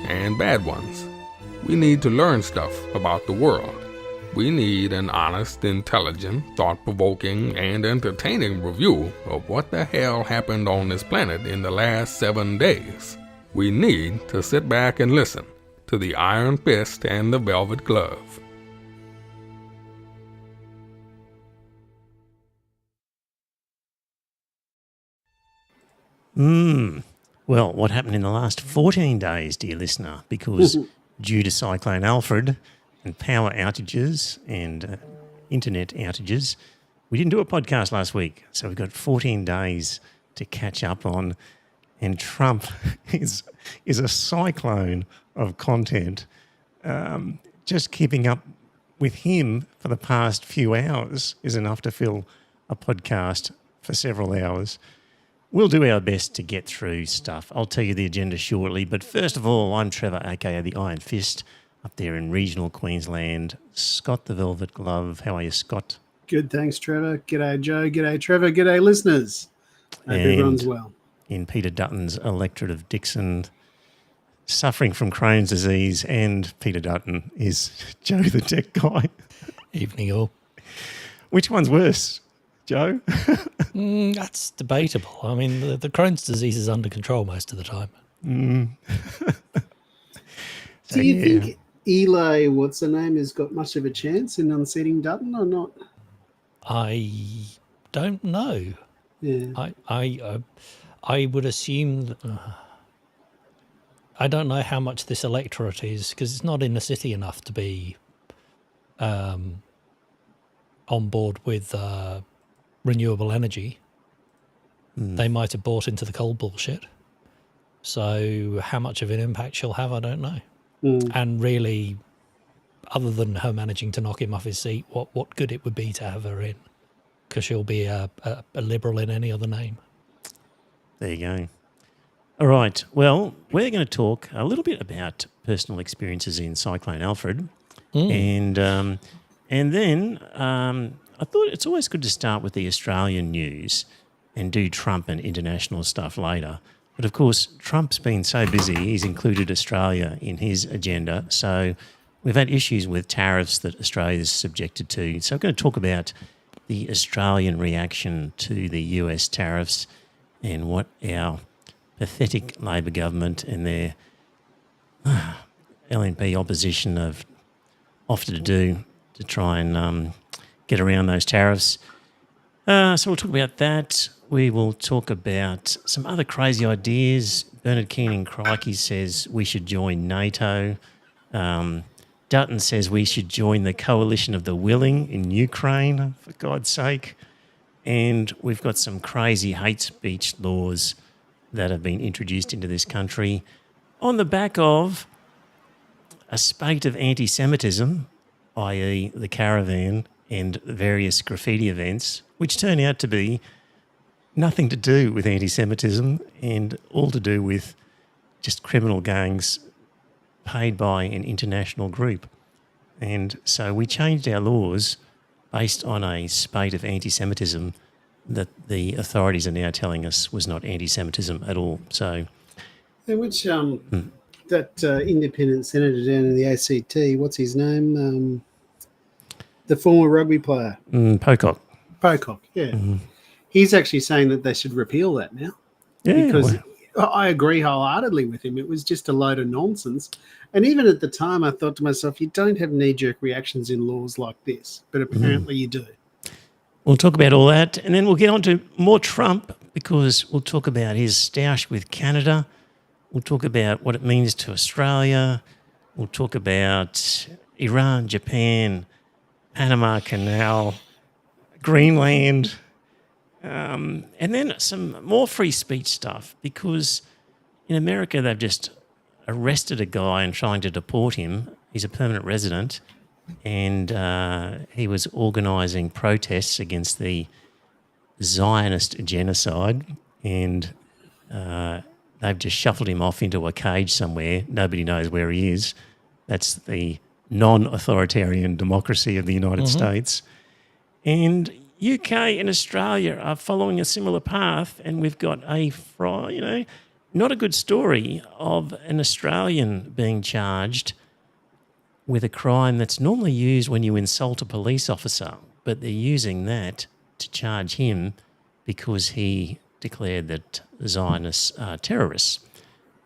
and bad ones. We need to learn stuff about the world. We need an honest, intelligent, thought-provoking, and entertaining review of what the hell happened on this planet in the last 7 days. We need to sit back and listen to the Iron Fist and the Velvet Glove. Well, what happened in the last 14 days, dear listener? Because due to Cyclone Alfred and power outages and internet outages, we didn't do a podcast last week. So we've got 14 days to catch up on. And Trump is a cyclone of content. Just keeping up with him for the past few hours is enough to fill a podcast for several hours. We'll do our best to get through stuff. I'll tell you the agenda shortly. But first of all, I'm Trevor, a.k.a. the Iron Fist, up there in regional Queensland. Scott the Velvet Glove. How are you, Scott? Good, thanks, Trevor. G'day, Joe. G'day, Trevor. G'day, listeners. Hope everyone's well. In Peter Dutton's electorate of Dixon, suffering from Crohn's disease, and Peter Dutton is Joe the Tech Guy. Evening all. Which one's worse, Joe? That's debatable. I mean, the Crohn's disease is under control most of the time. Do you think Eli, what's her name, has got much of a chance in unseating Dutton or not? I don't know. Yeah. I would assume that, I don't know how much this electorate is, because it's not in the city enough to be on board with renewable energy. They might have bought into the coal bullshit. So how much of an impact she'll have, I don't know. And really, other than her managing to knock him off his seat, what good it would be to have her in, because she'll be a Liberal in any other name. There you go. All right. Well, we're going to talk a little bit about personal experiences in Cyclone Alfred. And then I thought it's always good to start with the Australian news and do Trump and international stuff later. But, of course, Trump's been so busy, he's included Australia in his agenda. So we've had issues with tariffs that Australia's subjected to. So I'm going to talk about the Australian reaction to the US tariffs and what our pathetic Labor government and their LNP opposition have offered to do to try and get around those tariffs. So we'll talk about that. We will talk about some other crazy ideas. Bernard Keenan-Crikey says we should join NATO. Dutton says we should join the coalition of the willing in Ukraine, for God's sake. And we've got some crazy hate speech laws that have been introduced into this country on the back of a spate of anti-Semitism, i.e. the caravan and various graffiti events, which turn out to be nothing to do with anti-Semitism and all to do with just criminal gangs paid by an international group. And so we changed our laws based on a spate of anti-Semitism that the authorities are now telling us was not anti-Semitism at all. So, Which that independent senator down in the ACT, what's his name? The former rugby player. Pocock. Pocock, yeah. He's actually saying that they should repeal that now. Yeah, because I agree wholeheartedly with him. It was just a load of nonsense. And even at the time, I thought to myself, you don't have knee-jerk reactions in laws like this. But apparently you do. We'll talk about all that. And then we'll get on to more Trump, because we'll talk about his stoush with Canada. We'll talk about what it means to Australia. We'll talk about Iran, Japan, Panama Canal, Greenland, and then some more free speech stuff, because in America they've just arrested a guy and trying to deport him. He's a permanent resident, and he was organising protests against the Zionist genocide, and they've just shuffled him off into a cage somewhere. Nobody knows where he is. That's the non-authoritarian democracy of the United States. And UK and Australia are following a similar path, and we've got not a good story of an Australian being charged with a crime that's normally used when you insult a police officer, but they're using that to charge him because he declared that Zionists are terrorists.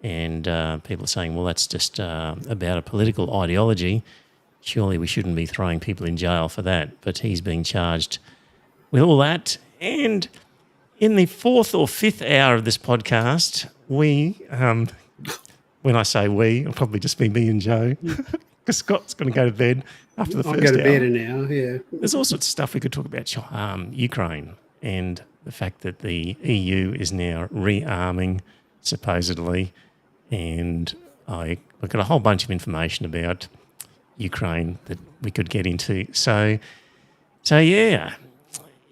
And people are saying, well, that's just about a political ideology. Surely we shouldn't be throwing people in jail for that. But he's being charged with all that. And in the fourth or fifth hour of this podcast, we, when I say we, it'll probably just be me and Joe, because Scott's going to go to bed after the first hour. I'll go to bed now, yeah. There's all sorts of stuff we could talk about. Ukraine and the fact that the EU is now rearming, supposedly. And I've got a whole bunch of information about Ukraine that we could get into. So yeah,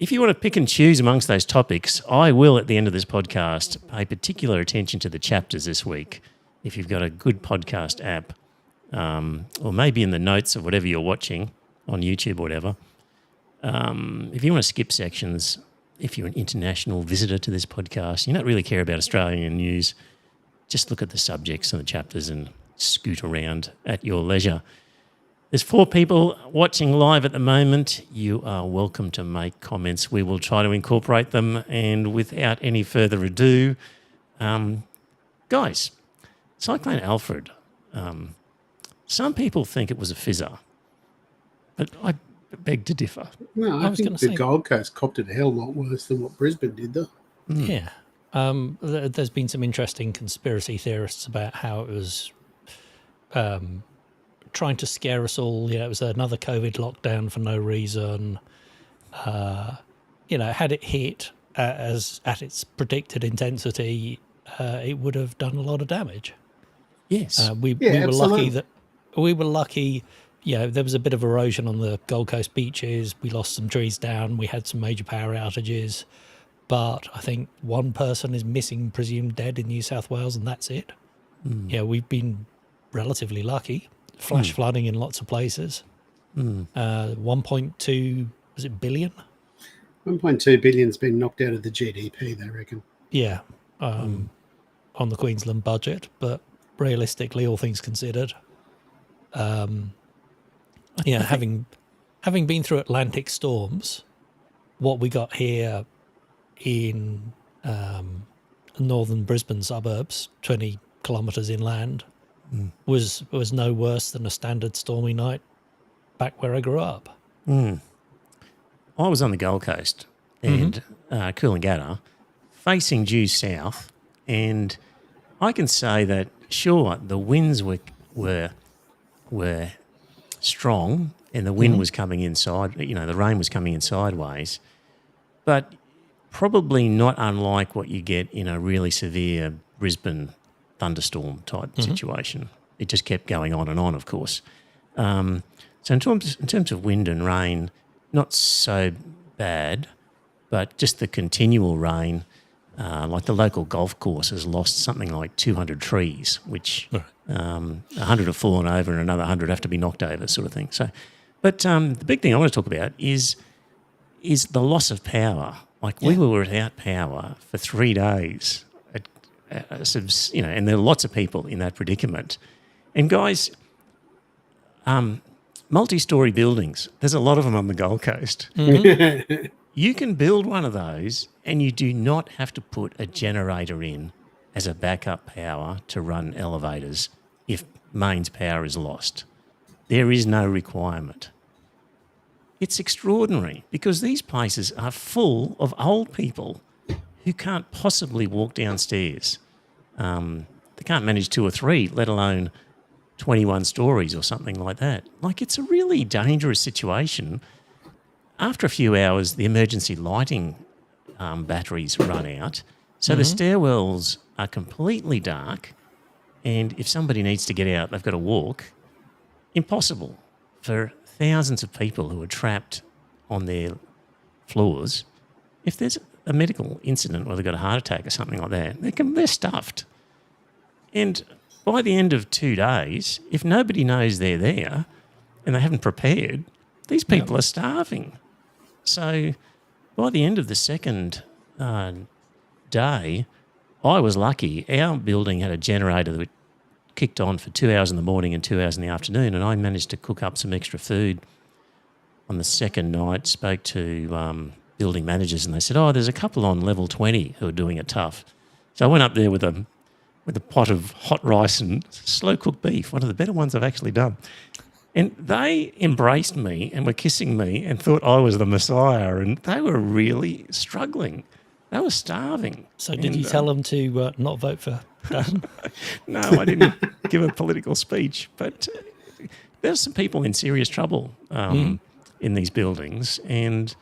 if you want to pick and choose amongst those topics, I will, at the end of this podcast, pay particular attention to the chapters this week. If you've got a good podcast app, or maybe in the notes of whatever you're watching on YouTube or whatever, if you want to skip sections, if you're an international visitor to this podcast, you don't really care about Australian news, just look at the subjects and the chapters and scoot around at your leisure. There's 4 people watching live at the moment. You are welcome to make comments. We will try to incorporate them. And without any further ado, guys, Cyclone Alfred, some people think it was a fizzer, but I beg to differ. No, I think the Gold Coast copped it a hell of a lot worse than what Brisbane did, though. Yeah. There's been some interesting conspiracy theorists about how it was trying to scare us all. It was another COVID lockdown for no reason. Had it hit at its predicted intensity, it would have done a lot of damage. Yes. We were lucky. There was a bit of erosion on the Gold Coast beaches. We lost some trees down. We had some major power outages. But I think one person is missing, presumed dead in New South Wales, and that's it. Yeah, we've been relatively lucky. Flash flooding in lots of places. 1.2, was it billion? 1.2 billion's been knocked out of the GDP, they reckon. Yeah, on the Queensland budget, but realistically, all things considered, having been through Atlantic storms, what we got here in northern Brisbane suburbs, 20 kilometres inland, was no worse than a standard stormy night back where I grew up. I was on the Gold Coast and Coolangatta, facing due south, and I can say that, sure, the winds were strong and the wind was coming inside, the rain was coming in sideways, but probably not unlike what you get in a really severe Brisbane thunderstorm type situation. It just kept going on and on, of course. So in terms of wind and rain, not so bad, but just the continual rain, like the local golf course has lost something like 200 trees, which 100 have fallen over and another 100 have to be knocked over, sort of thing. So, but the big thing I want to talk about is the loss of power. Like we were without power for 3 days, and there are lots of people in that predicament. And guys, multi-storey buildings, there's a lot of them on the Gold Coast. You can build one of those and you do not have to put a generator in as a backup power to run elevators if mains power is lost. There is no requirement. It's extraordinary because these places are full of old people who can't possibly walk downstairs. They can't manage 2 or 3, let alone 21 stories or something like that. Like, it's a really dangerous situation. After a few hours, the emergency lighting batteries run out. So the stairwells are completely dark. And if somebody needs to get out, they've got to walk. Impossible for thousands of people who are trapped on their floors. If there's a medical incident where they've got a heart attack or something like that, they're stuffed. And by the end of 2 days, if nobody knows they're there and they haven't prepared, these people are starving. So by the end of the second day, I was lucky. Our building had a generator that kicked on for 2 hours in the morning and 2 hours in the afternoon, and I managed to cook up some extra food. On the second night, spoke to building managers, and they said, "Oh, there's a couple on level 20 who are doing it tough." So I went up there with a pot of hot rice and slow cooked beef, one of the better ones I've actually done. And they embraced me and were kissing me and thought I was the Messiah, and they were really struggling. They were starving. So did you tell them to not vote for Dan? No, I didn't give a political speech, but there's some people in serious trouble in these buildings, and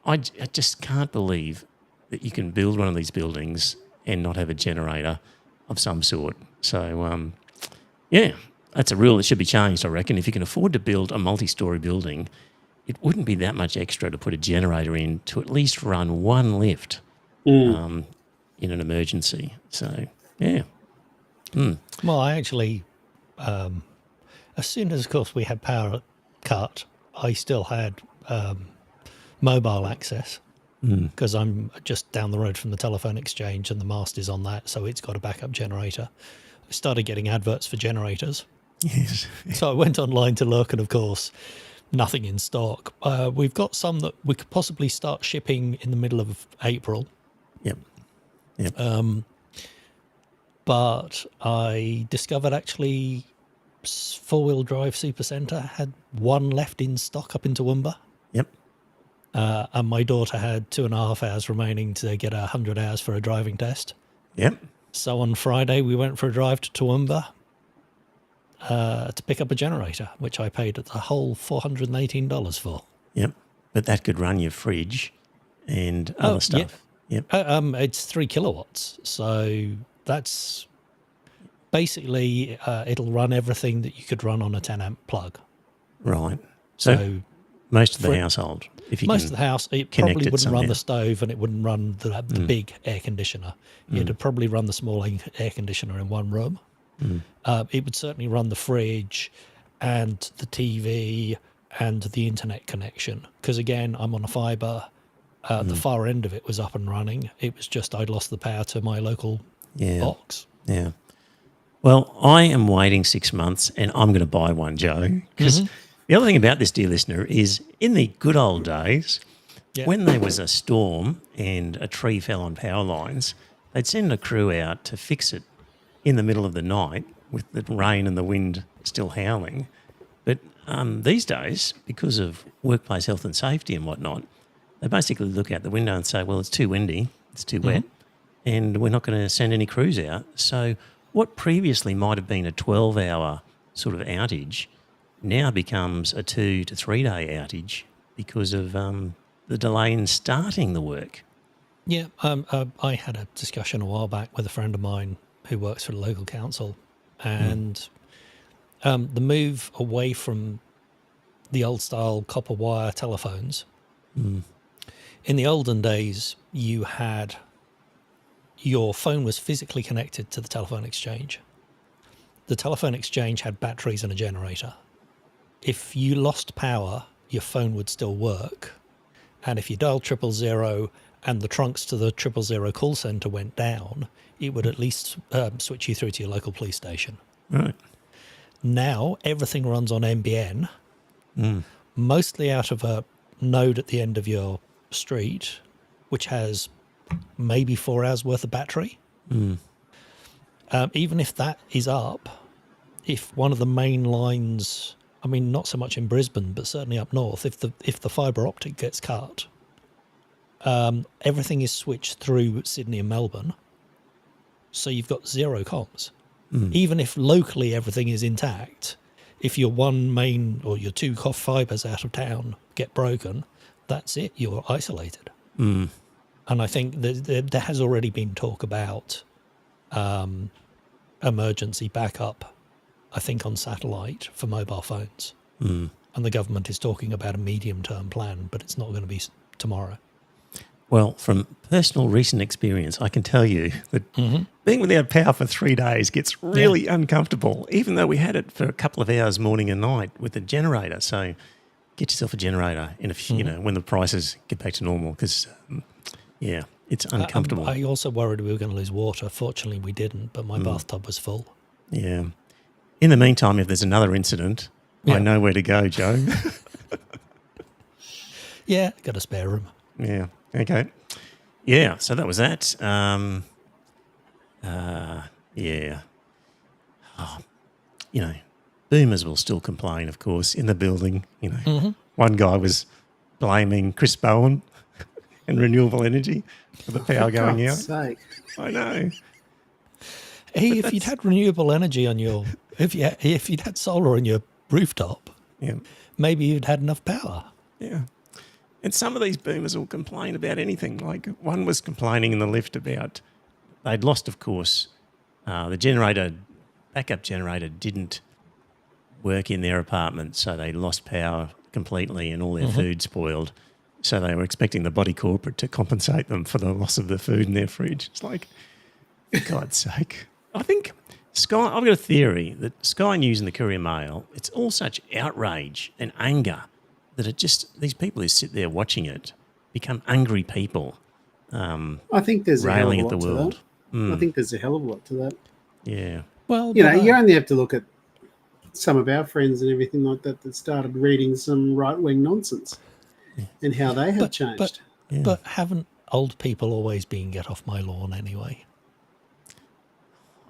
I just can't believe that you can build one of these buildings and not have a generator of some sort. So, yeah, that's a rule that should be changed, I reckon. If you can afford to build a multi-storey building, it wouldn't be that much extra to put a generator in to at least run one lift in an emergency. So, yeah. Well, I actually, as soon as, of course, we had power cut, I still had mobile access because I'm just down the road from the telephone exchange and the mast is on that, so it's got a backup generator. I started getting adverts for generators. Yes. So I went online to look, and of course, nothing in stock. We've got some that we could possibly start shipping in the middle of April. Yep. But I discovered actually four-wheel drive Supercenter had one left in stock up in Toowoomba. Yep. And my daughter had 2.5 hours remaining to get 100 hours for a driving test. Yep. So on Friday, we went for a drive to Toowoomba to pick up a generator, which I paid the whole $418 for. Yep. But that could run your fridge and other stuff. Yeah. Yep. It's 3 kilowatts. So that's basically, it'll run everything that you could run on a 10 amp plug. Right. So most of the household, if you most can of the house, it connect probably it wouldn't run somehow. the stove, and it wouldn't run the big air conditioner. It'd probably run the small air conditioner in one room. It would certainly run the fridge and the TV and the internet connection. Because again, I'm on a fibre. The far end of it was up and running. It was just I'd lost the power to my local box. Yeah. Well, I am waiting 6 months and I'm going to buy one, Joe. Because the other thing about this, dear listener, is in the good old days, when there was a storm and a tree fell on power lines, they'd send a crew out to fix it in the middle of the night with the rain and the wind still howling. But these days, because of workplace health and safety and whatnot, they basically look out the window and say, well, it's too windy, it's too wet, and we're not going to send any crews out. So what previously might have been a 12-hour sort of outage now becomes a 2 to 3 day outage because of the delay in starting the work. Yeah, I had a discussion a while back with a friend of mine who works for the local council, and the move away from the old-style copper wire telephones. In the olden days, you had your phone was physically connected to the telephone exchange. The telephone exchange had batteries and a generator. If you lost power, your phone would still work. And if you dialed 000 and the trunks to the 000 call centre went down, it would at least switch you through to your local police station. Right. Now, everything runs on NBN, mostly out of a node at the end of your street, which has maybe 4 hours worth of battery. Even if that is up, if one of the main lines, I mean, not so much in Brisbane, but certainly up north, if the fibre optic gets cut, everything is switched through Sydney and Melbourne, so you've got zero comms. Even if locally everything is intact, if your one main or your two fibres out of town get broken, that's it, you're isolated. And I think there has already been talk about emergency backup, I think, on satellite for mobile phones. And the government is talking about a medium-term plan, but it's not going to be tomorrow. Well, from personal recent experience, I can tell you that being without power for 3 days gets really uncomfortable, even though we had it for a couple of hours morning and night with the generator. So get yourself a generator in a few, when the prices get back to normal, because, It's uncomfortable. I also worried we were going to lose water. Fortunately, we didn't, but my bathtub was full. Yeah. In the meantime, if there's another incident, I Yeah. know where to go, Joe. Yeah, got a spare room. Yeah. Okay. Yeah. So that was that. Yeah. Oh, you know, boomers will still complain, of course, in the building. You know, one guy was blaming Chris Bowen and renewable energy for the power going out. God's sake. I know. Hey, if you'd had renewable energy on your, if you'd had solar on your rooftop, Yeah. maybe you'd had enough power. Yeah. And some of these boomers will complain about anything. Like one was complaining in the lift about they'd lost, of course, the backup generator didn't work in their apartment, so they lost power completely and all their food spoiled. So they were expecting the body corporate to compensate them for the loss of the food in their fridge. It's like, for God's sake. I think I've got a theory that Sky News and the Courier Mail, it's all such outrage and anger that these people who sit there watching it become angry people. I think there's a hell of Railing a at the lot to world. that. I think there's a hell of a lot to that. Yeah. Well, You know, you only have to look at some of our friends and everything like that started reading some right-wing nonsense and how they have changed. But haven't old people always been get off my lawn anyway?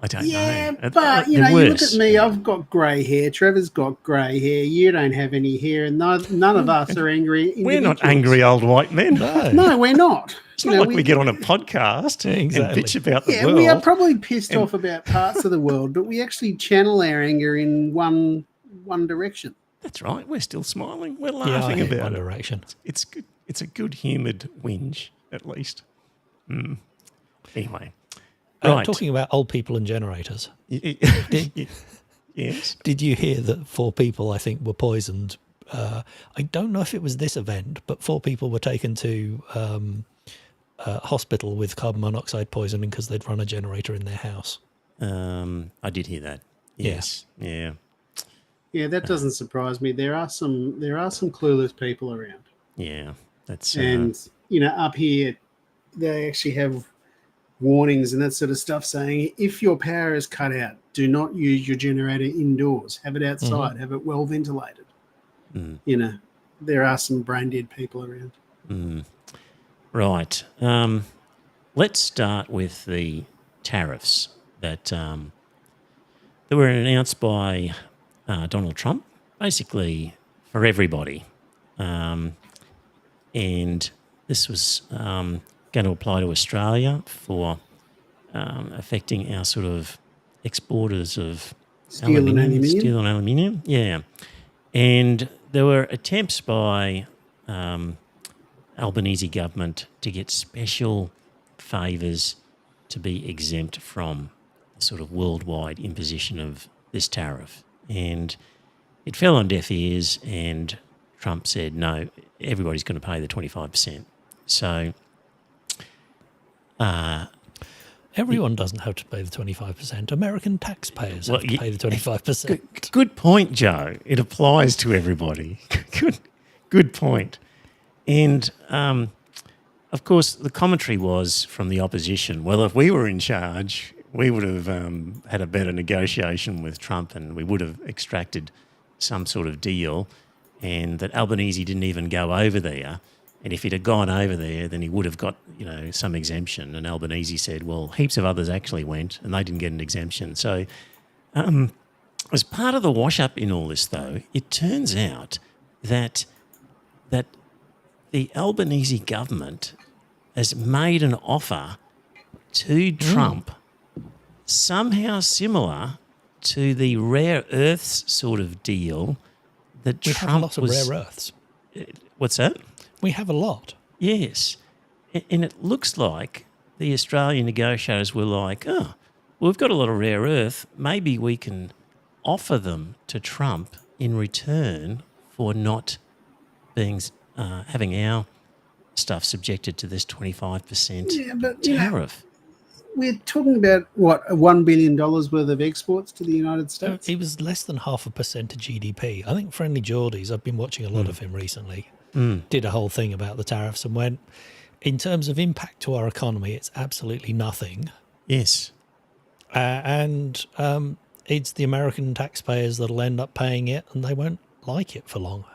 I don't Yeah, know. but, you They're know, you look worse. at me, I've got grey hair. Trevor's got grey hair. You don't have any hair, and none of us are angry. We're not individuals. angry old white men. No, we're not. It's not like we get on a podcast and Exactly. bitch about the Yeah, world. we are probably pissed off about parts of the world, but we actually channel our anger in one direction. That's right. We're still smiling. We're Yeah, I laughing hate about One it. Direction. It's good. It's a good humoured whinge, at least. Anyway, right. Talking about old people and generators. Yes. Did you hear that 4 people, I think, were poisoned? I don't know if it was this event, but 4 people were taken to hospital with carbon monoxide poisoning because they'd run a generator in their house. I did hear that. Yes. Yeah. Yeah, that doesn't surprise me. There are some clueless people around. Yeah. That's And, you know, up here, they actually have warnings and that sort of stuff saying if your power is cut out, do not use your generator indoors. Have it outside. Have it well ventilated. You know, there are some brain dead people around. right. Let's start with the tariffs that were announced by Donald Trump, basically for everybody. And this was going to apply to Australia for affecting our sort of exporters of Steel and aluminium. Steel and aluminium, yeah. And there were attempts by Albanese government to get special favours to be exempt from the sort of worldwide imposition of this tariff. And it fell on deaf ears, and Trump said, no, everybody's going to pay the 25%. So Everyone doesn't have to pay the 25%. American taxpayers have to pay the 25%. Good point, Joe. It applies to everybody. Good point. And, of course, the commentary was from the opposition, well, if we were in charge, we would have had a better negotiation with Trump and we would have extracted some sort of deal, and that Albanese didn't even go over there. And if he'd have gone over there, then he would have got, some exemption. And Albanese said, well, heaps of others actually went and they didn't get an exemption. So as part of the wash-up in all this, though, it turns out that the Albanese government has made an offer to Trump somehow similar to the rare earths sort of deal that We Trump have a lot of was... rare earths. What's that? We have a lot. Yes. And it looks like the Australian negotiators were like, oh, well, we've got a lot of rare earth. Maybe we can offer them to Trump in return for not being having our stuff subjected to this 25% tariff. We're talking about, what, $1 billion worth of exports to the United States? It was less than 0.5% of GDP. I think Friendly Geordies, I've been watching a lot of him recently, did a whole thing about the tariffs and went, in terms of impact to our economy, it's absolutely nothing. Yes. And it's the American taxpayers that'll end up paying it, and they won't like it for long.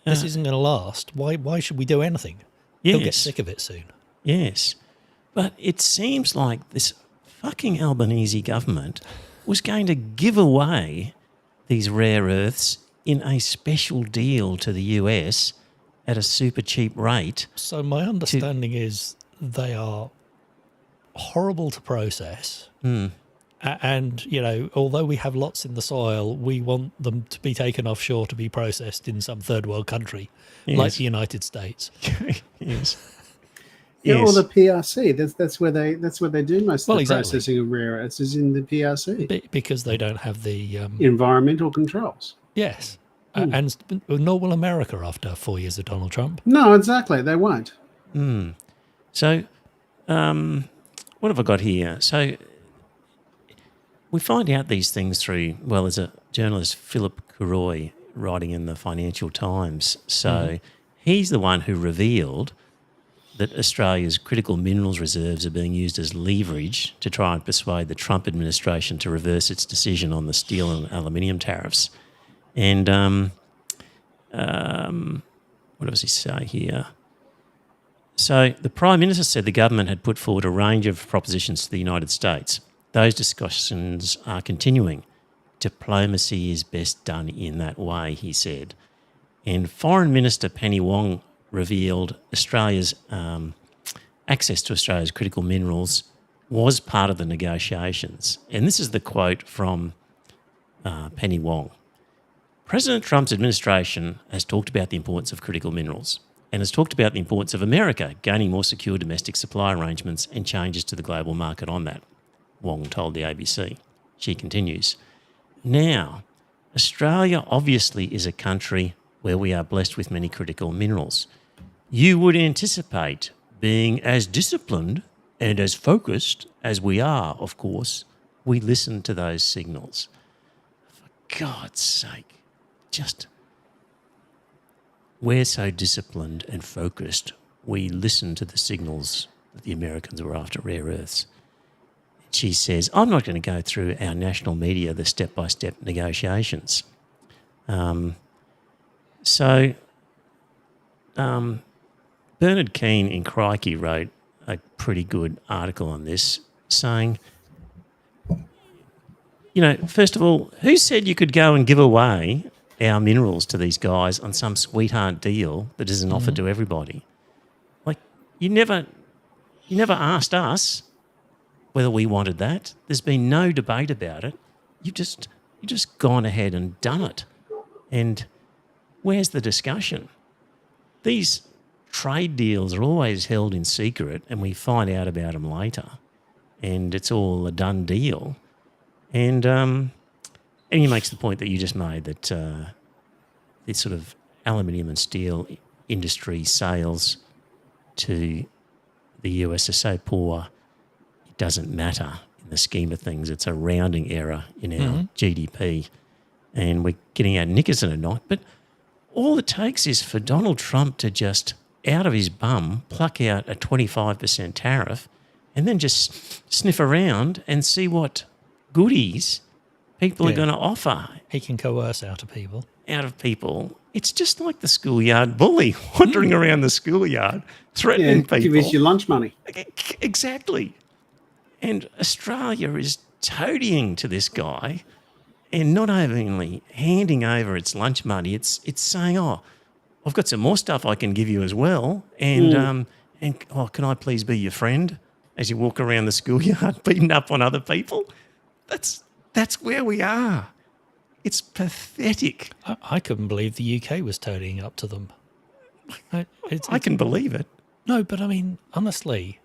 This isn't going to last. Why should we do anything? They'll get Yes. sick of it soon. Yes. But it seems like this fucking Albanese government was going to give away these rare earths in a special deal to the US at a super cheap rate. So my understanding is they are horrible to process. And, you know, although we have lots in the soil, we want them to be taken offshore to be processed in some third world country, like Yes. the United States. Yes. Yeah, or Yes. the PRC. That's where they do most of the Exactly. processing of rare earths is in the PRC. Because they don't have the... Environmental controls. yes. And nor will America after 4 years of Donald Trump. No, exactly. They won't. So, what have I got here? So, we find out these things through, well, there's a journalist, Philip Kuroy, writing in the Financial Times. So, he's the one who revealed that Australia's critical minerals reserves are being used as leverage to try and persuade the Trump administration to reverse its decision on the steel and aluminium tariffs. And what does he say here? So the Prime Minister said the government had put forward a range of propositions to the United States. Those discussions are continuing. Diplomacy is best done in that way, he said. And Foreign Minister Penny Wong revealed Australia's access to Australia's critical minerals was part of the negotiations. And this is the quote from Penny Wong. President Trump's administration has talked about the importance of critical minerals and has talked about the importance of America gaining more secure domestic supply arrangements and changes to the global market on that, Wong told the ABC. She continues, now, Australia obviously is a country where we are blessed with many critical minerals. You would anticipate being as disciplined and as focused as we are, of course. We listen to those signals. For God's sake. Just, we're so disciplined and focused, we listen to the signals that the Americans were after rare earths. She says, I'm not going to go through our national media, the step-by-step negotiations. Bernard Keane in Crikey wrote a pretty good article on this, saying, you know, first of all, who said you could go and give away our minerals to these guys on some sweetheart deal that isn't offered to everybody? Like, you never asked us whether we wanted that. There's been no debate about it. You just gone ahead and done it. And where's the discussion? These trade deals are always held in secret and we find out about them later. And it's all a done deal. And he makes the point that you just made, that this sort of aluminium and steel industry sales to the US are so poor, it doesn't matter in the scheme of things. It's a rounding error in our GDP. And we're getting our knickers in a knot. But all it takes is for Donald Trump to just, out of his bum, pluck out a 25% tariff and then just sniff around and see what goodies people are going to offer. He can coerce out of people. It's just like the schoolyard bully wandering around the schoolyard, threatening people. Give us your lunch money. Exactly. And Australia is toadying to this guy and not only handing over its lunch money, it's saying, oh, I've got some more stuff I can give you as well. And can I please be your friend as you walk around the schoolyard beating up on other people? That's where we are. It's pathetic. I couldn't believe the UK was toadying up to them. I can believe it. No, but I mean, honestly.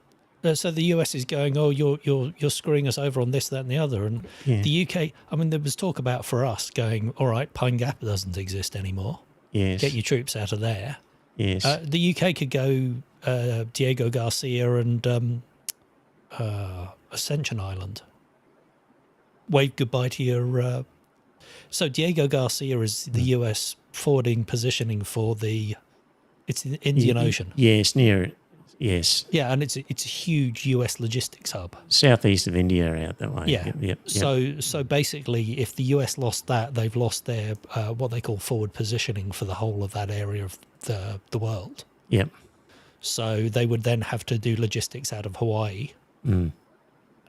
So the US is going, oh, you're screwing us over on this, that, and the other. And the UK, I mean, there was talk about for us going, all right, Pine Gap doesn't exist anymore. Yes. Get your troops out of there. Yes. The UK could go Diego Garcia and Ascension Island. Wave goodbye to your... So Diego Garcia is the US forwarding positioning for the... It's the Indian Ocean. Yes, near Yes. Yeah, and it's a huge US logistics hub. Southeast of India out that way. Yeah. Yep. So basically, if the US lost that, they've lost their what they call forward positioning for the whole of that area of the world. Yep. So they would then have to do logistics out of Hawaii.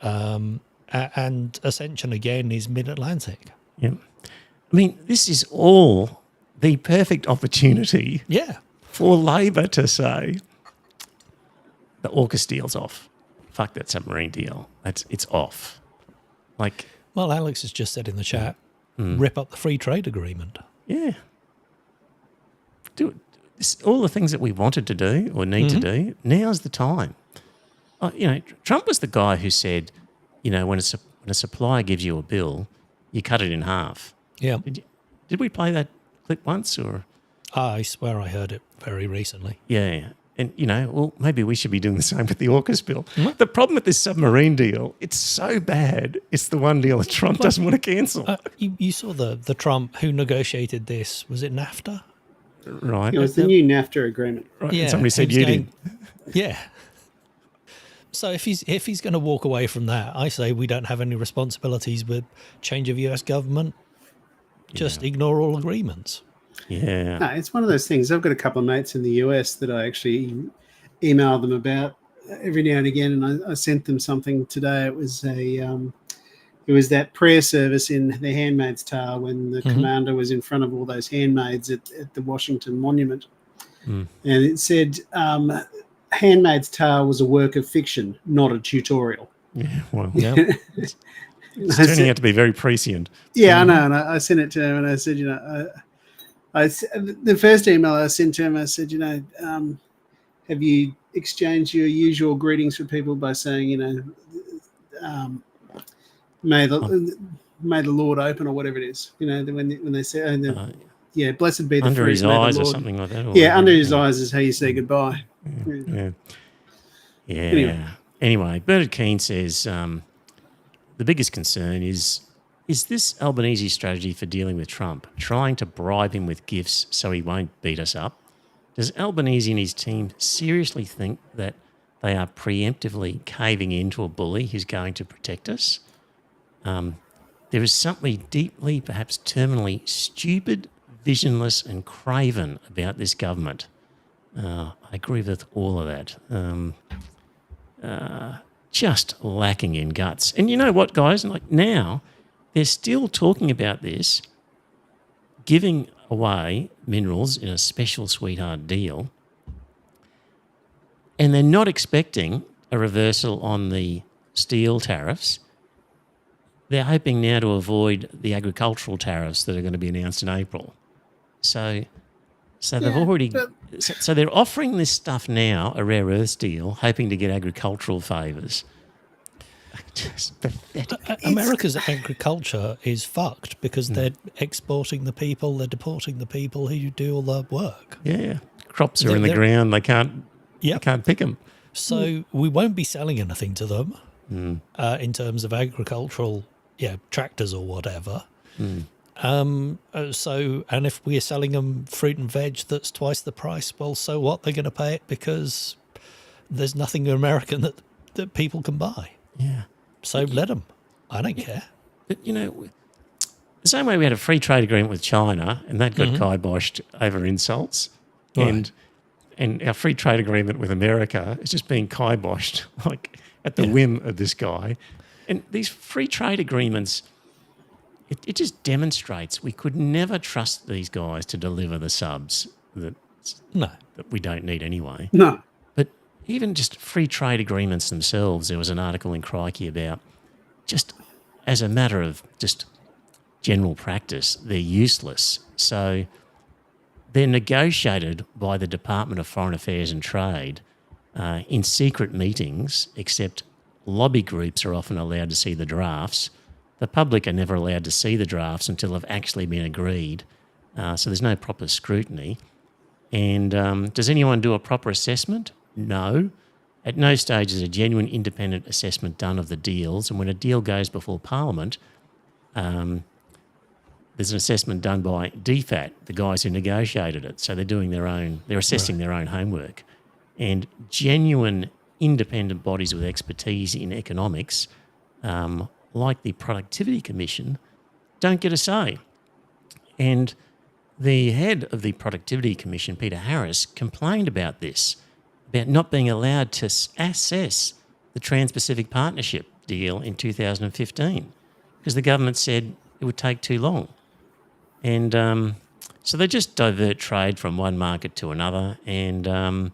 And Ascension again is mid-Atlantic. Yep. I mean, this is all the perfect opportunity Yeah. for Labor to say the AUKUS deal's off. Fuck that submarine deal. It's off. Like, Well, Alex has just said in the chat, rip up the free trade agreement. yeah. Do all the things that we wanted to do or need to do, now's the time. Trump was the guy who said, when a supplier gives you a bill, you cut it in half. Yeah. Did we play that clip once or? I swear I heard it very recently. Yeah. And, maybe we should be doing the same with the AUKUS bill. The problem with this submarine deal, it's so bad. It's the one deal that Trump doesn't want to cancel. You saw the Trump who negotiated this. Was it NAFTA? Right. It was the new NAFTA agreement. Right. Yeah. And somebody said he you was did. Yeah. So if he's going to walk away from that, I say we don't have any responsibilities with change of US government. Just ignore all agreements. Yeah. No, it's one of those things. I've got a couple of mates in the US that I actually email them about every now and again, and I sent them something today. It was that prayer service in The Handmaid's Tale when the commander was in front of all those handmaids at the Washington Monument, and it said, "Handmaid's Tale was a work of fiction, not a tutorial." Yeah. Well, Yeah. it's turning out to be very prescient. Yeah, I know. And I sent it to him, and I said, the first email I sent to him, I said, have you exchanged your usual greetings for people by saying, may the Lord open, or whatever it is, when they say, blessed be the Under fruit, his may the eyes or Lord-" something like that. Or Yeah, under his eyes is how you say goodbye. Yeah. Anyway. Anyway, Bernard Keane says the biggest concern is this Albanese strategy for dealing with Trump, trying to bribe him with gifts so he won't beat us up? Does Albanese and his team seriously think that they are preemptively caving in to a bully who's going to protect us? There is something deeply, perhaps terminally stupid, visionless and craven about this government. I agree with all of that. Just lacking in guts. And you know what, guys? Like now, they're still talking about this, giving away minerals in a special sweetheart deal, and they're not expecting a reversal on the steel tariffs. They're hoping now to avoid the agricultural tariffs that are going to be announced in April. So they've already. So they're offering this stuff now, a rare earth deal, hoping to get agricultural favours. Just pathetic. America's agriculture is fucked because they're exporting the people, they're deporting the people who do all the work. Yeah, crops are in the ground. They can't. Yep. They can't pick them. So we won't be selling anything to them in terms of agricultural, tractors or whatever. And if we're selling them fruit and veg that's twice the price, well, so what? They're going to pay it because there's nothing American that people can buy. Yeah. So let them. I don't care. But, the same way we had a free trade agreement with China and that got kiboshed over insults. Right. And our free trade agreement with America is just being kiboshed, like at the whim of this guy. And these free trade agreements, it just demonstrates we could never trust these guys to deliver the subs that we don't need anyway. No. But even just free trade agreements themselves, there was an article in Crikey about just as a matter of just general practice, they're useless. So they're negotiated by the Department of Foreign Affairs and Trade in secret meetings, except lobby groups are often allowed to see the drafts. The public are never allowed to see the drafts until they've actually been agreed. So there's no proper scrutiny. And does anyone do a proper assessment? No. At no stage is a genuine independent assessment done of the deals. And when a deal goes before Parliament, there's an assessment done by DFAT, the guys who negotiated it. So they're doing they're assessing their own homework. And genuine independent bodies with expertise in economics, like the Productivity Commission, don't get a say. And the head of the Productivity Commission, Peter Harris, complained about this, about not being allowed to assess the Trans-Pacific Partnership deal in 2015 because the government said it would take too long. And so they just divert trade from one market to another, and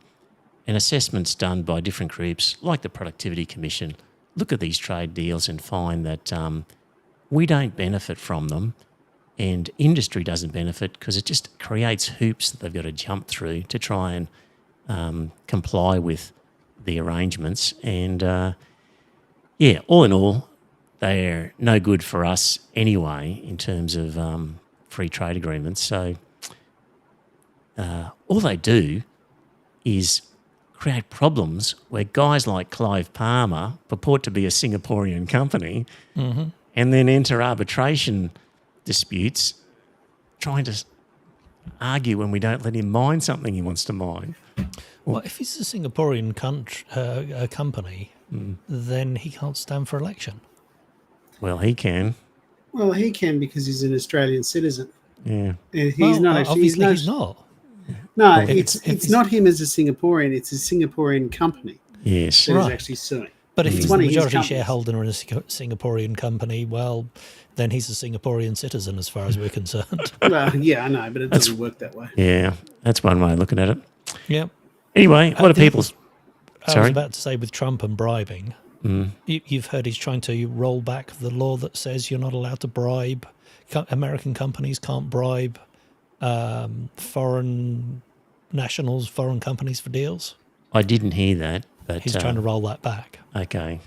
assessments done by different groups like the Productivity Commission look at these trade deals and find that we don't benefit from them and industry doesn't benefit because it just creates hoops that they've got to jump through to try and comply with the arrangements. And, all in all, they're no good for us anyway in terms of free trade agreements. So all they do is create problems where guys like Clive Palmer purport to be a Singaporean company and then enter arbitration disputes trying to argue when we don't let him mine something he wants to mine. Well, if he's a Singaporean company, then he can't stand for election. Well, he can. Well, he can because he's an Australian citizen. Yeah. And he's not actually. Obviously, he's not. No, If it's not him as a Singaporean. It's a Singaporean company Yes. that Right. is actually suing. But if he's the one of his majority companies. shareholder in a Singaporean company, well, then he's a Singaporean citizen as far as we're concerned. Well, yeah, I know, but it doesn't work that way. Yeah. That's one way of looking at it. Yeah. Anyway, what are the- people's... I was Sorry? about to say with Trump and bribing, you've heard he's trying to roll back the law that says you're not allowed to bribe. American companies can't bribe foreign nationals, foreign companies for deals. I didn't hear that, but... He's trying to roll that back. Okay.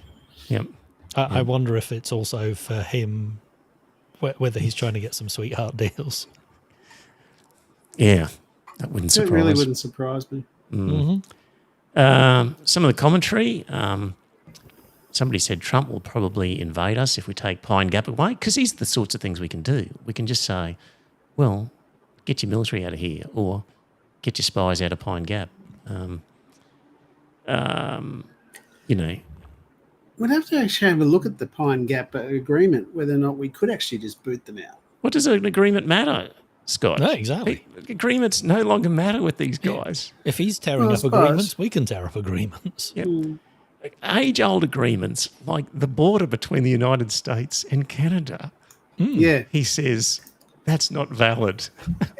Yep. I wonder if it's also for him, whether he's trying to get some sweetheart deals. Yeah. That wouldn't That surprise. really wouldn't surprise me. Some of the commentary, somebody said Trump will probably invade us if we take Pine Gap away, because these are the sorts of things we can do. We can just say, well, get your military out of here, or get your spies out of Pine Gap. You know, We'd have to actually have a look at the Pine Gap agreement, whether or not we could actually just boot them out. what does an agreement matter, Scott? No, exactly. Agreements no longer matter with these guys. If he's tearing Well, I up suppose. agreements, we can tear up agreements. Yep. Age-old agreements, like the border between the United States and Canada, Yeah. he says that's not valid.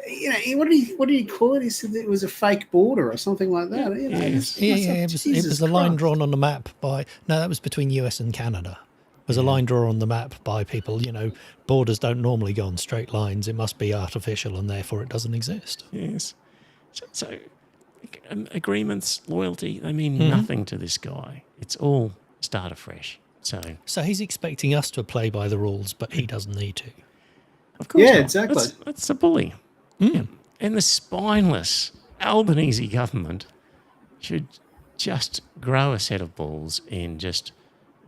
You know, what did he call it? He said that it was a fake border or something like that. You know, Yes. It was Jesus a line Christ. drawn on the map by... No, that was between US and Canada. It was a line drawn on the map by people, borders don't normally go on straight lines. It must be artificial and therefore it doesn't exist. Yes. So agreements, loyalty, they mean nothing to this guy. It's all start afresh. So he's expecting us to play by the rules, but he doesn't need to. of course Yeah, not. exactly. That's the bully. Yeah. And the spineless Albanese government should just grow a set of balls and just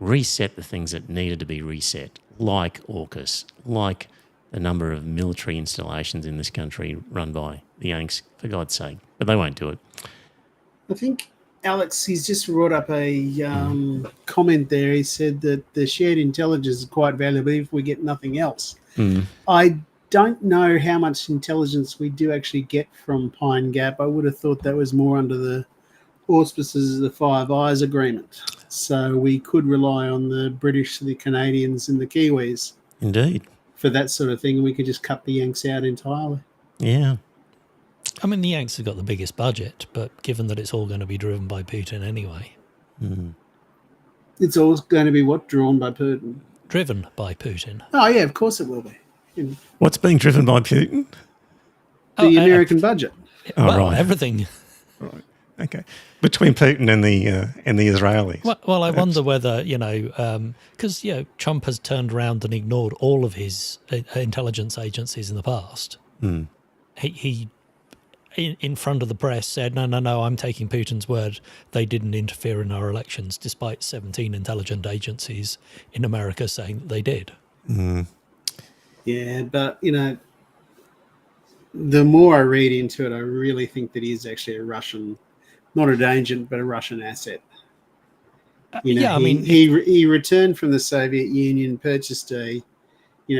reset the things that needed to be reset, like AUKUS, like the number of military installations in this country run by the Yanks, for God's sake. But they won't do it. I think, Alex, he's just brought up a comment there. He said that the shared intelligence is quite valuable if we get nothing else. I don't know how much intelligence we do actually get from Pine Gap. I would have thought that was more under the auspices of the Five Eyes Agreement. So we could rely on the British, the Canadians and the Kiwis Indeed. for that sort of thing. We could just cut the Yanks out entirely. Yeah. I mean, the Yanks have got the biggest budget, but given that it's all going to be driven by Putin anyway. It's all going to be drawn by Putin. Driven by Putin. Oh, yeah, of course it will be. In What's being driven by Putin? the American budget. Oh, well, right. everything. Right. Okay. Between Putin and the Israelis. Well, I wonder whether, because, Trump has turned around and ignored all of his intelligence agencies in the past. He in front of the press said, no, I'm taking Putin's word. They didn't interfere in our elections, despite 17 intelligence agencies in America saying that they did. Yeah, but, the more I read into it, I really think that he's actually a Russian not an agent, but a Russian asset. Yeah, I mean, he returned from the Soviet Union, purchased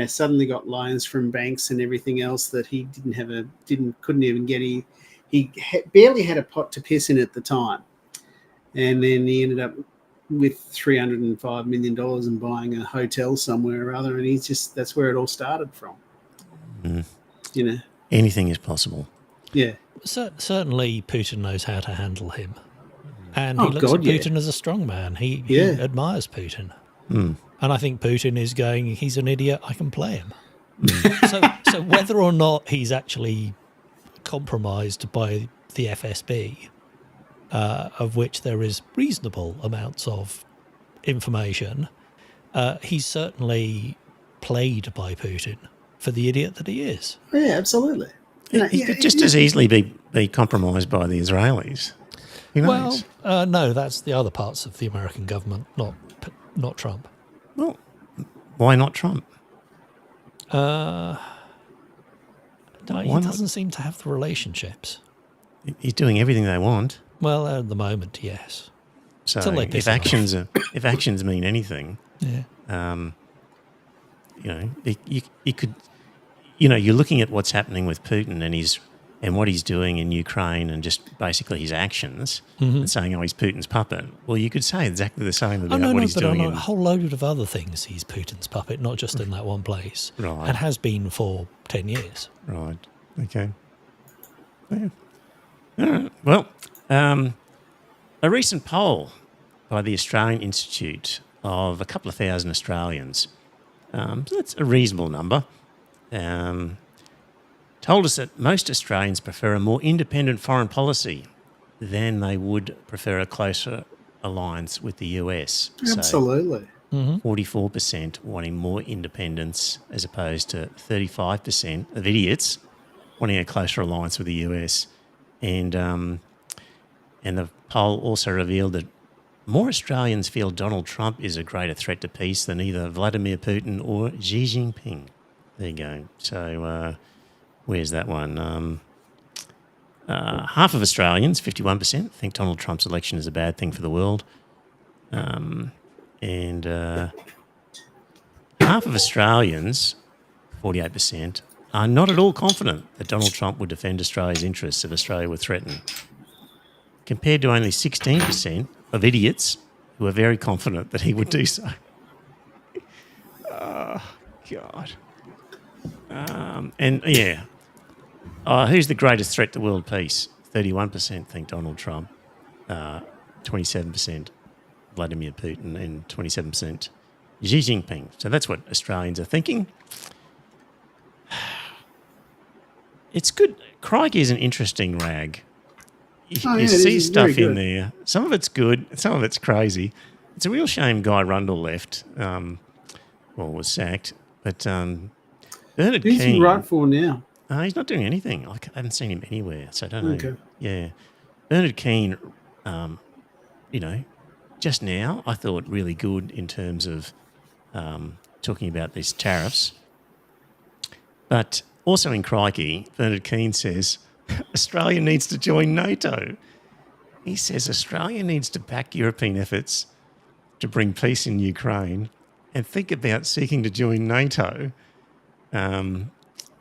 suddenly got loans from banks and everything else that he couldn't even get. He barely had a pot to piss in at the time, and then he ended up with $305 million and buying a hotel somewhere or other, and that's where it all started from. Anything is possible. Yeah. Certainly Putin knows how to handle him. And he looks at Putin as a strong man. He admires Putin. And I think Putin is going, he's an idiot, I can play him. So whether or not he's actually compromised by the FSB, of which there is reasonable amounts of information, he's certainly played by Putin for the idiot that he is. Yeah, absolutely. He could just as easily be compromised by the Israelis. Who knows? Well, no, that's the other parts of the American government, not Trump. Well, why not Trump? No, he doesn't seem to have the relationships. He's doing everything they want. Well, at the moment, yes. So if actions mean anything, you could, you're looking at what's happening with Putin and what he's doing in Ukraine and just basically his actions and saying, he's Putin's puppet. Well, you could say exactly the same about what he's doing. On a whole load of other things, he's Putin's puppet, not just in that one place. Right. And has been for 10 years. Right. Okay. Yeah. All right. Well, a recent poll by the Australian Institute of a couple of thousand Australians, so that's a reasonable number, told us that most Australians prefer a more independent foreign policy than they would prefer a closer alliance with the US. Absolutely. So 44% wanting more independence as opposed to 35% of idiots wanting a closer alliance with the US. And the poll also revealed that more Australians feel Donald Trump is a greater threat to peace than either Vladimir Putin or Xi Jinping. There you go. So where's that one? Half of Australians, 51%, think Donald Trump's election is a bad thing for the world. And half of Australians, 48%, are not at all confident that Donald Trump would defend Australia's interests if Australia were threatened, compared to only 16% of idiots who are very confident that he would do so. Oh, God. Who's the greatest threat to world peace? 31% think Donald Trump, 27% Vladimir Putin, and 27% Xi Jinping. So that's what Australians are thinking. It's good. Crikey is an interesting rag. You see stuff in there. Some of it's good, some of it's crazy. It's a real shame Guy Rundle left, was sacked. But Bernard Keane... Who's he right for now? He's not doing anything. I haven't seen him anywhere, so I don't know. Okay. Yeah. Bernard Keane, just now I thought really good in terms of talking about these tariffs. But also in Crikey, Bernard Keane says Australia needs to join NATO. He says Australia needs to back European efforts to bring peace in Ukraine and think about seeking to join NATO.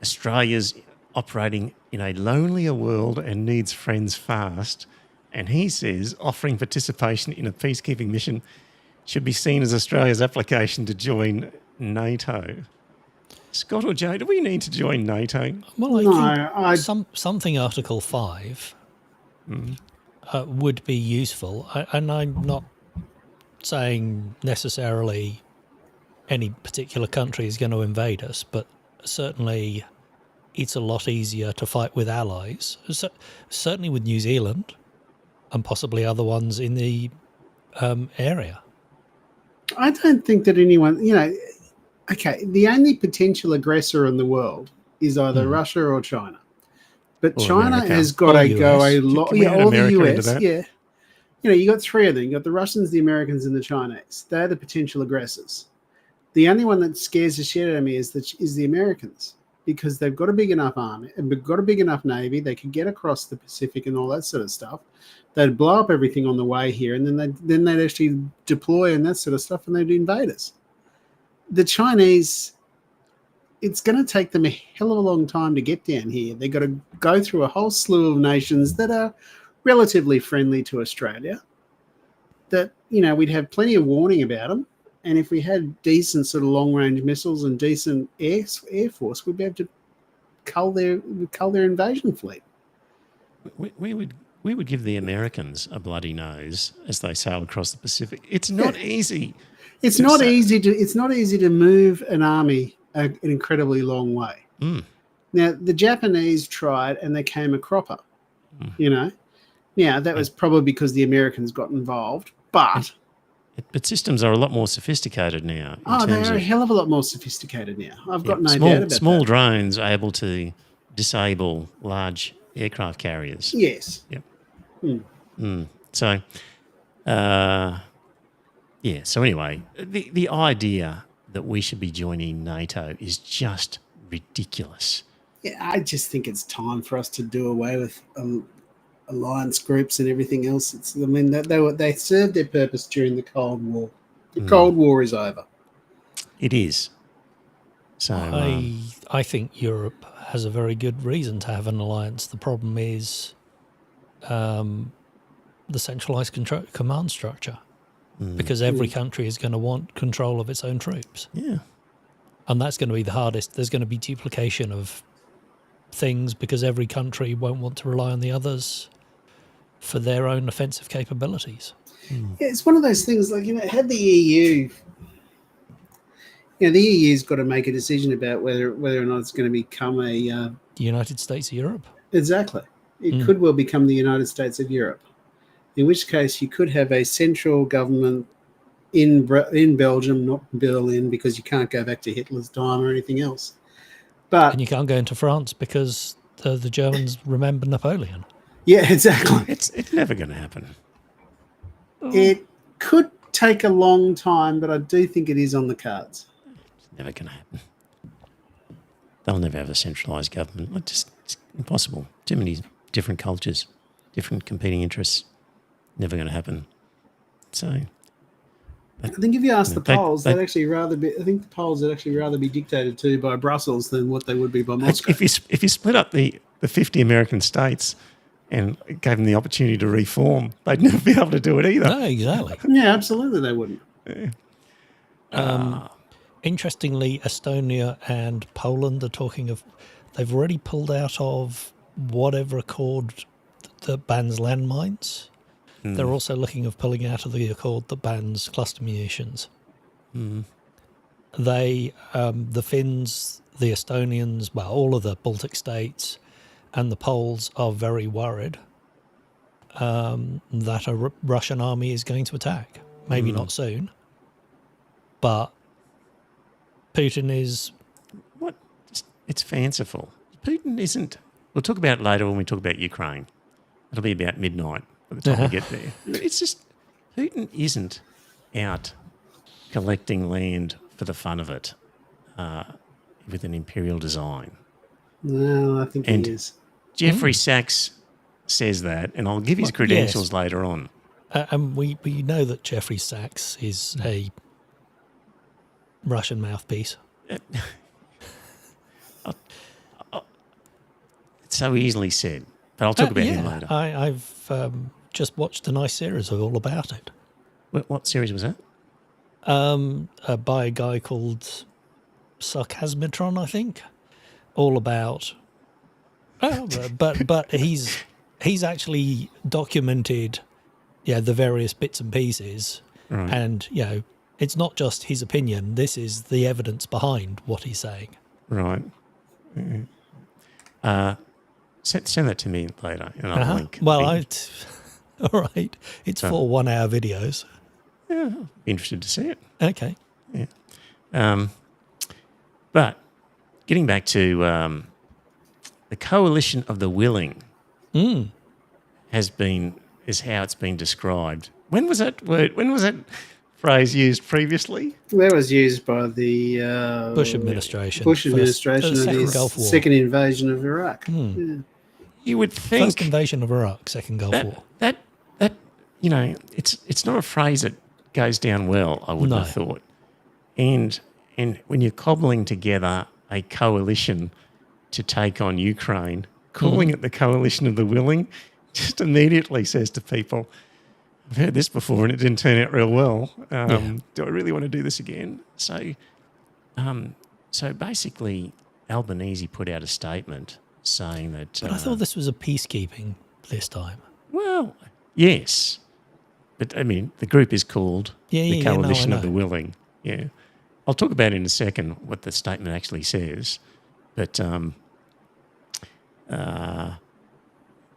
Australia's operating in a lonelier world and needs friends fast. And he says offering participation in a peacekeeping mission should be seen as Australia's application to join NATO. Scott or Joe, do we need to join NATO? Well, I think something Article 5 would be useful. And I'm not saying necessarily any particular country is going to invade us, but certainly it's a lot easier to fight with allies, certainly with New Zealand and possibly other ones in the area. I don't think that anyone, the only potential aggressor in the world is either Russia or China. But or China America. has got to go a lot. Yeah, Or America the into US. that? Yeah. You got three of them. You got the Russians, the Americans, and the Chinese. They're the potential aggressors. The only one that scares the shit out of me is the Americans. because they've got a big enough army and they've got a big enough navy. They could get across the Pacific and all that sort of stuff. They'd blow up everything on the way here, and then they'd actually deploy and that sort of stuff, and they'd invade us. The Chinese, it's going to take them a hell of a long time to get down here. They've got to go through a whole slew of nations that are relatively friendly to Australia, that, we'd have plenty of warning about them. And if we had decent sort of long-range missiles and decent air force, we'd be able to cull their invasion fleet. We would give the Americans a bloody nose as they sail across the Pacific. It's not easy. It's not easy to move an army an incredibly long way. Mm. Now, the Japanese tried and they came a cropper. Now, that was probably because the Americans got involved, but systems are a lot more sophisticated now. They're a hell of a lot more sophisticated now. I've got no doubt about that. Small drones are able to disable large aircraft carriers. Yes. Yep. So, So anyway, the idea that we should be joining NATO is just ridiculous. Yeah, I just think it's time for us to do away with alliance groups and everything else. They served their purpose during the Cold War. The Cold War is over. It is. So I think Europe has a very good reason to have an alliance. The problem is the centralized command structure, because every country is going to want control of its own troops. Yeah. And that's going to be the hardest. There's going to be duplication of things because every country won't want to rely on the others for their own offensive capabilities. Yeah, it's one of those things like, had the EU... the EU's got to make a decision about whether or not it's going to become a... the United States of Europe. Exactly. It could well become the United States of Europe, in which case you could have a central government in Belgium, not Berlin, because you can't go back to Hitler's time or anything else. And you can't go into France because the Germans remember Napoleon. Yeah, exactly. It's never going to happen. It could take a long time, but I do think it is on the cards. It's never going to happen. They'll never have a centralised government. It's impossible. Too many different cultures, different competing interests. Never going to happen. So, I think if you ask the Poles, I think the Poles would actually rather be dictated to by Brussels than what they would be by Moscow. If you split up the 50 American states and gave them the opportunity to reform, they'd never be able to do it either. No, exactly. Yeah, absolutely they wouldn't. Interestingly, Estonia and Poland are talking of, they've already pulled out of whatever accord that bans landmines. They're also looking of pulling out of the accord that bans cluster munitions. They, the Finns, the Estonians, well, all of the Baltic states and the Poles are very worried that a Russian army is going to attack. Maybe not soon, but Putin is... What? It's fanciful. Putin isn't... We'll talk about it later when we talk about Ukraine. It'll be about midnight by the time we get there. It's just... Putin isn't out collecting land for the fun of it with an imperial design. No, I think he is. Jeffrey Sachs says that, and I'll give his credentials later on. And we know that Jeffrey Sachs is a Russian mouthpiece. It's so easily said, but I'll talk about him later. I've just watched a nice series all about it. What series was that? By a guy called Sarcasmitron, I think. All about... but he's actually documented the various bits and pieces. Right. And, it's not just his opinion. This is the evidence behind what he's saying. Right. Send that to me later, and I'll link. Well, all right. It's 4 1-hour videos. Yeah, I'll be interested to see it. Okay. Yeah. But getting back to the coalition of the willing is how it's been described. When was that word? When was that phrase used previously. That was used by the Bush administration. Bush administration of Second the Gulf War. second invasion of Iraq. Yeah. You would think First invasion of Iraq, Second Gulf War. that it's not a phrase that goes down well, I wouldn't have thought. And when you're cobbling together a coalition to take on Ukraine, calling it the coalition of the willing just immediately says to people, I've heard this before and it didn't turn out real well. Do I really want to do this again? So basically, Albanese put out a statement saying that... But I thought this was a peacekeeping this time. Well, yes. But, I mean, the group is called the Coalition of the Willing. Yeah. I'll talk about in a second what the statement actually says. But,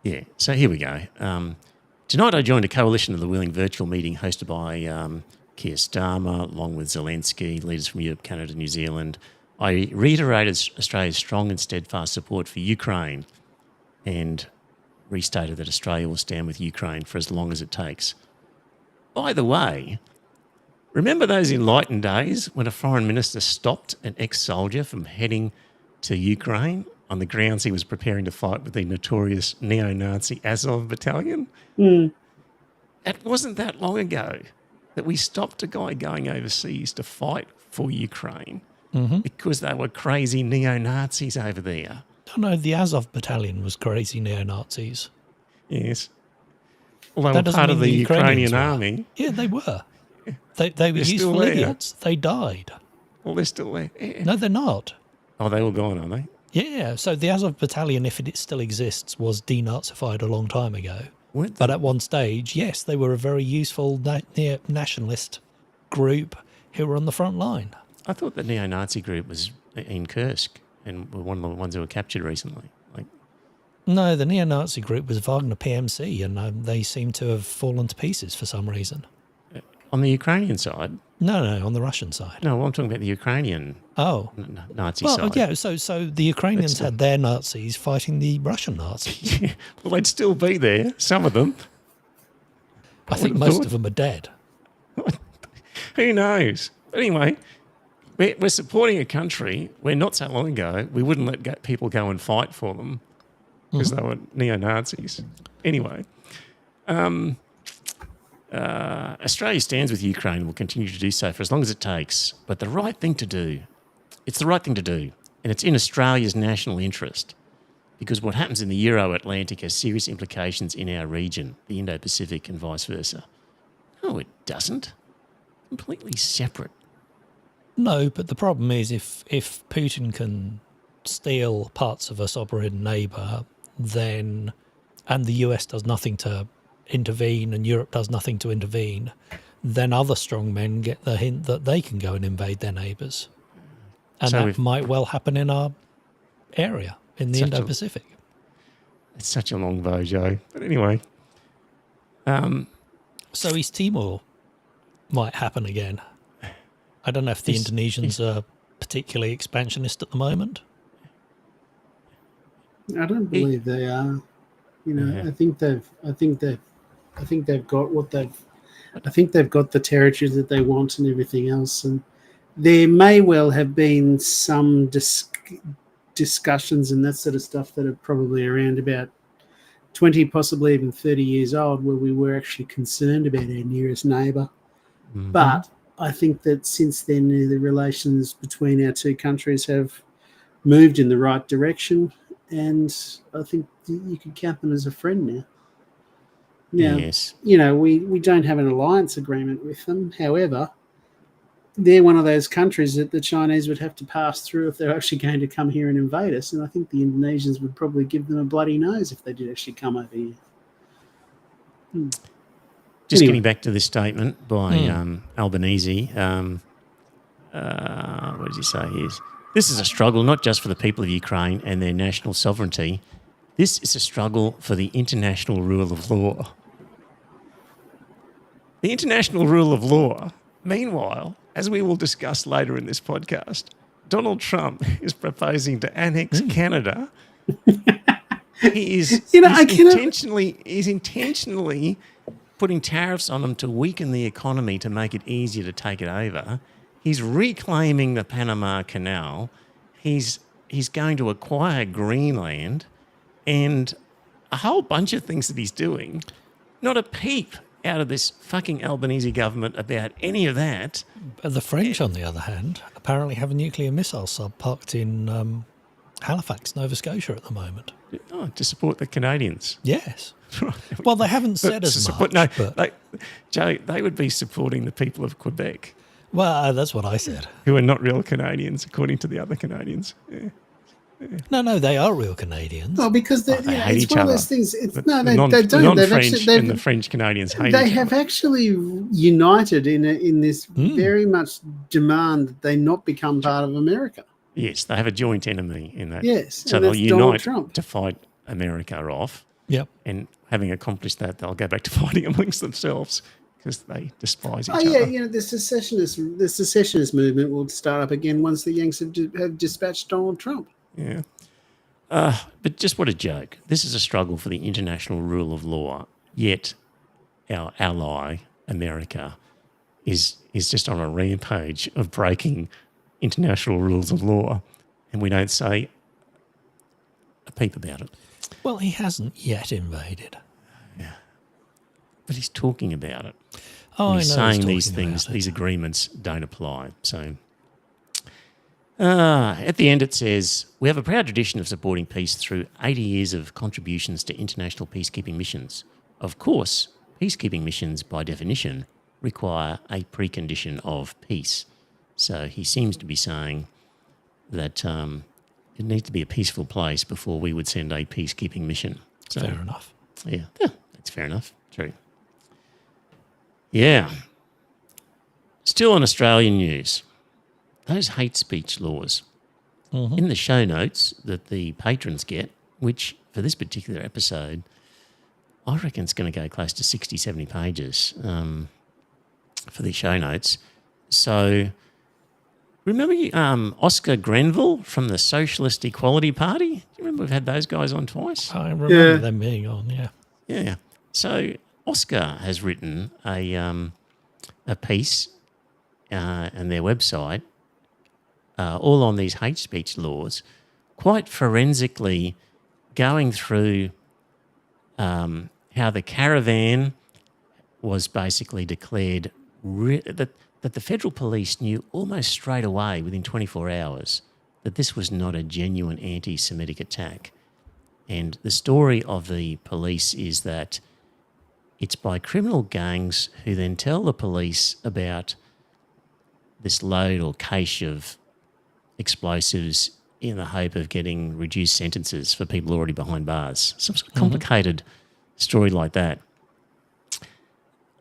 yeah, so here we go. Tonight I joined a Coalition of the Willing virtual meeting hosted by Keir Starmer, along with Zelensky, leaders from Europe, Canada, New Zealand. I reiterated Australia's strong and steadfast support for Ukraine and restated that Australia will stand with Ukraine for as long as it takes. By the way, remember those enlightened days when a foreign minister stopped an ex-soldier from heading to Ukraine on the grounds he was preparing to fight with the notorious neo-Nazi Azov battalion? It wasn't that long ago that we stopped a guy going overseas to fight for Ukraine because they were crazy neo-Nazis over there. No, the Azov battalion was crazy neo-Nazis. Yes. Well, they were part of the Ukrainian army. Yeah, they were. They were useful idiots. They died. Well, they're still there. Yeah. No, they're not. Oh, they were gone, are they? Yeah, so the Azov battalion, if it still exists, was denazified a long time ago. But at one stage, yes, they were a very useful nationalist group who were on the front line. I thought the neo-Nazi group was in Kursk and were one of the ones who were captured recently. No, the neo-Nazi group was Wagner PMC, and they seem to have fallen to pieces for some reason. On the Ukrainian side? No, on the Russian side. No, I'm talking about the Ukrainian Nazi side. Well, yeah, so the Ukrainians had their Nazis fighting the Russian Nazis. Yeah, well, they'd still be there, some of them. I think most of them are dead. Who knows? But anyway, we're supporting a country where not so long ago we wouldn't let people go and fight for them because they were neo-Nazis. Anyway, Australia stands with Ukraine and will continue to do so for as long as it takes. But the right thing to do, it's the right thing to do, and it's in Australia's national interest because what happens in the Euro-Atlantic has serious implications in our region, the Indo-Pacific and vice versa. No, it doesn't. Completely separate. No, but the problem is if Putin can steal parts of a sovereign neighbour, then, and the US does nothing to intervene and Europe does nothing to intervene, then other strong men get the hint that they can go and invade their neighbours. And so that might well happen in our area, in the Indo-Pacific. It's such a long bow, Joe. But anyway. So East Timor might happen again. I don't know if the Indonesians are particularly expansionist at the moment. I don't believe they are. You know, I think they've got what I think they've got the territory that they want and everything else. And there may well have been some discussions and that sort of stuff that are probably around about 20, possibly even 30 years old, where we were actually concerned about our nearest neighbour. Mm-hmm. But I think that since then, the relations between our two countries have moved in the right direction, and I think you can count them as a friend now. Now, yes. You know, we don't have an alliance agreement with them. However, they're one of those countries that the Chinese would have to pass through if they're actually going to come here and invade us, and I think the Indonesians would probably give them a bloody nose if they did actually come over here. Just getting back to this statement by Albanese, what does he say here? This is a struggle not just for the people of Ukraine and their national sovereignty. This is a struggle for the international rule of law. The international rule of law. Meanwhile, as we will discuss later in this podcast, Donald Trump is proposing to annex Canada. He's intentionally putting tariffs on them to weaken the economy to make it easier to take it over. He's reclaiming the Panama Canal. He's going to acquire Greenland and a whole bunch of things that he's doing. Not a peep out of this fucking Albanese government about any of that. But the French, on the other hand, apparently have a nuclear missile sub parked in Halifax, Nova Scotia at the moment. Oh, to support the Canadians. Yes. Well, they haven't said as much. No, but, Joe, they would be supporting the people of Quebec, well, that's what I said. who are not real Canadians, according to the other Canadians. Yeah. No, they are real Canadians. No, because They hate it's each one of other. those things. It's, The no, they non- don't. the They've non-French actually, and the French Canadians hate they each have other. actually united in this very much demand that they not become part of America. Yes, they have a joint enemy in that. Yes, So and they'll that's Donald unite Trump. to fight America off. Yep. And having accomplished that, they'll go back to fighting amongst themselves because they despise each Oh other. yeah, the secessionist movement will start up again once the Yanks have dispatched Donald Trump. Yeah. But just what a joke. This is a struggle for the international rule of law, yet our ally, America, is just on a rampage of breaking international rules of law, and we don't say a peep about it. Well, he hasn't yet invaded. But he's talking about it. Oh, And he's I know. saying he's these talking things, about it. these agreements don't apply. So at the end it says, we have a proud tradition of supporting peace through 80 years of contributions to international peacekeeping missions. Of course, peacekeeping missions, by definition, require a precondition of peace. So he seems to be saying that it needs to be a peaceful place before we would send a peacekeeping mission. So, Fair enough. yeah, that's fair enough. True. Yeah. Still on Australian news, those hate speech laws. In the show notes that the patrons get, which for this particular episode, I reckon it's going to go close to 60, 70 pages for the show notes. So remember Oscar Grenville from the Socialist Equality Party? Do you remember we've had those guys on twice? I remember them being on, yeah. Yeah. So Oscar has written a piece on their website, all on these hate speech laws, quite forensically going through how the caravan was basically declared that the federal police knew almost straight away within 24 hours that this was not a genuine anti-Semitic attack. And the story of the police is that it's by criminal gangs who then tell the police about this load or cache of explosives in the hope of getting reduced sentences for people already behind bars. Some sort of complicated story like that.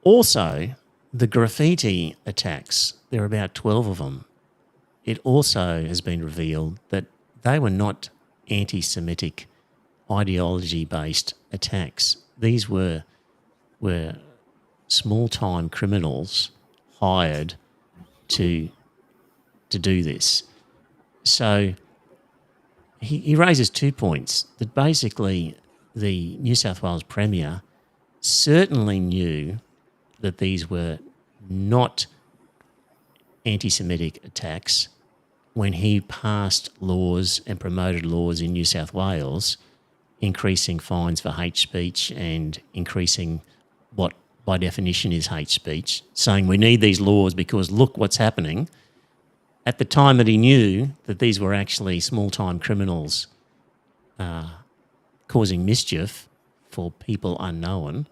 Also, the graffiti attacks, there are about 12 of them. It also has been revealed that they were not anti-Semitic ideology-based attacks. These were small-time criminals hired to do this. So he raises 2 points, that basically the New South Wales Premier certainly knew that these were not anti-Semitic attacks when he passed laws and promoted laws in New South Wales increasing fines for hate speech and increasing what by definition is hate speech, saying we need these laws because look what's happening. At the time that he knew that these were actually small-time criminals causing mischief for people unknown,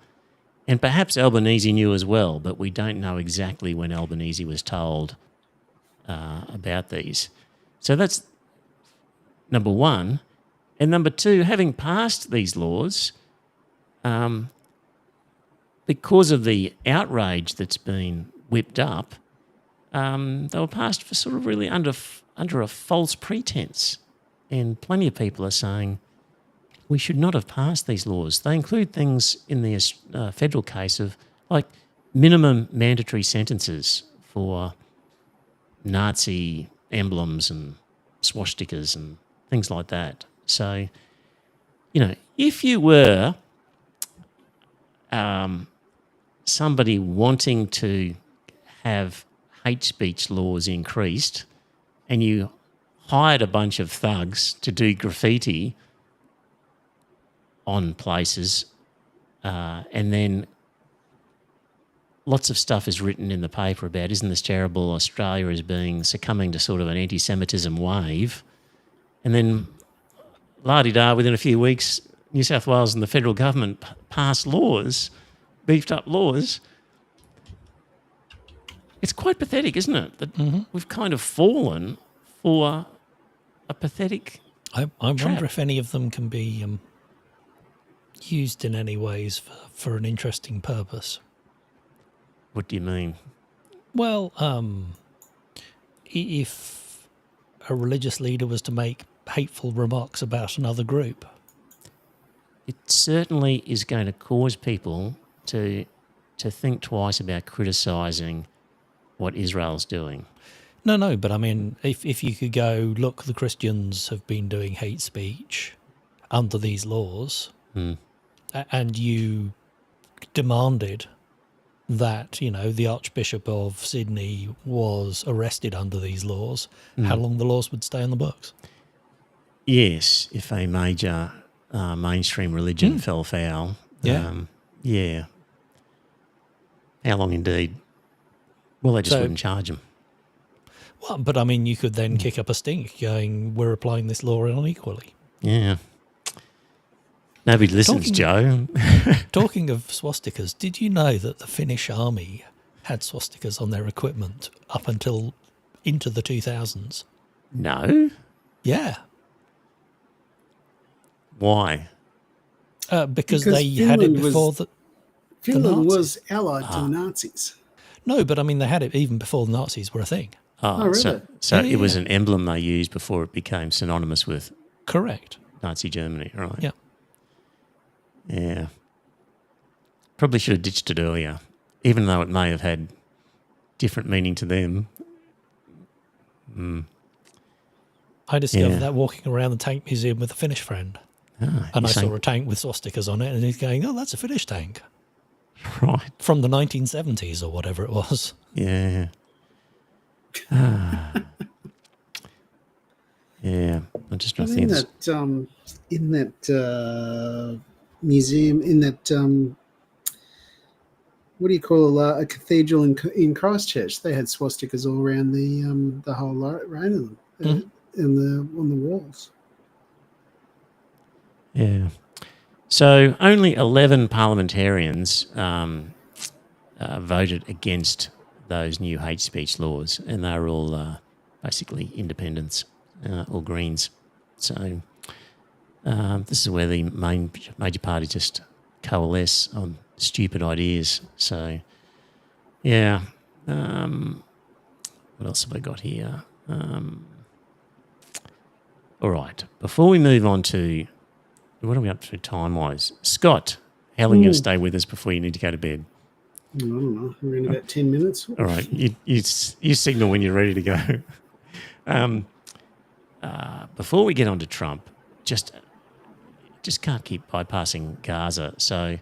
and perhaps Albanese knew as well, but we don't know exactly when Albanese was told about these. So that's number one. And number two, having passed these laws, because of the outrage that's been whipped up, they were passed for sort of really under a false pretense. And plenty of people are saying we should not have passed these laws. They include things in the federal case of like minimum mandatory sentences for Nazi emblems and swastikas and things like that. So, if you were somebody wanting to have hate speech laws increased, and you hired a bunch of thugs to do graffiti on places, and then lots of stuff is written in the paper about, isn't this terrible, Australia is succumbing to sort of an anti-Semitism wave. And then, la-di-da, within a few weeks, New South Wales and the federal government passed laws, beefed up laws. It's quite pathetic, isn't it, that we've kind of fallen for a pathetic I trap. wonder if any of them can be used in any ways for an interesting purpose. What do you mean? Well, if a religious leader was to make hateful remarks about another group, It certainly is going to cause people to think twice about criticising what Israel's doing. No, but I mean, if you could go, look, the Christians have been doing hate speech under these laws, and you demanded that, the Archbishop of Sydney was arrested under these laws, how long the laws would stay on the books? Yes, if a major mainstream religion fell foul. Yeah. Yeah. How long indeed? Well, they just So- wouldn't charge them. Well, but I mean, you could then kick up a stink going, we're applying this law unequally. Yeah. Nobody listens, Joe. Talking of swastikas, did you know that the Finnish army had swastikas on their equipment up until into the 2000s? No? Yeah. Why? Because Because they had it Finland was- before the Finland Nazis. was allied to the Nazis. No, but I mean, they had it even before the Nazis were a thing. Oh, really? So Yeah, it was yeah. an emblem they used before it became synonymous with Correct. Nazi Germany, right? Yeah. Yeah. Probably should have ditched it earlier, even though it may have had different meaning to them. I discovered Yeah. that walking around the tank museum with a Finnish friend. Ah, And you're I saying- saw a tank with swastikas on it, and he's going, oh, that's a Finnish tank Right. from the 1970s or whatever it was. Yeah. Yeah. I'm just trying to think. In that museum, in that what do you call a cathedral in Christchurch? They had swastikas all around the whole range of them, on the walls. Yeah. So only 11 parliamentarians voted against those new hate speech laws, and they were all basically independents or Greens. So this is where the major parties just coalesce on stupid ideas. So, yeah. What else have I got here? All right. Before we move on to, what are we up to time-wise? Scott, how long are you going to stay with us before you need to go to bed? I don't know. We're in about 10 minutes. All right. You signal when you're ready to go. Before we get on to Trump, just can't keep bypassing Gaza. So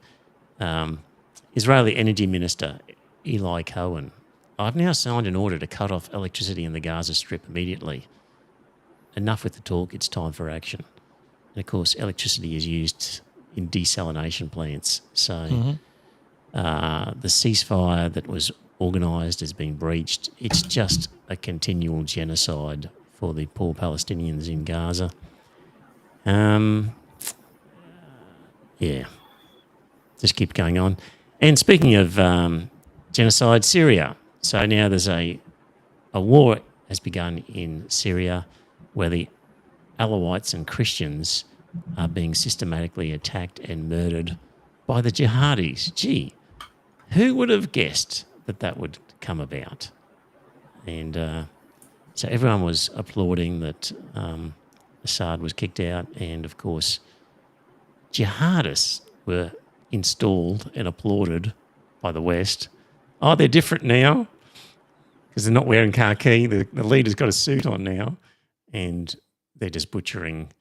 Israeli Energy Minister Eli Cohen, I've now signed an order to cut off electricity in the Gaza Strip immediately. Enough with the talk, it's time for action. And, of course, electricity is used in desalination plants. So the ceasefire that was organised has been breached. It's just a continual genocide for the poor Palestinians in Gaza. Yeah, just keep going on. And speaking of genocide, Syria. So now there's a war has begun in Syria where the Alawites and Christians are being systematically attacked and murdered by the jihadis. Gee, who would have guessed that would come about? And so everyone was applauding that Assad was kicked out, and of course jihadists were installed and applauded by the West. Oh, they're different now because they're not wearing khaki. The leader's got a suit on now, and they're just butchering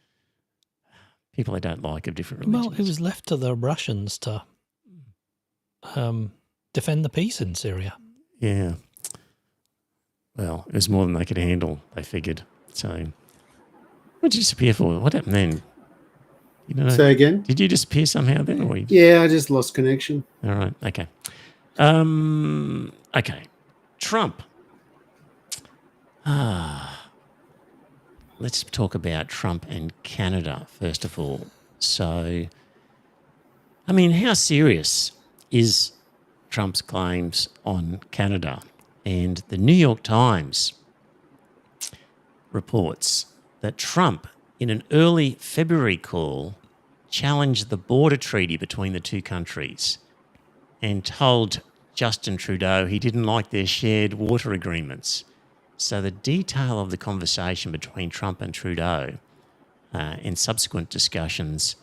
people they don't like of different religions. Well, it was left to the Russians to defend the peace in Syria. Yeah. Well, it was more than they could handle, they figured. So, what did you disappear for? What happened then? You know, Say again? did you disappear somehow then? Or Yeah, I just lost connection. All right. Okay. Okay. Trump. Let's talk about Trump and Canada, first of all. So, I mean, how serious is Trump's claims on Canada? And the New York Times reports that Trump, in an early February call, challenged the border treaty between the two countries and told Justin Trudeau he didn't like their shared water agreements. So the detail of the conversation between Trump and Trudeau and subsequent discussions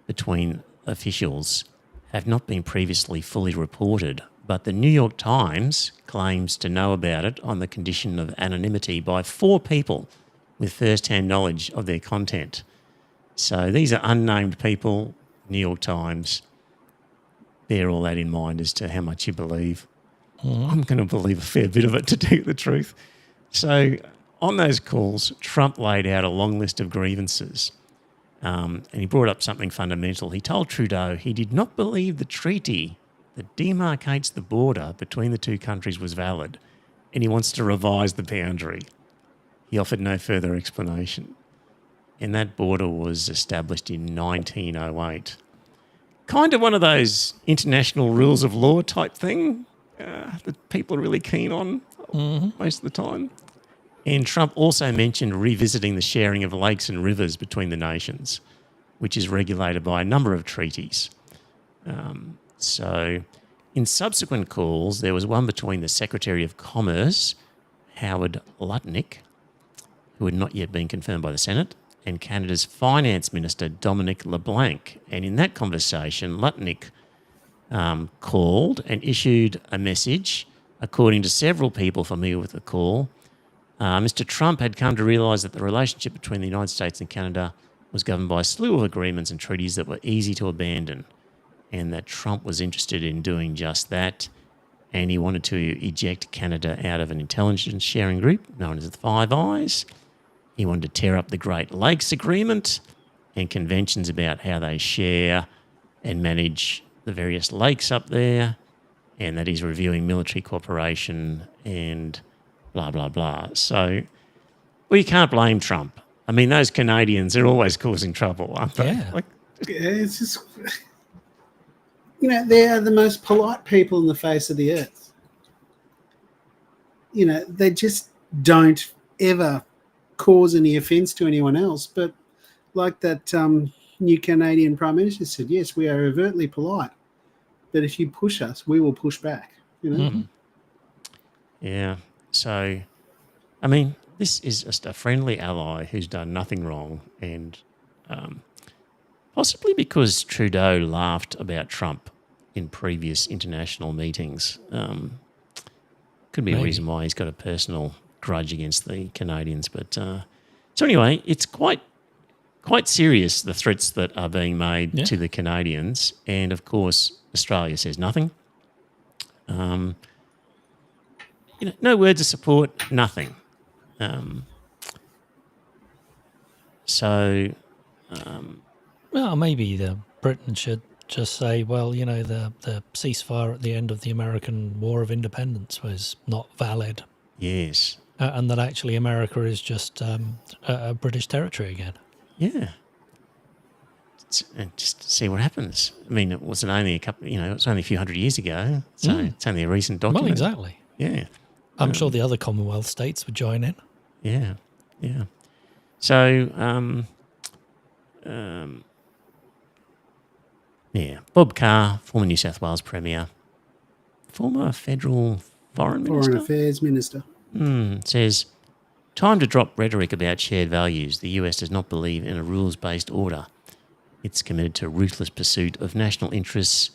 between officials have not been previously fully reported, but the New York Times claims to know about it on the condition of anonymity by 4 people with first-hand knowledge of their content. So these are unnamed people, New York Times. Bear all that in mind as to how much you believe. I'm going to believe a fair bit of it, to tell you the truth. So on those calls, Trump laid out a long list of grievances, and he brought up something fundamental. He told Trudeau he did not believe the treaty that demarcates the border between the two countries was valid, and he wants to revise the boundary. He offered no further explanation. And that border was established in 1908. Kind of one of those international rules of law type thing that people are really keen on most of the time. And Trump also mentioned revisiting the sharing of lakes and rivers between the nations, which is regulated by a number of treaties. So in subsequent calls, there was one between the Secretary of Commerce, Howard Lutnick, who had not yet been confirmed by the Senate, and Canada's Finance Minister, Dominic LeBlanc. And in that conversation, Lutnick called and issued a message. According to several people familiar with the call, Mr. Trump had come to realise that the relationship between the United States and Canada was governed by a slew of agreements and treaties that were easy to abandon, and that Trump was interested in doing just that, and he wanted to eject Canada out of an intelligence sharing group known as the Five Eyes. He wanted to tear up the Great Lakes Agreement and conventions about how they share and manage the various lakes up there, and that he's reviewing military cooperation and blah, blah, blah. So we can't blame Trump. I mean, those Canadians are always causing trouble, aren't they? Yeah. It's just, they are the most polite people on the face of the earth. They just don't ever cause any offence to anyone else. But like that new Canadian Prime Minister said, yes, we are overtly polite, but if you push us, we will push back. Yeah. So, I mean, this is just a friendly ally who's done nothing wrong, and possibly because Trudeau laughed about Trump in previous international meetings. Could be a reason why he's got a personal grudge against the Canadians. But so anyway, it's quite serious, the threats that are being made to the Canadians, and of course Australia says nothing. No words of support, nothing. Well, maybe Britain should just say, well, the ceasefire at the end of the American War of Independence was not valid. Yes. And that actually America is just a British territory again. Yeah. And just see what happens. I mean, it wasn't only it was only a few hundred years ago, so it's only a recent document. Well, exactly. Yeah. I'm sure the other Commonwealth states would join in. Yeah, yeah. So, Bob Carr, former New South Wales Premier, former federal Foreign Minister. Foreign Affairs Minister. Says, time to drop rhetoric about shared values. The US does not believe in a rules-based order. It's committed to ruthless pursuit of national interests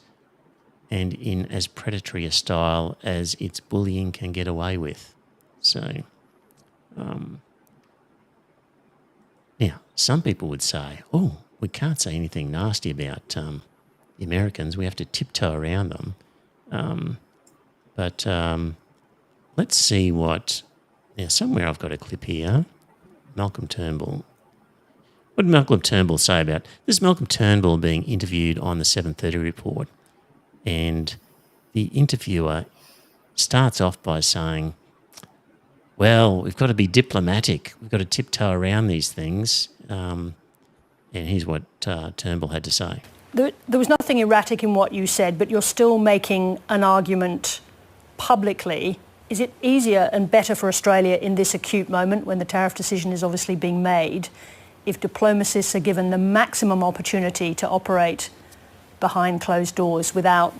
and in as predatory a style as its bullying can get away with. So, now, some people would say, oh, we can't say anything nasty about the Americans. We have to tiptoe around them. But let's see what... Now, somewhere I've got a clip here. Malcolm Turnbull. What did Malcolm Turnbull say about... This is Malcolm Turnbull being interviewed on the 7:30 report. And the interviewer starts off by saying, well, we've got to be diplomatic. We've got to tiptoe around these things. And here's what Turnbull had to say. There was nothing erratic in what you said, but you're still making an argument publicly. Is it easier and better for Australia in this acute moment when the tariff decision is obviously being made if diplomacists are given the maximum opportunity to operate behind closed doors without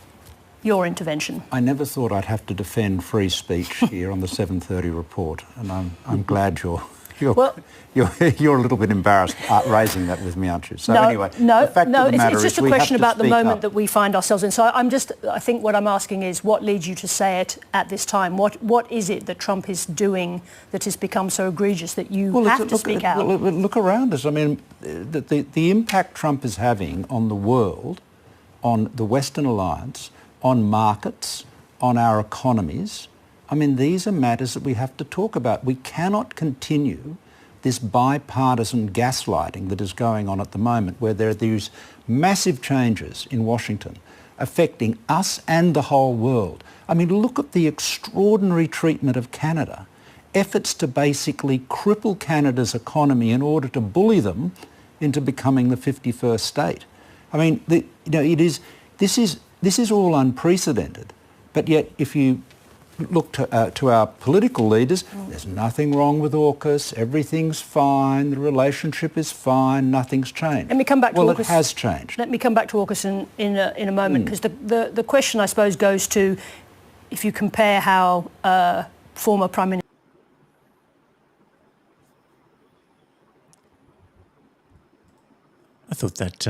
your intervention? I never thought I'd have to defend free speech here on the 7:30 report, and I'm glad you're a little bit embarrassed raising that with me, aren't you? So anyway, the fact of the matter it's just is a question about the moment up. that we find ourselves in. So I think what I'm asking is, what leads you to say it at this time? What is it that Trump is doing that has become so egregious that you have to speak out? Look around us. I mean, the impact Trump is having on the world, on the Western alliance, on markets, on our economies. I mean, these are matters that we have to talk about. We cannot continue this bipartisan gaslighting that is going on at the moment, where there are these massive changes in Washington affecting us and the whole world. I mean, look at the extraordinary treatment of Canada. Efforts to basically cripple Canada's economy in order to bully them into becoming the 51st state. I mean, this is all unprecedented. But yet, if you look to our political leaders, there's nothing wrong with AUKUS, everything's fine, the relationship is fine, nothing's changed. Let me come back to AUKUS. Well, it has changed. Let me come back to AUKUS in a moment, because the question, I suppose, goes to, if you compare how former Prime Minister... I thought that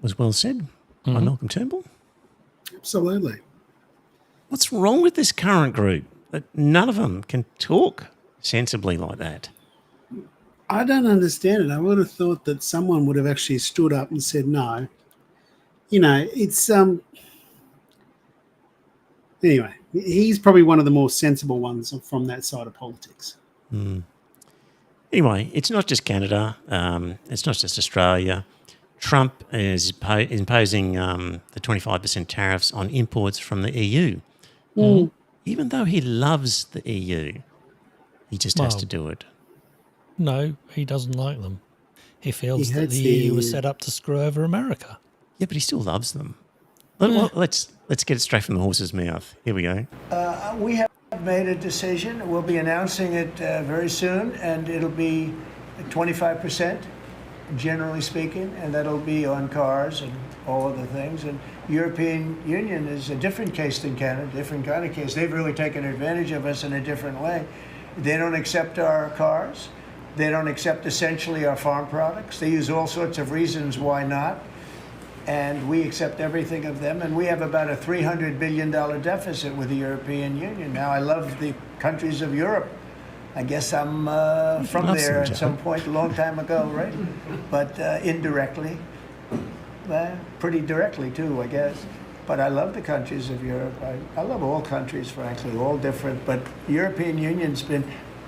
was well said by Malcolm Turnbull. Absolutely. What's wrong with this current group? That none of them can talk sensibly like that. I don't understand it. I would have thought that someone would have actually stood up and said no. You know, it's anyway, he's probably one of the more sensible ones from that side of politics. Anyway, it's not just Canada. It's not just Australia. Trump is imposing the 25% tariffs on imports from the EU. Even though he loves the EU, he just has to do it. No, he doesn't like them. He feels that the EU was set up to screw over America. Yeah, but he still loves them. Well, let's get it straight from the horse's mouth. Here we go. We have made a decision. We'll be announcing it very soon, and it'll be 25%, generally speaking, and that'll be on cars and all of the things. And European Union is a different case than Canada, different kind of case. They've really taken advantage of us in a different way. They don't accept our cars. They don't accept essentially our farm products. They use all sorts of reasons why not. And we accept everything of them. And we have about a $300 billion deficit with the European Union. Now, I love the countries of Europe. I guess I'm from there at some point a long time ago, right? But indirectly, pretty directly too, I guess. But I love the countries of Europe. I love all countries, frankly, all different. But the European Union's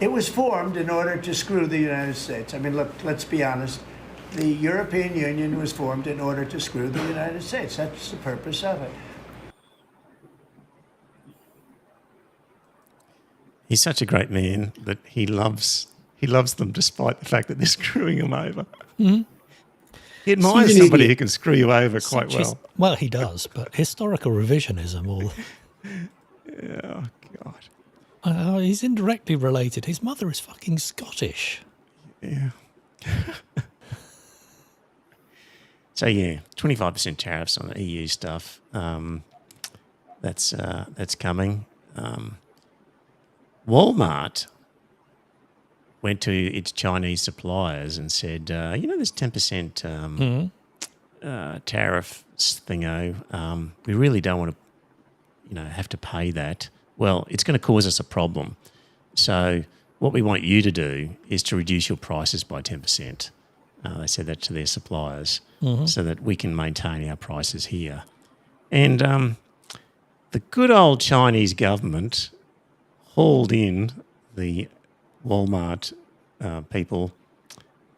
it was formed in order to screw the United States. I mean, look, let's be honest. The European Union was formed in order to screw the United States. That's the purpose of it. He's such a great man that he loves them despite the fact that they're screwing him over. He admires somebody who can screw you over quite well. Well, he does, but historical revisionism all... Oh, God. He's indirectly related. His mother is fucking Scottish. Yeah. So, yeah, 25% tariffs on the EU stuff. That's coming. Walmart went to its Chinese suppliers and said, this 10% tariff thingo, we really don't want to, have to pay that. Well, it's going to cause us a problem. So what we want you to do is to reduce your prices by 10%. They said that to their suppliers so that we can maintain our prices here. And the good old Chinese government hauled in the Walmart people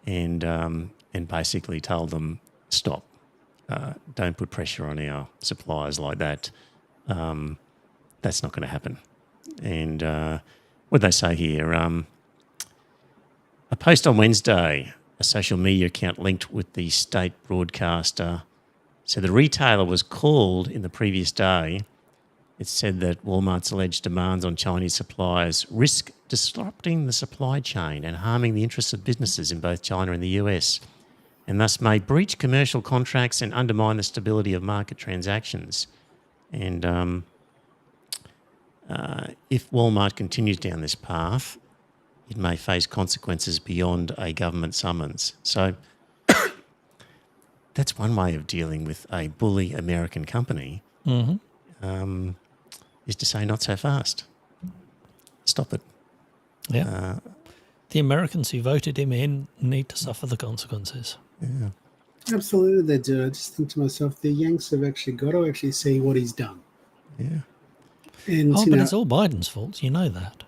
and basically told them, stop, don't put pressure on our suppliers like that. That's not going to happen. And what did they say here? A post on Wednesday, a social media account linked with the state broadcaster said the retailer was called in the previous day. It said that Walmart's alleged demands on Chinese suppliers risk disrupting the supply chain and harming the interests of businesses in both China and the US, and thus may breach commercial contracts and undermine the stability of market transactions. And if Walmart continues down this path, it may face consequences beyond a government summons. So that's one way of dealing with a bully American company, is to say not so fast. Stop it. Yeah. The Americans who voted him in need to suffer the consequences. Yeah. Absolutely, they do. I just think to myself, the Yanks have actually got to actually see what he's done. Yeah. And But it's all Biden's fault. You know that.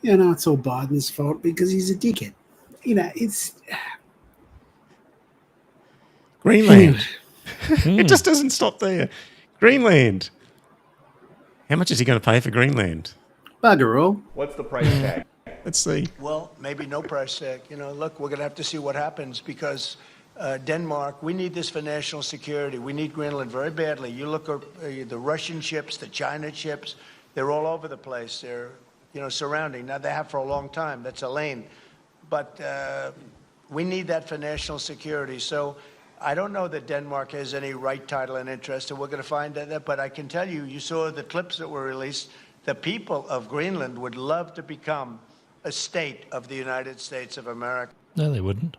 Yeah, no, it's all Biden's fault because he's a dickhead. It's Greenland. It just doesn't stop there. Greenland. How much is he going to pay for Greenland? bugger all. What's the price tag? Let's see. Well, maybe no price tag. Look, we're going to have to see what happens because Denmark, we need this for national security. We need Greenland very badly. You look at the Russian ships, the China ships, they're all over the place. They're, surrounding. Now, they have for a long time. That's a lane. But we need that for national security. So I don't know that Denmark has any right, title, and interest, and we're going to find that. But I can tell you, you saw the clips that were released. The people of Greenland would love to become a state of the United States of America. No, they wouldn't.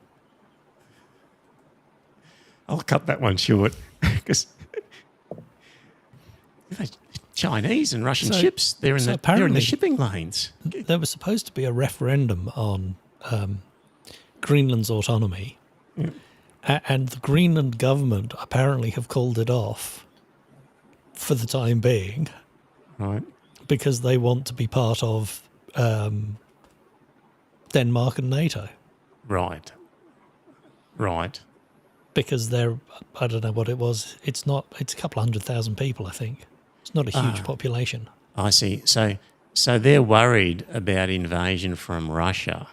I'll cut that one short because Chinese and Russian ships, they're in the shipping lanes. There was supposed to be a referendum on Greenland's autonomy, and the Greenland government apparently have called it off for the time being, right? Because they want to be part of Denmark and NATO. Right. Because they're, I don't know what it was. It's a couple of 100,000 people, I think. It's not a huge population. I see. So they're worried about invasion from Russia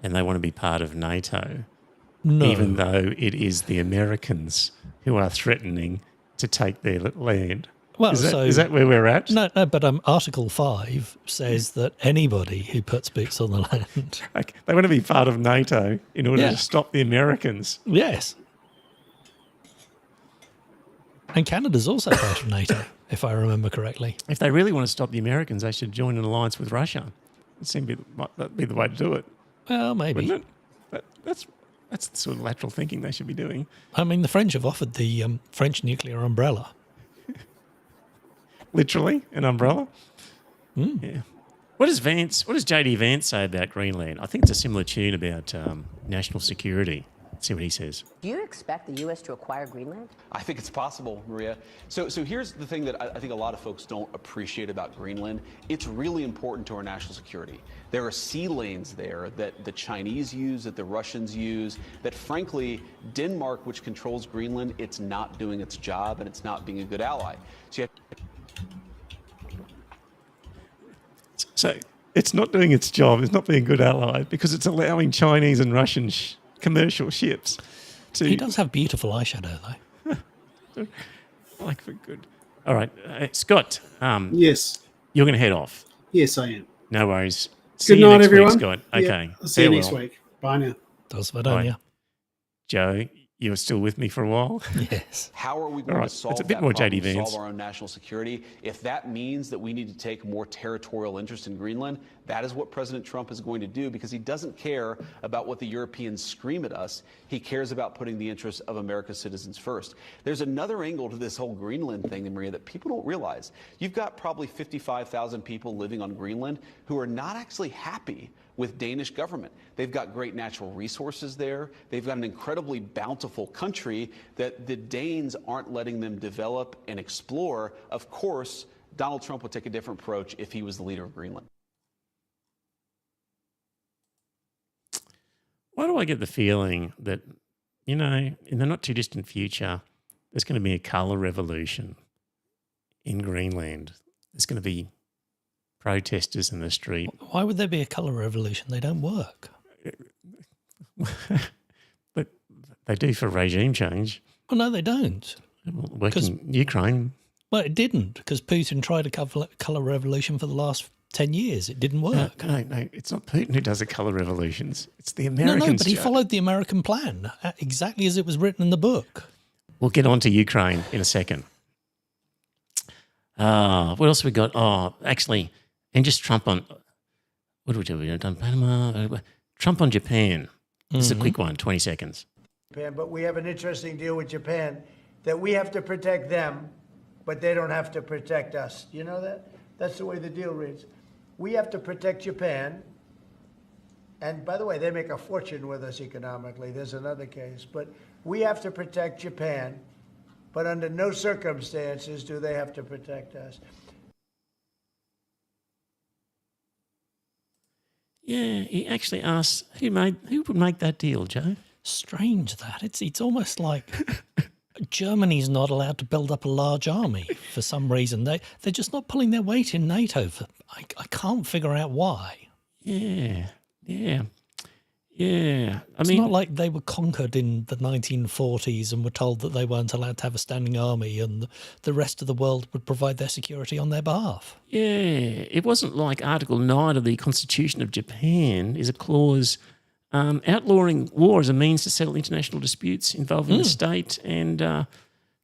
and they want to be part of NATO. No. Even though it is the Americans who are threatening to take their land. Well, is that where we're at? No, but Article 5 says that anybody who puts boots on the land... They want to be part of NATO in order to stop the Americans. Yes. And Canada's also part of NATO, if I remember correctly. If they really want to stop the Americans, they should join an alliance with Russia. It seems that'd be the way to do it. Well, maybe. Wouldn't it? That's the sort of lateral thinking they should be doing. I mean, the French have offered the French nuclear umbrella. Literally, an umbrella. Yeah. What does JD Vance say about Greenland? I think it's a similar tune about national security. Let's see what he says. Do you expect the U.S. to acquire Greenland? I think it's possible, Maria. So here's the thing that I think a lot of folks don't appreciate about Greenland. It's really important to our national security. There are sea lanes there that the Chinese use, that the Russians use, that frankly, Denmark, which controls Greenland, it's not doing its job and it's not being a good ally. So it's not doing its job. It's not being a good ally because it's allowing Chinese and Russian commercial ships to... He does have beautiful eyeshadow, though. Like for good. All right. Scott. Yes. You're going to head off. Yes, I am. No worries. Good night, everyone. Scott. Okay. I'll see you next week. Bye now. Das Vidania. Joe, you were still with me for a while? Yes. How are we going to solve that problem, solve our own national security? If that means that we need to take more territorial interest in Greenland, that is what President Trump is going to do because he doesn't care about what the Europeans scream at us. He cares about putting the interests of America's citizens first. There's another angle to this whole Greenland thing, Maria, that people don't realize. You've got probably 55,000 people living on Greenland who are not actually happy with Danish government. They've got great natural resources there. They've got an incredibly bountiful country that the Danes aren't letting them develop and explore. Of course, Donald Trump would take a different approach if he was the leader of Greenland. Why do I get the feeling that, in the not too distant future, there's going to be a colour revolution in Greenland? There's going to be protesters in the street. Why would there be a colour revolution? They don't work. But they do for regime change. Oh, no, they don't. Work in Ukraine. Well, it didn't, because Putin tried a colour revolution for the last 10 years. It didn't work. No, it's not Putin who does the colour revolutions. It's the Americans. No, but he followed the American plan exactly as it was written in the book. We'll get on to Ukraine in a second. What else have we got? Oh, actually, and just Trump on, what do we do? We've done Panama. Trump on Japan. This is a quick one, 20 seconds. But we have an interesting deal with Japan that we have to protect them, but they don't have to protect us. You know that? That's the way the deal reads. We have to protect Japan. And by the way, they make a fortune with us economically. There's another case. But we have to protect Japan, but under no circumstances do they have to protect us. Yeah, he actually asked who would make that deal, Joe? Strange that. It's almost like Germany's not allowed to build up a large army for some reason. They're just not pulling their weight in NATO. I can't figure out why. Yeah. It's not like they were conquered in the 1940s and were told that they weren't allowed to have a standing army and the rest of the world would provide their security on their behalf. Yeah, it wasn't like Article 9 of the Constitution of Japan is a clause outlawing war as a means to settle international disputes involving the state, and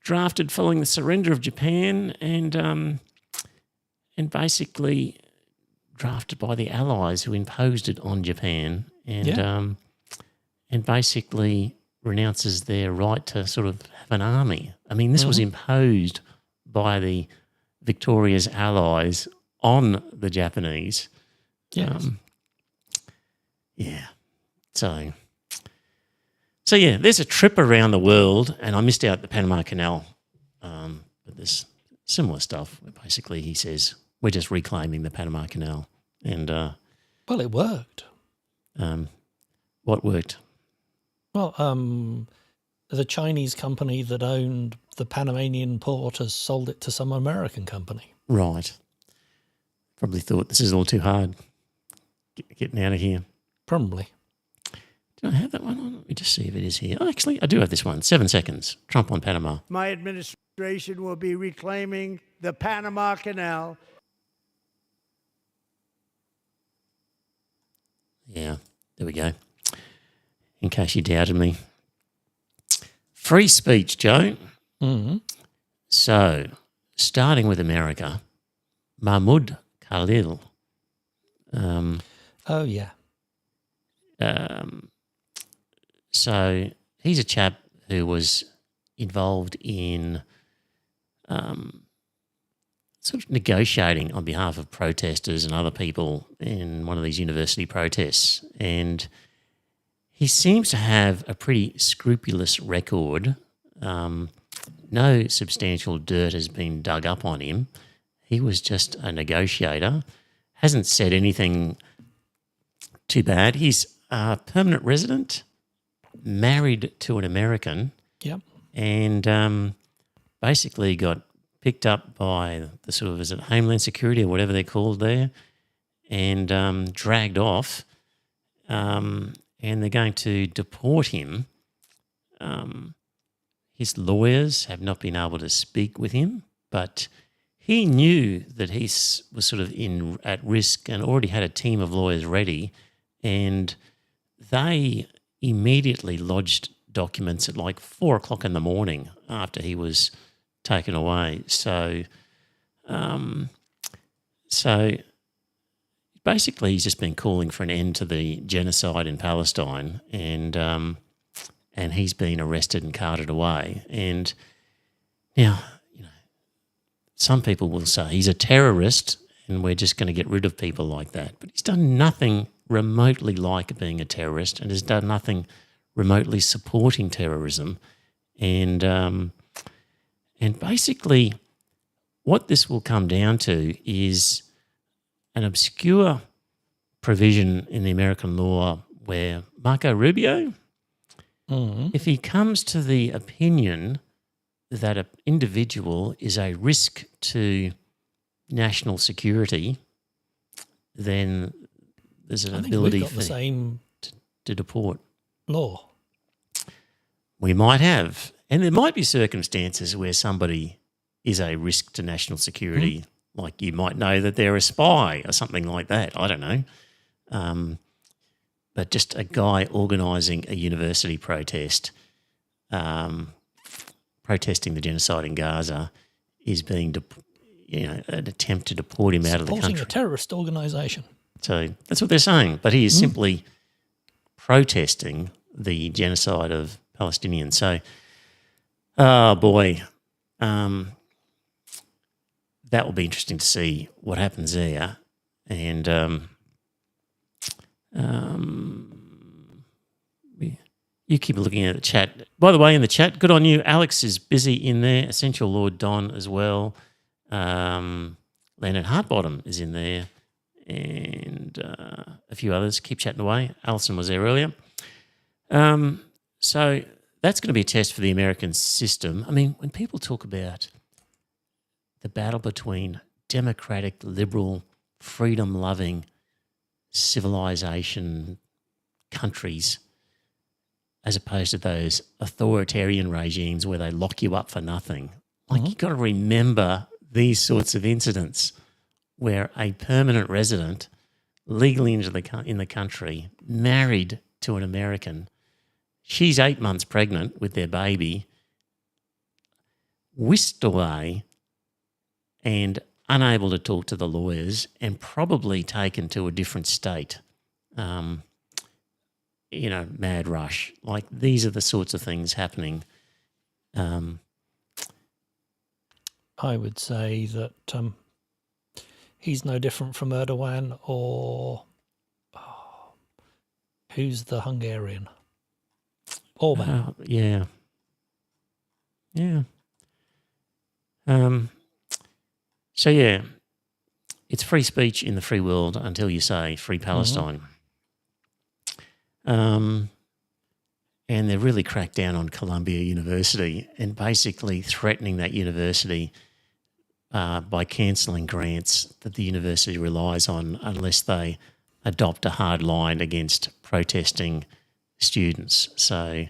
drafted following the surrender of Japan, and basically drafted by the Allies who imposed it on Japan, and basically renounces their right to sort of have an army. I mean, this was imposed by the Victoria's Allies on the Japanese. Yes. So yeah, there's a trip around the world, and I missed out the Panama Canal, but there's similar stuff where basically he says we're just reclaiming the Panama Canal, and well, it worked. What worked? Well, the Chinese company that owned the Panamanian port has sold it to some American company. Right. Probably thought this is all too hard. Getting out of here. Probably. Do I have that one on? Let me just see if it is here. Oh, actually, I do have this one. 7 seconds. Trump on Panama. My administration will be reclaiming the Panama Canal. Yeah, there we go. In case you doubted me. Free speech, Joe. Mm-hmm. So, starting with America, Mahmoud Khalil. Oh, yeah. So he's a chap who was involved in sort of negotiating on behalf of protesters and other people in one of these university protests. And he seems to have a pretty scrupulous record. No substantial dirt has been dug up on him. He was just a negotiator, hasn't said anything too bad. He's a permanent resident, married to an American. Yep. And basically got picked up by the sort of, is it Homeland Security or whatever they're called there, and dragged off, and they're going to deport him. His lawyers have not been able to speak with him, but he knew that he was sort of at risk and already had a team of lawyers ready, and they immediately lodged documents at like 4 o'clock in the morning after he was taken away. So basically he's just been calling for an end to the genocide in Palestine, and he's been arrested and carted away. And now, some people will say he's a terrorist and we're just going to get rid of people like that. But he's done nothing remotely like being a terrorist, and has done nothing remotely supporting terrorism. And basically what this will come down to is an obscure provision in the American law where Marco Rubio, if he comes to the opinion that an individual is a risk to national security, then there's an ability we've got the same to deport. law. We might have. And there might be circumstances where somebody is a risk to national security, like you might know that they're a spy or something like that. I don't know. But just a guy organising a university protest, protesting the genocide in Gaza, is being, an attempt to deport him out of the country. Supporting a terrorist organisation. So that's what they're saying. But he is simply protesting the genocide of Palestinians. So, oh boy, that will be interesting to see what happens there. And you keep looking at the chat. By the way, in the chat, good on you. Alex is busy in there. Essential Lord Don as well. Leonard Hartbottom is in there. And a few others. Keep chatting away. Alison was there earlier. So that's going to be a test for the American system. I mean, when people talk about the battle between democratic, liberal, freedom-loving civilization countries as opposed to those authoritarian regimes where they lock you up for nothing, like you've got to remember these sorts of incidents where a permanent resident legally in the country, married to an American, she's 8 months pregnant with their baby, whisked away and unable to talk to the lawyers and probably taken to a different state, mad rush. Like, these are the sorts of things happening. I would say that he's no different from Erdogan or who's the Hungarian? Orban. Yeah. So, yeah, it's free speech in the free world until you say free Palestine. And they've really cracked down on Columbia University and basically threatening that university by cancelling grants that the university relies on unless they adopt a hard line against protesting students. So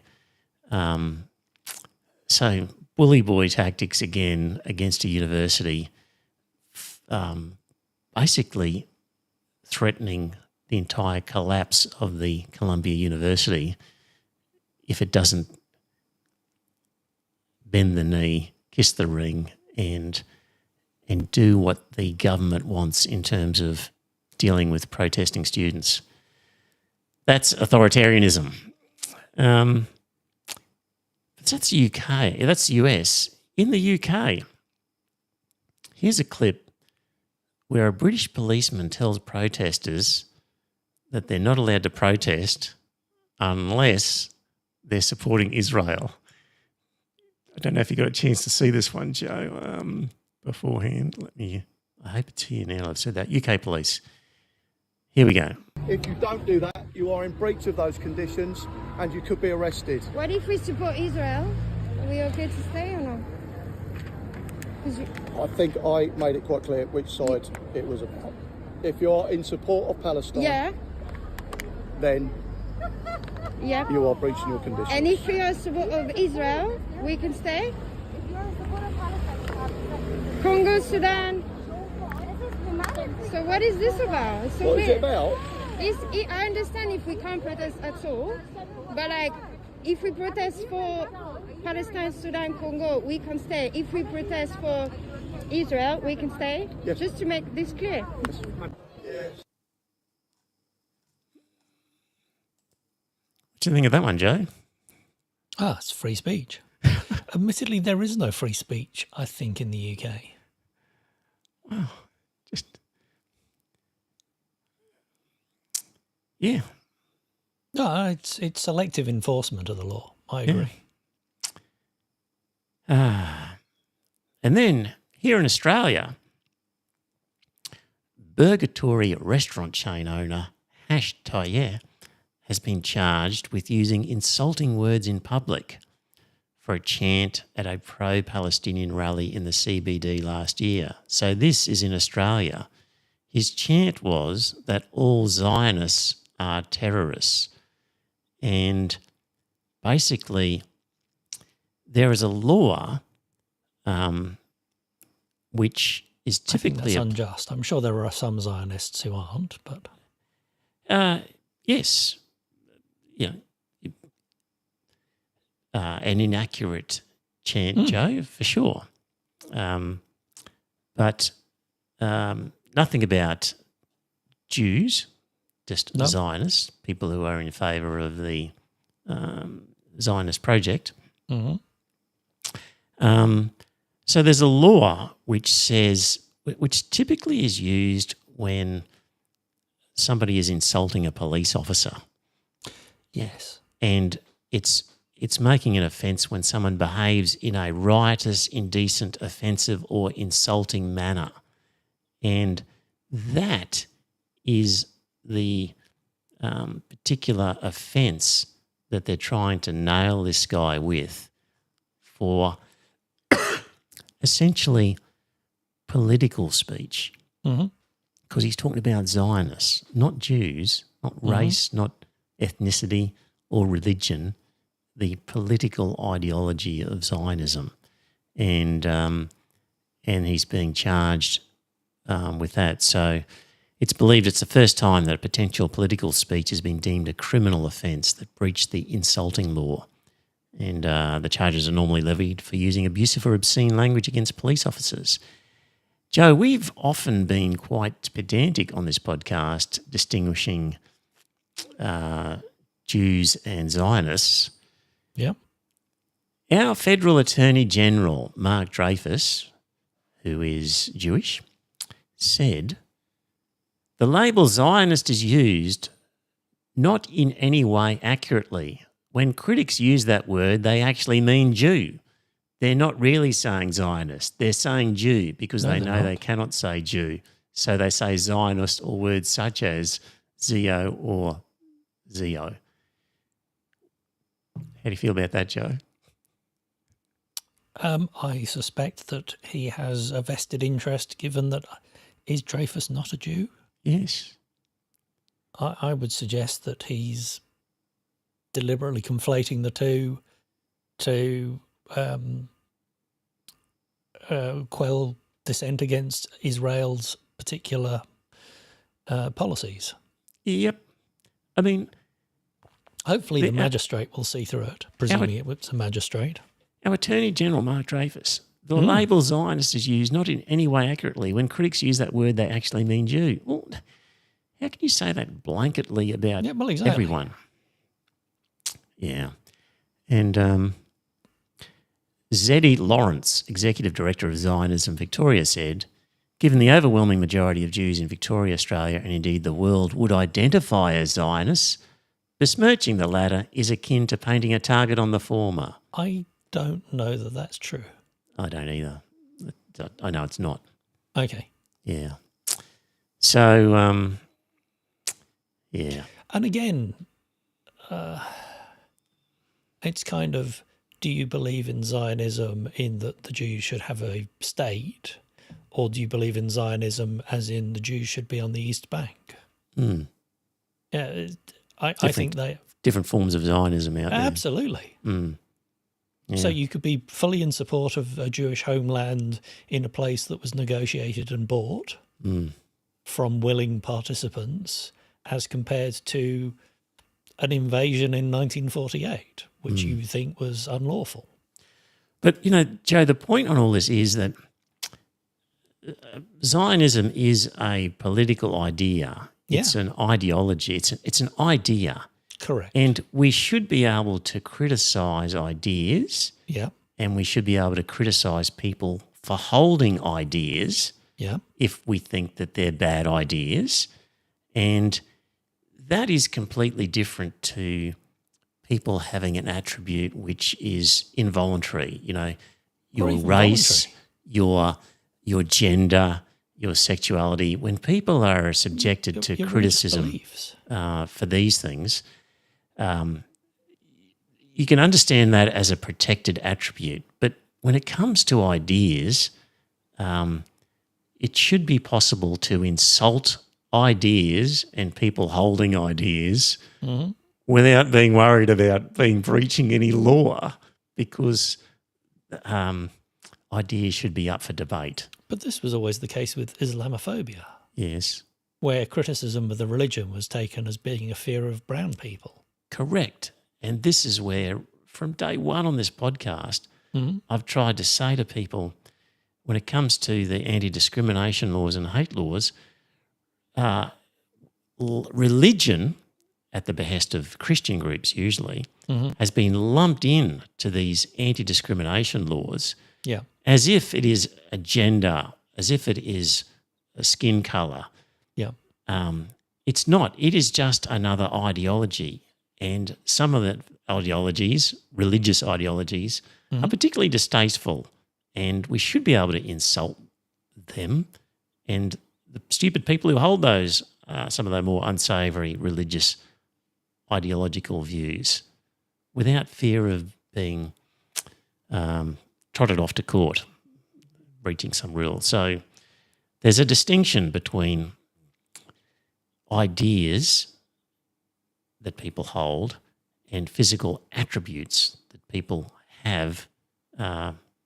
bully boy tactics again against a university, basically threatening the entire collapse of the Columbia University if it doesn't bend the knee, kiss the ring, and do what the government wants in terms of dealing with protesting students. That's authoritarianism. But that's the UK. That's the US. In the UK, here's a clip where a British policeman tells protesters that they're not allowed to protest unless they're supporting Israel. I don't know if you got a chance to see this one, Joe, beforehand. I hope it's here now. I've said that. UK police. Here we go. If you don't do that, you are in breach of those conditions and you could be arrested. What if we support Israel? Are we okay to stay or not? I think I made it quite clear which side it was about. If you're in support of Palestine, then you are breaching your conditions. And if we are in support of Israel, we can stay? Congo, Sudan. So what is this about? It's so what weird. Is it about? I understand if we can't protest at all, but like if we protest for Palestine, Sudan, Congo, we can stay. If we protest for Israel, we can stay. Yes. Just to make this clear. Yes. What do you think of that one, Joe? It's free speech. Admittedly, there is no free speech, I think, in the UK. Wow. Yeah. No, it's selective enforcement of the law. I agree. And then here in Australia, Burgatory restaurant chain owner Hash Tayer has been charged with using insulting words in public for a chant at a pro-Palestinian rally in the CBD last year. So this is in Australia. His chant was that all Zionists are terrorists. And basically, there is a law which is typically... I think that's unjust. I'm sure there are some Zionists who aren't, but... yes. Yeah. An inaccurate chant, Joe, for sure. But nothing about Jews, just Zionists, people who are in favour of the Zionist project. Mm-hmm. So there's a law which says, which typically is used when somebody is insulting a police officer. Yes. And it's making an offence when someone behaves in a riotous, indecent, offensive or insulting manner. And that is the particular offence that they're trying to nail this guy with for essentially political speech. Mm-hmm. Because he's talking about Zionists, not Jews, not race, not ethnicity or religion, the political ideology of Zionism. And he's being charged with that. So it's believed it's the first time that a potential political speech has been deemed a criminal offence that breached the insulting law. And the charges are normally levied for using abusive or obscene language against police officers. Joe, we've often been quite pedantic on this podcast, distinguishing Jews and Zionists. Yeah. Our Federal Attorney General, Mark Dreyfus, who is Jewish, said, the label Zionist is used not in any way accurately. When critics use that word, they actually mean Jew. They're not really saying Zionist. They're saying Jew because they know they cannot say Jew. So they say Zionist or words such as Zio or Zio. How do you feel about that, Joe? I suspect that he has a vested interest, given that is Dreyfus not a Jew? Yes. I would suggest that he's deliberately conflating the two to quell dissent against Israel's particular policies. Yep. I mean... Hopefully the magistrate will see through it, presuming it's a magistrate. Our Attorney General, Mark Dreyfus, the label Zionist is used not in any way accurately. When critics use that word, they actually mean Jew. Well, how can you say that blanketly about everyone? Yeah. And Zeddy Lawrence, Executive Director of Zionism Victoria, said, given the overwhelming majority of Jews in Victoria, Australia, and indeed the world would identify as Zionists, besmirching the latter is akin to painting a target on the former. I don't know that that's true. I don't either. I know it's not. Okay. Yeah. So, yeah. And again, it's kind of, do you believe in Zionism in that the Jews should have a state, or do you believe in Zionism as in the Jews should be on the East Bank? Yeah, I think they... Different forms of Zionism out there. Absolutely. Yeah. So you could be fully in support of a Jewish homeland in a place that was negotiated and bought from willing participants, as compared to an invasion in 1948, which you think was unlawful. But, you know, Joe, the point on all this is that Zionism is a political idea. It's an ideology. It's an idea. Correct. And we should be able to criticise ideas. Yeah. And we should be able to criticise people for holding ideas. Yeah. If we think that they're bad ideas. And that is completely different to people having an attribute which is involuntary. You know, your race, your your gender, your sexuality. When people are subjected to your criticism beliefs. For these things, you can understand that as a protected attribute. But when it comes to ideas, it should be possible to insult ideas and people holding ideas without being worried about being breaching any law, because ideas should be up for debate. But this was always the case with Islamophobia. Yes. Where criticism of the religion was taken as being a fear of brown people. Correct. And this is where, from day one on this podcast, I've tried to say to people, when it comes to the anti-discrimination laws and hate laws, religion, at the behest of Christian groups usually, has been lumped in to these anti-discrimination laws as if it is a gender, as if it is a skin colour. Yeah. It's not. It is just another ideology. And some of the ideologies, religious ideologies, are particularly distasteful, and we should be able to insult them. And the stupid people who hold those, some of the more unsavoury religious ideological views, without fear of being trotted off to court, breaching some rule. So there's a distinction between ideas that people hold and physical attributes that people have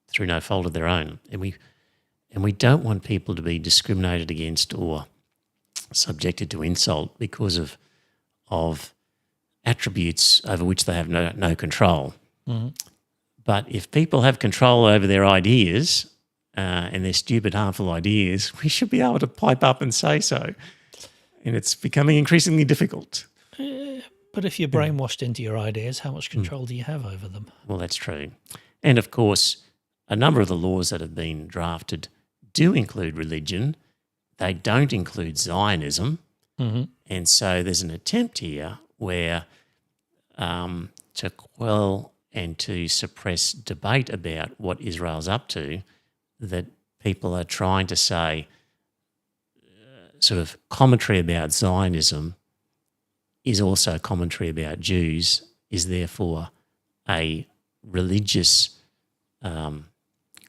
through no fault of their own. And we don't want people to be discriminated against or subjected to insult because of attributes over which they have no control. But if people have control over their ideas and their stupid, harmful ideas, we should be able to pipe up and say so. And it's becoming increasingly difficult. But if you're brainwashed into your ideas, how much control do you have over them? Well, that's true. And of course, a number of the laws that have been drafted do include religion. They don't include Zionism. And so there's an attempt here where to quell and to suppress debate about what Israel's up to, that people are trying to say sort of commentary about Zionism is also commentary about Jews, is therefore a religious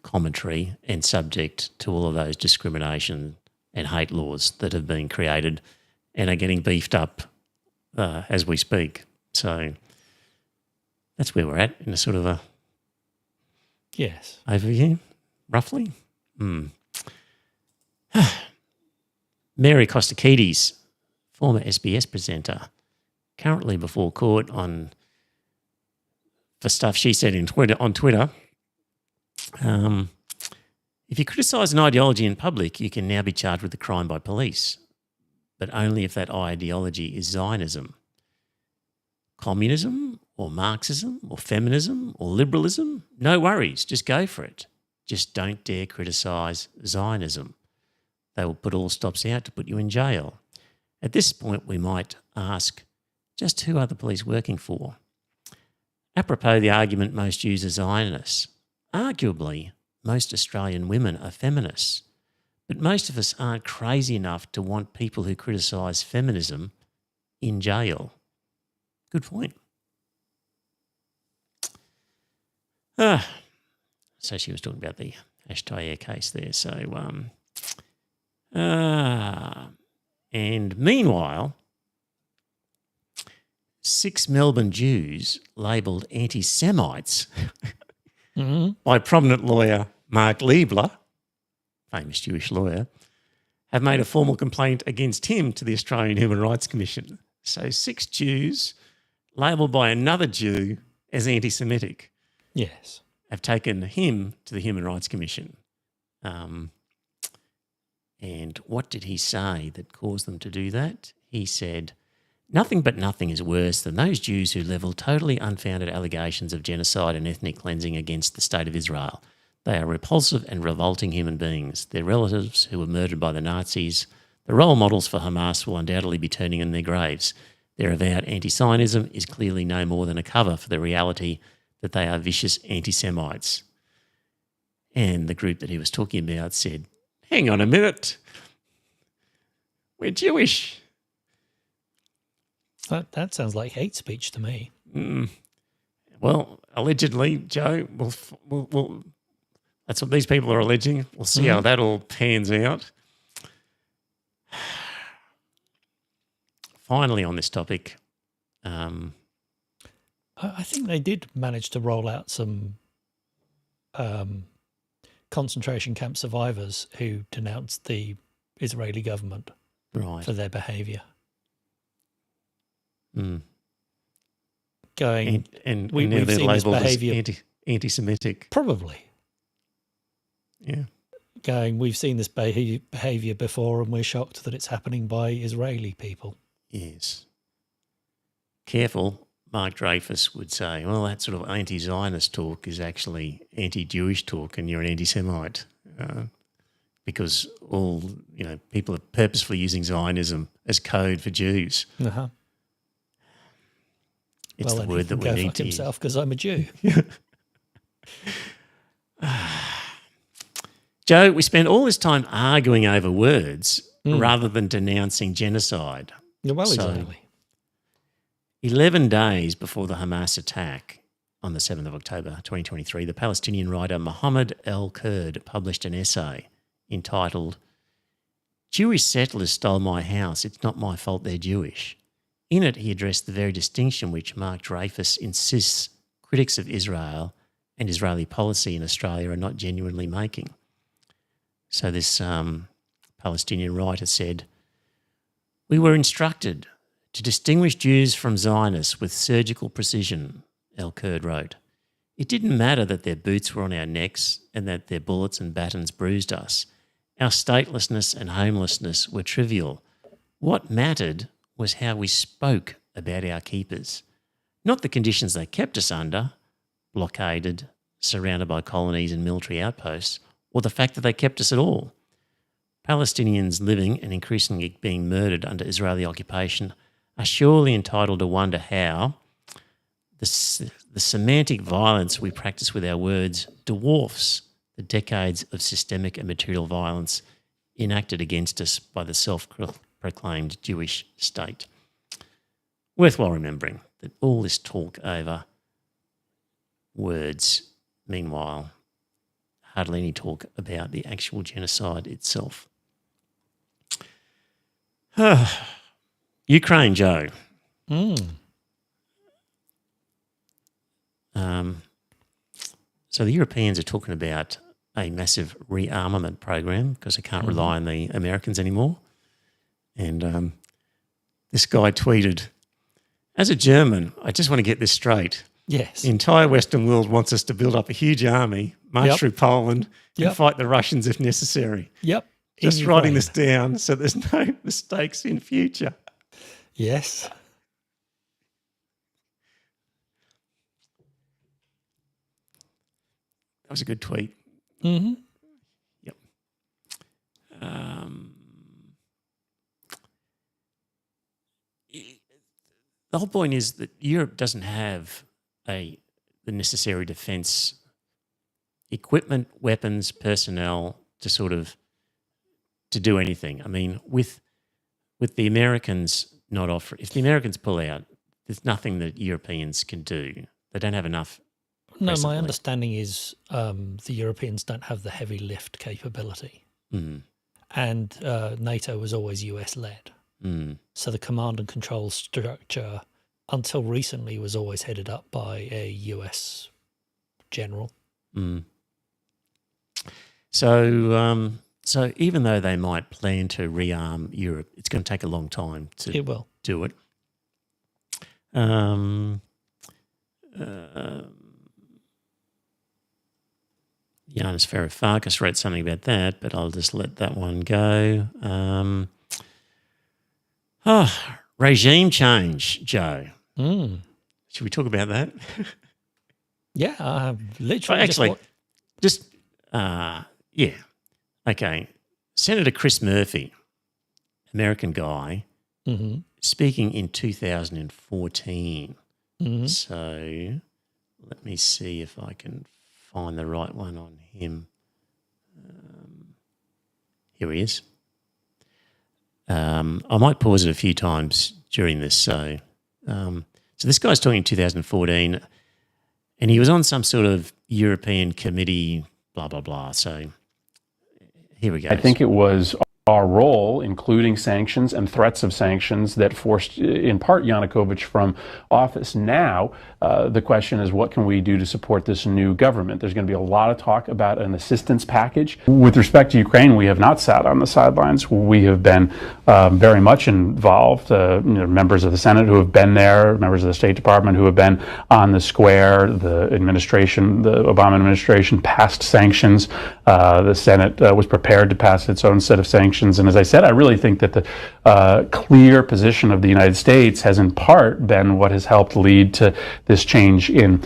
commentary and subject to all of those discrimination and hate laws that have been created and are getting beefed up as we speak. So that's where we're at in a sort of a overview, roughly. Mary Kostakidis, former SBS presenter, currently before court for stuff she said on Twitter. If you criticise an ideology in public, you can now be charged with a crime by police, but only if that ideology is Zionism. Communism or Marxism or feminism or liberalism, no worries, just go for it. Just don't dare criticise Zionism. They will put all stops out to put you in jail. At this point, we might ask, just who are the police working for? Apropos the argument most Jews are Zionists, arguably most Australian women are feminists, but most of us aren't crazy enough to want people who criticise feminism in jail. Good point. So she was talking about the Ashtayer case there. So, and meanwhile, 6 Melbourne Jews labelled anti-Semites by prominent lawyer Mark Liebler, famous Jewish lawyer, have made a formal complaint against him to the Australian Human Rights Commission. So 6 Jews labelled by another Jew as anti-Semitic. Yes. Have taken him to the Human Rights Commission. And what did he say that caused them to do that? He said, nothing but nothing is worse than those Jews who level totally unfounded allegations of genocide and ethnic cleansing against the State of Israel. They are repulsive and revolting human beings. Their relatives who were murdered by the Nazis, the role models for Hamas, will undoubtedly be turning in their graves. Their avowed anti-Zionism is clearly no more than a cover for the reality that they are vicious anti-Semites. And the group that he was talking about said, hang on a minute. We're Jewish. That sounds like hate speech to me. Well, allegedly, Joe, we'll that's what these people are alleging. We'll see how that all pans out. Finally, on this topic, I think they did manage to roll out some concentration camp survivors who denounced the Israeli government for their behaviour. Going, and we've now they're seen this labelled as behaviour anti-Semitic. Probably. Yeah. Going, we've seen this behaviour before and we're shocked that it's happening by Israeli people. Yes. Careful, Mark Dreyfus would say, well, that sort of anti-Zionist talk is actually anti-Jewish talk and you're an anti-Semite. Because all, people are purposefully using Zionism as code for Jews. Uh-huh. It's the word that we need to use. Himself because I'm a Jew. Joe, we spend all this time arguing over words rather than denouncing genocide. Yeah, well, exactly. 11 days before the Hamas attack on the 7th of October 2023, the Palestinian writer Mohammed El-Kurd published an essay entitled "Jewish Settlers Stole My House, It's Not My Fault They're Jewish." In it, he addressed the very distinction which Mark Dreyfus insists critics of Israel and Israeli policy in Australia are not genuinely making. So this Palestinian writer said, "We were instructed to distinguish Jews from Zionists with surgical precision," El-Kurd wrote. "It didn't matter that their boots were on our necks and that their bullets and batons bruised us. Our statelessness and homelessness were trivial. What mattered was how we spoke about our keepers, not the conditions they kept us under, blockaded, surrounded by colonies and military outposts, or the fact that they kept us at all. Palestinians living and increasingly being murdered under Israeli occupation are surely entitled to wonder how the semantic violence we practice with our words dwarfs the decades of systemic and material violence enacted against us by the self-proclaimed Jewish state." Worthwhile remembering that all this talk over words, meanwhile, hardly any talk about the actual genocide itself. Ukraine, Joe. So the Europeans are talking about a massive rearmament program because they can't rely on the Americans anymore. And this guy tweeted, "As a German, I just want to get this straight. Yes. The entire Western world wants us to build up a huge army, march through Poland, and fight the Russians if necessary." Yep. Just writing this down so there's no mistakes in future. Yes. That was a good tweet. Mm-hmm. Yep. The whole point is that Europe doesn't have the necessary defence equipment, weapons, personnel to do anything. I mean, with the Americans not offering, if the Americans pull out, there's nothing that Europeans can do. They don't have enough. No, my understanding is the Europeans don't have the heavy lift capability. And NATO was always US-led. So the command and control structure, until recently, was always headed up by a US general. So even though they might plan to rearm Europe, it's going to take a long time to do it. Yanis Varoufakis wrote something about that, but I'll just let that one go. Regime change, Joe. Should we talk about that? Yeah, literally. Actually, okay. Senator Chris Murphy, American guy, speaking in 2014. So let me see if I can find the right one on him. Here he is. I might pause it a few times during this. So this guy's talking in 2014, and he was on some sort of European committee, blah, blah, blah. So here we go. I think it was our role, including sanctions and threats of sanctions, that forced, in part, Yanukovych from office. Now, the question is, what can we do to support this new government? There's going to be a lot of talk about an assistance package. With respect to Ukraine, we have not sat on the sidelines. We have been very much involved. Members of the Senate who have been there, members of the State Department who have been on the square. The administration, the Obama administration, passed sanctions. The Senate was prepared to pass its own set of sanctions. And as I said, I really think that the clear position of the United States has in part been what has helped lead to this change in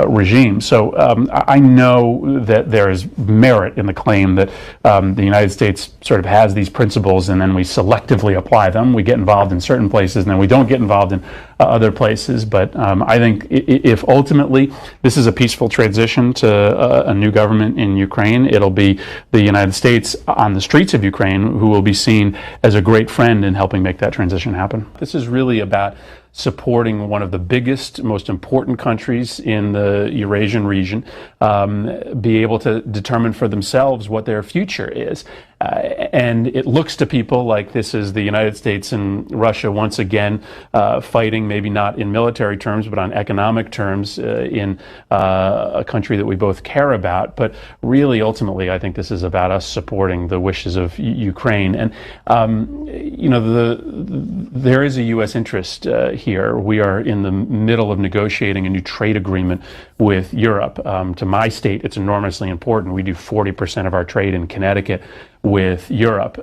regime. So I know that there is merit in the claim that the United States sort of has these principles and then we selectively apply them. We get involved in certain places and then we don't get involved in other places. But I think if ultimately this is a peaceful transition to a new government in Ukraine, it'll be the United States on the streets of Ukraine who will be seen as a great friend in helping make that transition happen. This is really about supporting one of the biggest, most important countries in the Eurasian region, be able to determine for themselves what their future is. And it looks to people like this is the United States and Russia once again fighting, maybe not in military terms, but on economic terms in a country that we both care about. But really, ultimately, I think this is about us supporting the wishes of Ukraine. And, there is a U.S. interest here. We are in the middle of negotiating a new trade agreement with Europe. To my state, it's enormously important. We do 40% of our trade in Connecticut with Europe.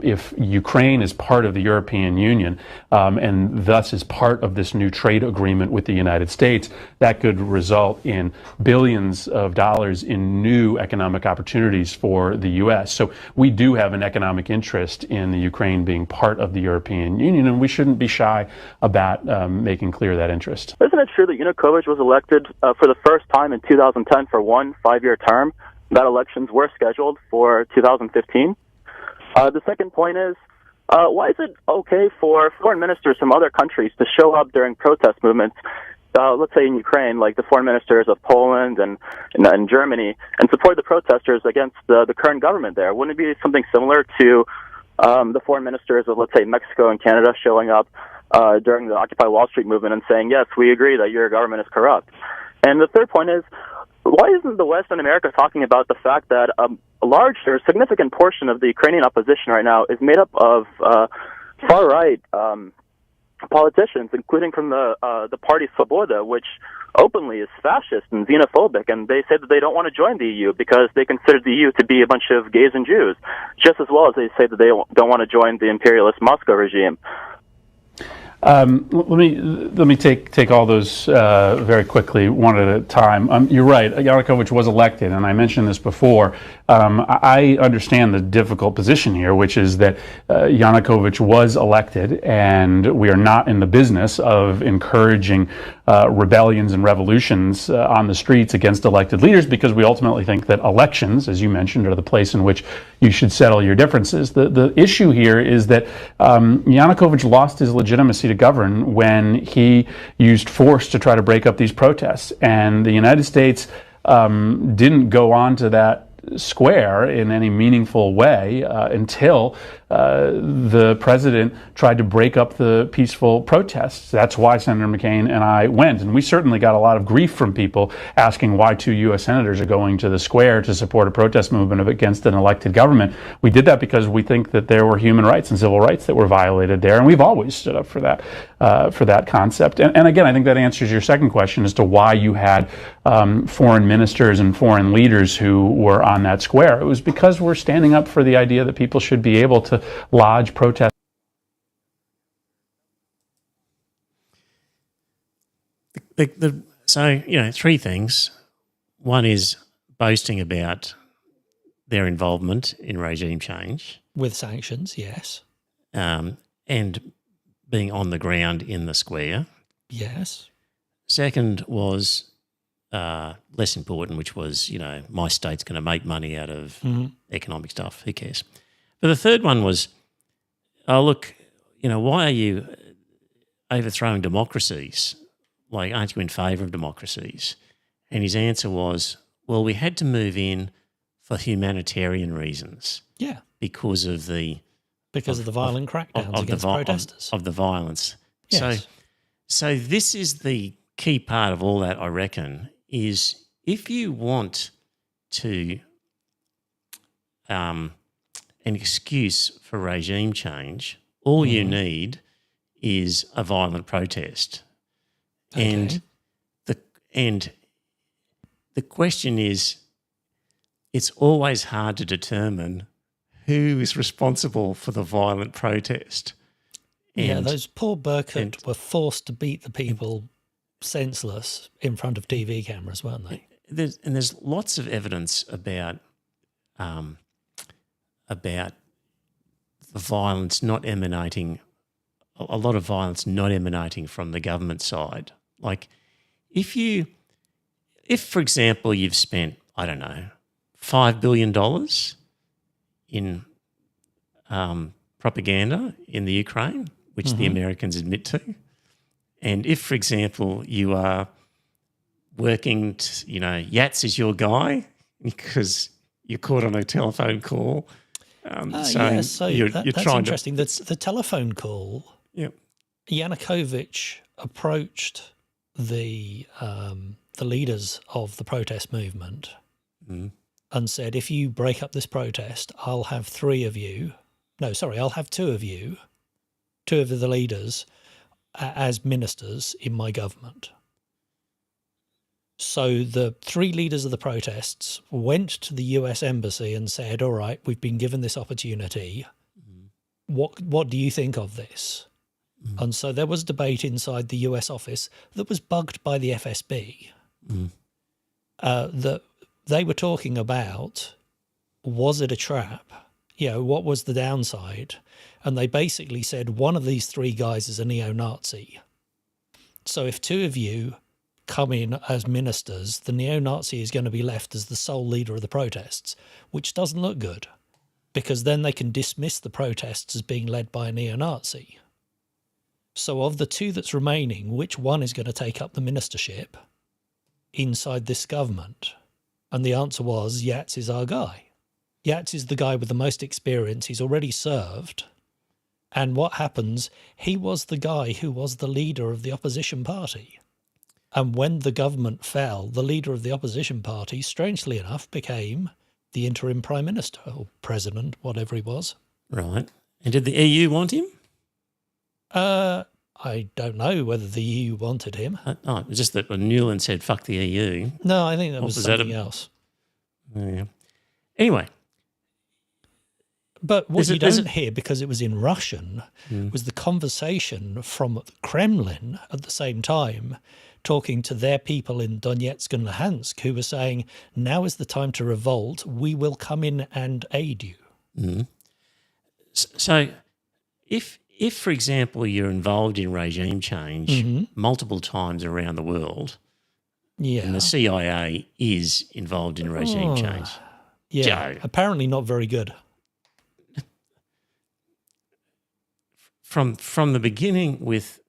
If Ukraine is part of the European Union and thus is part of this new trade agreement with the United States, that could result in billions of dollars in new economic opportunities for the U.S. So we do have an economic interest in the Ukraine being part of the European Union, and we shouldn't be shy about making clear that interest. Isn't it true that Yanukovych was elected for the first time in 2010 for one 5-year term? That elections were scheduled for 2015. The second point is, why is it okay for foreign ministers from other countries to show up during protest movements, let's say in Ukraine, like the foreign ministers of Poland and Germany, and support the protesters against the current government there? Wouldn't it be something similar to the foreign ministers of, let's say, Mexico and Canada showing up during the Occupy Wall Street movement and saying, yes, we agree that your government is corrupt? And the third point is, why isn't the West and America talking about the fact that a large or significant portion of the Ukrainian opposition right now is made up of far-right politicians, including from the party Svoboda, which openly is fascist and xenophobic, and they say that they don't want to join the EU because they consider the EU to be a bunch of gays and Jews, just as well as they say that they don't want to join the imperialist Moscow regime. Let me take all those very quickly, one at a time. You're right. Yanukovych was elected, and I mentioned this before. I understand the difficult position here, which is that Yanukovych was elected, and we are not in the business of encouraging rebellions and revolutions on the streets against elected leaders, because we ultimately think that elections, as you mentioned, are the place in which you should settle your differences. The issue here is that Yanukovych lost his legitimacy to govern when he used force to try to break up these protests, and the United States didn't go on to that square in any meaningful way until the president tried to break up the peaceful protests. That's why Senator McCain and I went, and we certainly got a lot of grief from people asking why 2 U.S. senators are going to the square to support a protest movement against an elected government. We did that because we think that there were human rights and civil rights that were violated there, and we've always stood up for that concept. And again, I think that answers your second question as to why you had foreign ministers and foreign leaders who were on that square. It was because we're standing up for the idea that people should be able to lodge protests. So, three things. One is boasting about their involvement in regime change. With sanctions, yes. And being on the ground in the square. Yes. Second was less important, which was, my state's going to make money out of economic stuff. Who cares? But the third one was, oh, look, why are you overthrowing democracies? Like, aren't you in favour of democracies? And his answer was, well, we had to move in for humanitarian reasons. Yeah. Because of the violent crackdowns against protesters. Of the violence. Yes. So this is the key part of all that, I reckon, is if you want to an excuse for regime change, all you need is a violent protest. Okay. And the question is, it's always hard to determine who is responsible for the violent protest. Those poor Burkett were forced to beat the people senseless in front of TV cameras, weren't they? There's lots of evidence about the violence not emanating, a lot of violence not emanating from the government side. Like, if for example, you've spent, I don't know, $5 billion in propaganda in the Ukraine, which the Americans admit to, and if, for example, you are working, Yats is your guy because you're caught on a telephone call. That's you're trying interesting. The telephone call. Yep. Yanukovych approached the leaders of the protest movement and said, if you break up this protest, I'll have I'll have two of you, two of the leaders, as ministers in my government. So the three leaders of the protests went to the US embassy and said, all right, we've been given this opportunity. What do you think of this? And so there was debate inside the US office that was bugged by the FSB that they were talking about, was it a trap? What was the downside? And they basically said one of these three guys is a neo-Nazi. So if two of you come in as ministers, the neo-Nazi is going to be left as the sole leader of the protests, which doesn't look good because then they can dismiss the protests as being led by a neo-Nazi. So of the two that's remaining, which one is going to take up the ministership inside this government? And the answer was, Yats is our guy. Yats is the guy with the most experience. He's already served. And what happens? He was the guy who was the leader of the opposition party. And when the government fell, the leader of the opposition party, strangely enough, became the interim prime minister or president, whatever he was. Right. And did the EU want him? I don't know whether the EU wanted him. It was just that when Newland said, fuck the EU. No, I think that was something else. Yeah. Anyway. But what you don't hear, because it was in Russian, was the conversation from the Kremlin at the same time, talking to their people in Donetsk and Luhansk, who were saying, now is the time to revolt. We will come in and aid you. So if, for example, you're involved in regime change multiple times around the world, and the CIA is involved in regime change. Yeah, Joe, apparently not very good. From the beginning with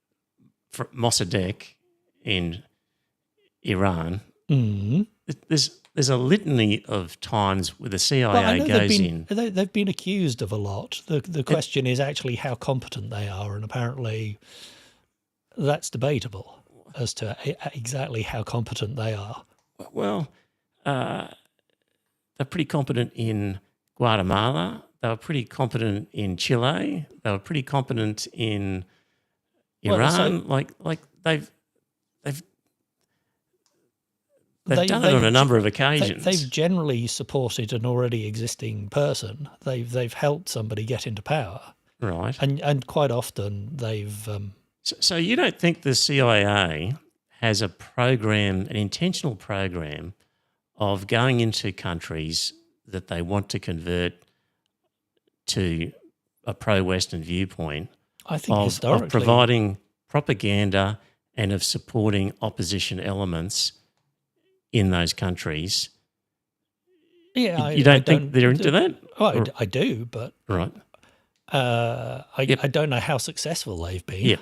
Mossadegh in Iran, there's a litany of times where the CIA goes in. They've been accused of a lot. The question is actually how competent they are, and apparently that's debatable as to exactly how competent they are. Well, they're pretty competent in Guatemala. They were pretty competent in Chile. They were pretty competent in Iran. They've done it on a number of occasions. They've generally supported an already existing person. They've helped somebody get into power, right? And quite often they've. So you don't think the CIA has a program, an intentional program, of going into countries that they want to convert to a pro-Western viewpoint? I think historically, of providing propaganda and of supporting opposition elements in those countries Yeah, You don't think they're into that? Oh, I do, but right. I don't know how successful they've been. Yeah,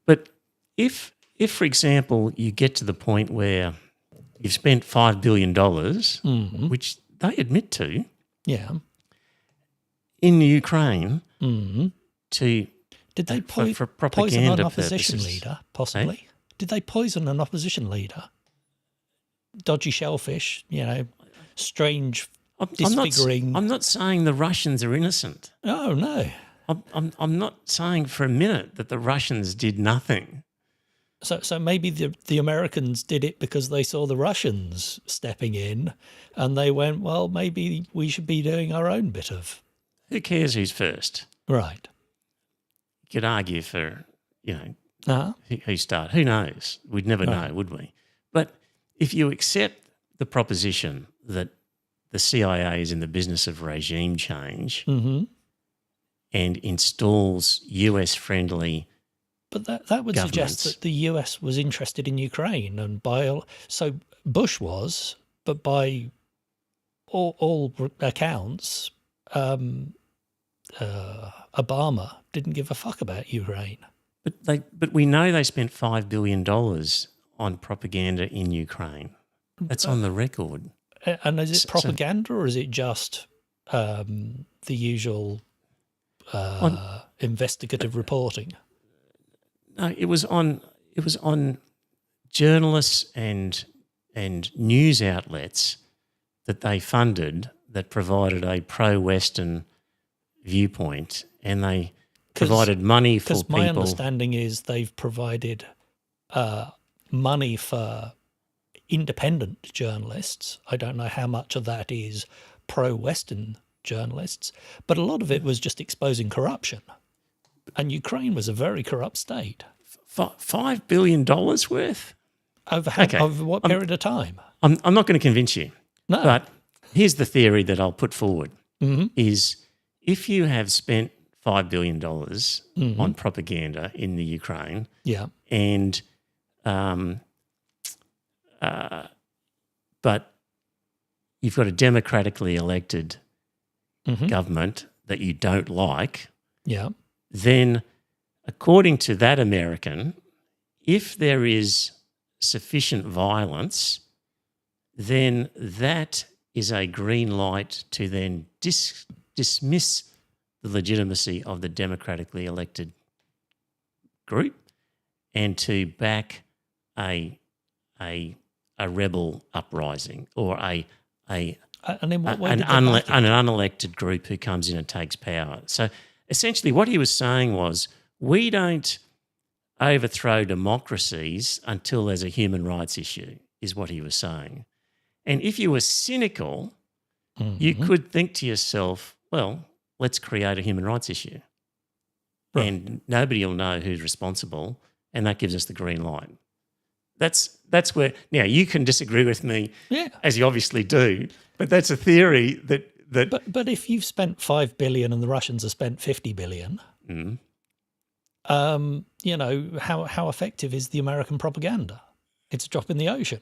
but if for example you get to the point where you've spent $5 billion, which they admit to, in Ukraine, to did they for poison propaganda an opposition purposes. leader? Possibly. Did they poison an opposition leader? Dodgy shellfish, strange, disfiguring. I'm not saying the Russians are innocent. Oh no. I'm not saying for a minute that the Russians did nothing. So maybe the Americans did it because they saw the Russians stepping in, and they went, well, maybe we should be doing our own bit of. Who cares who's first? Right. You could argue for who started. Who knows? We'd never know, would we? But if you accept the proposition that the CIA is in the business of regime change and installs US-friendly but that would suggest that the US was interested in Ukraine, and so Bush was, but by all accounts, Obama didn't give a fuck about Ukraine. But we know they spent $5 billion on propaganda in Ukraine. That's on the record. And is it propaganda or is it just the usual investigative reporting? No, it was on journalists and news outlets that they funded that provided a pro-Western viewpoint, and they provided money for people. Because my understanding is they've provided money for independent journalists. I don't know how much of that is pro-Western journalists, but a lot of it was just exposing corruption. And Ukraine was a very corrupt state. $5 billion worth? Over what period of time? I'm not going to convince you. No. But here's the theory that I'll put forward, is if you have spent $5 billion on propaganda in the Ukraine, and but you've got a democratically elected government that you don't like, then according to that American, if there is sufficient violence, then that is a green light to then dismiss the legitimacy of the democratically elected group and to back a rebel uprising or an unelected group who comes in and takes power. So essentially what he was saying was, we don't overthrow democracies until there's a human rights issue, is what he was saying. And if you were cynical, you could think to yourself, well, let's create a human rights issue. Right. And nobody will know who's responsible, and that gives us the green light. That's where, now you can disagree with me, as you obviously do, but that's a theory that... But if you've spent $5 billion and the Russians have spent $50 billion, how effective is the American propaganda? It's a drop in the ocean.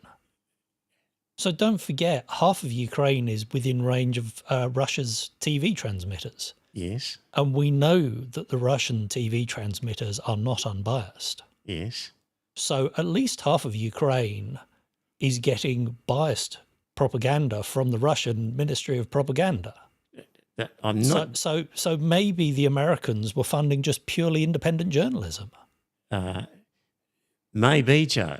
So don't forget, half of Ukraine is within range of Russia's TV transmitters. Yes. And we know that the Russian TV transmitters are not unbiased. Yes. So at least half of Ukraine is getting biased propaganda from the Russian Ministry of Propaganda. I'm not. So maybe the Americans were funding just purely independent journalism. Maybe, Joe.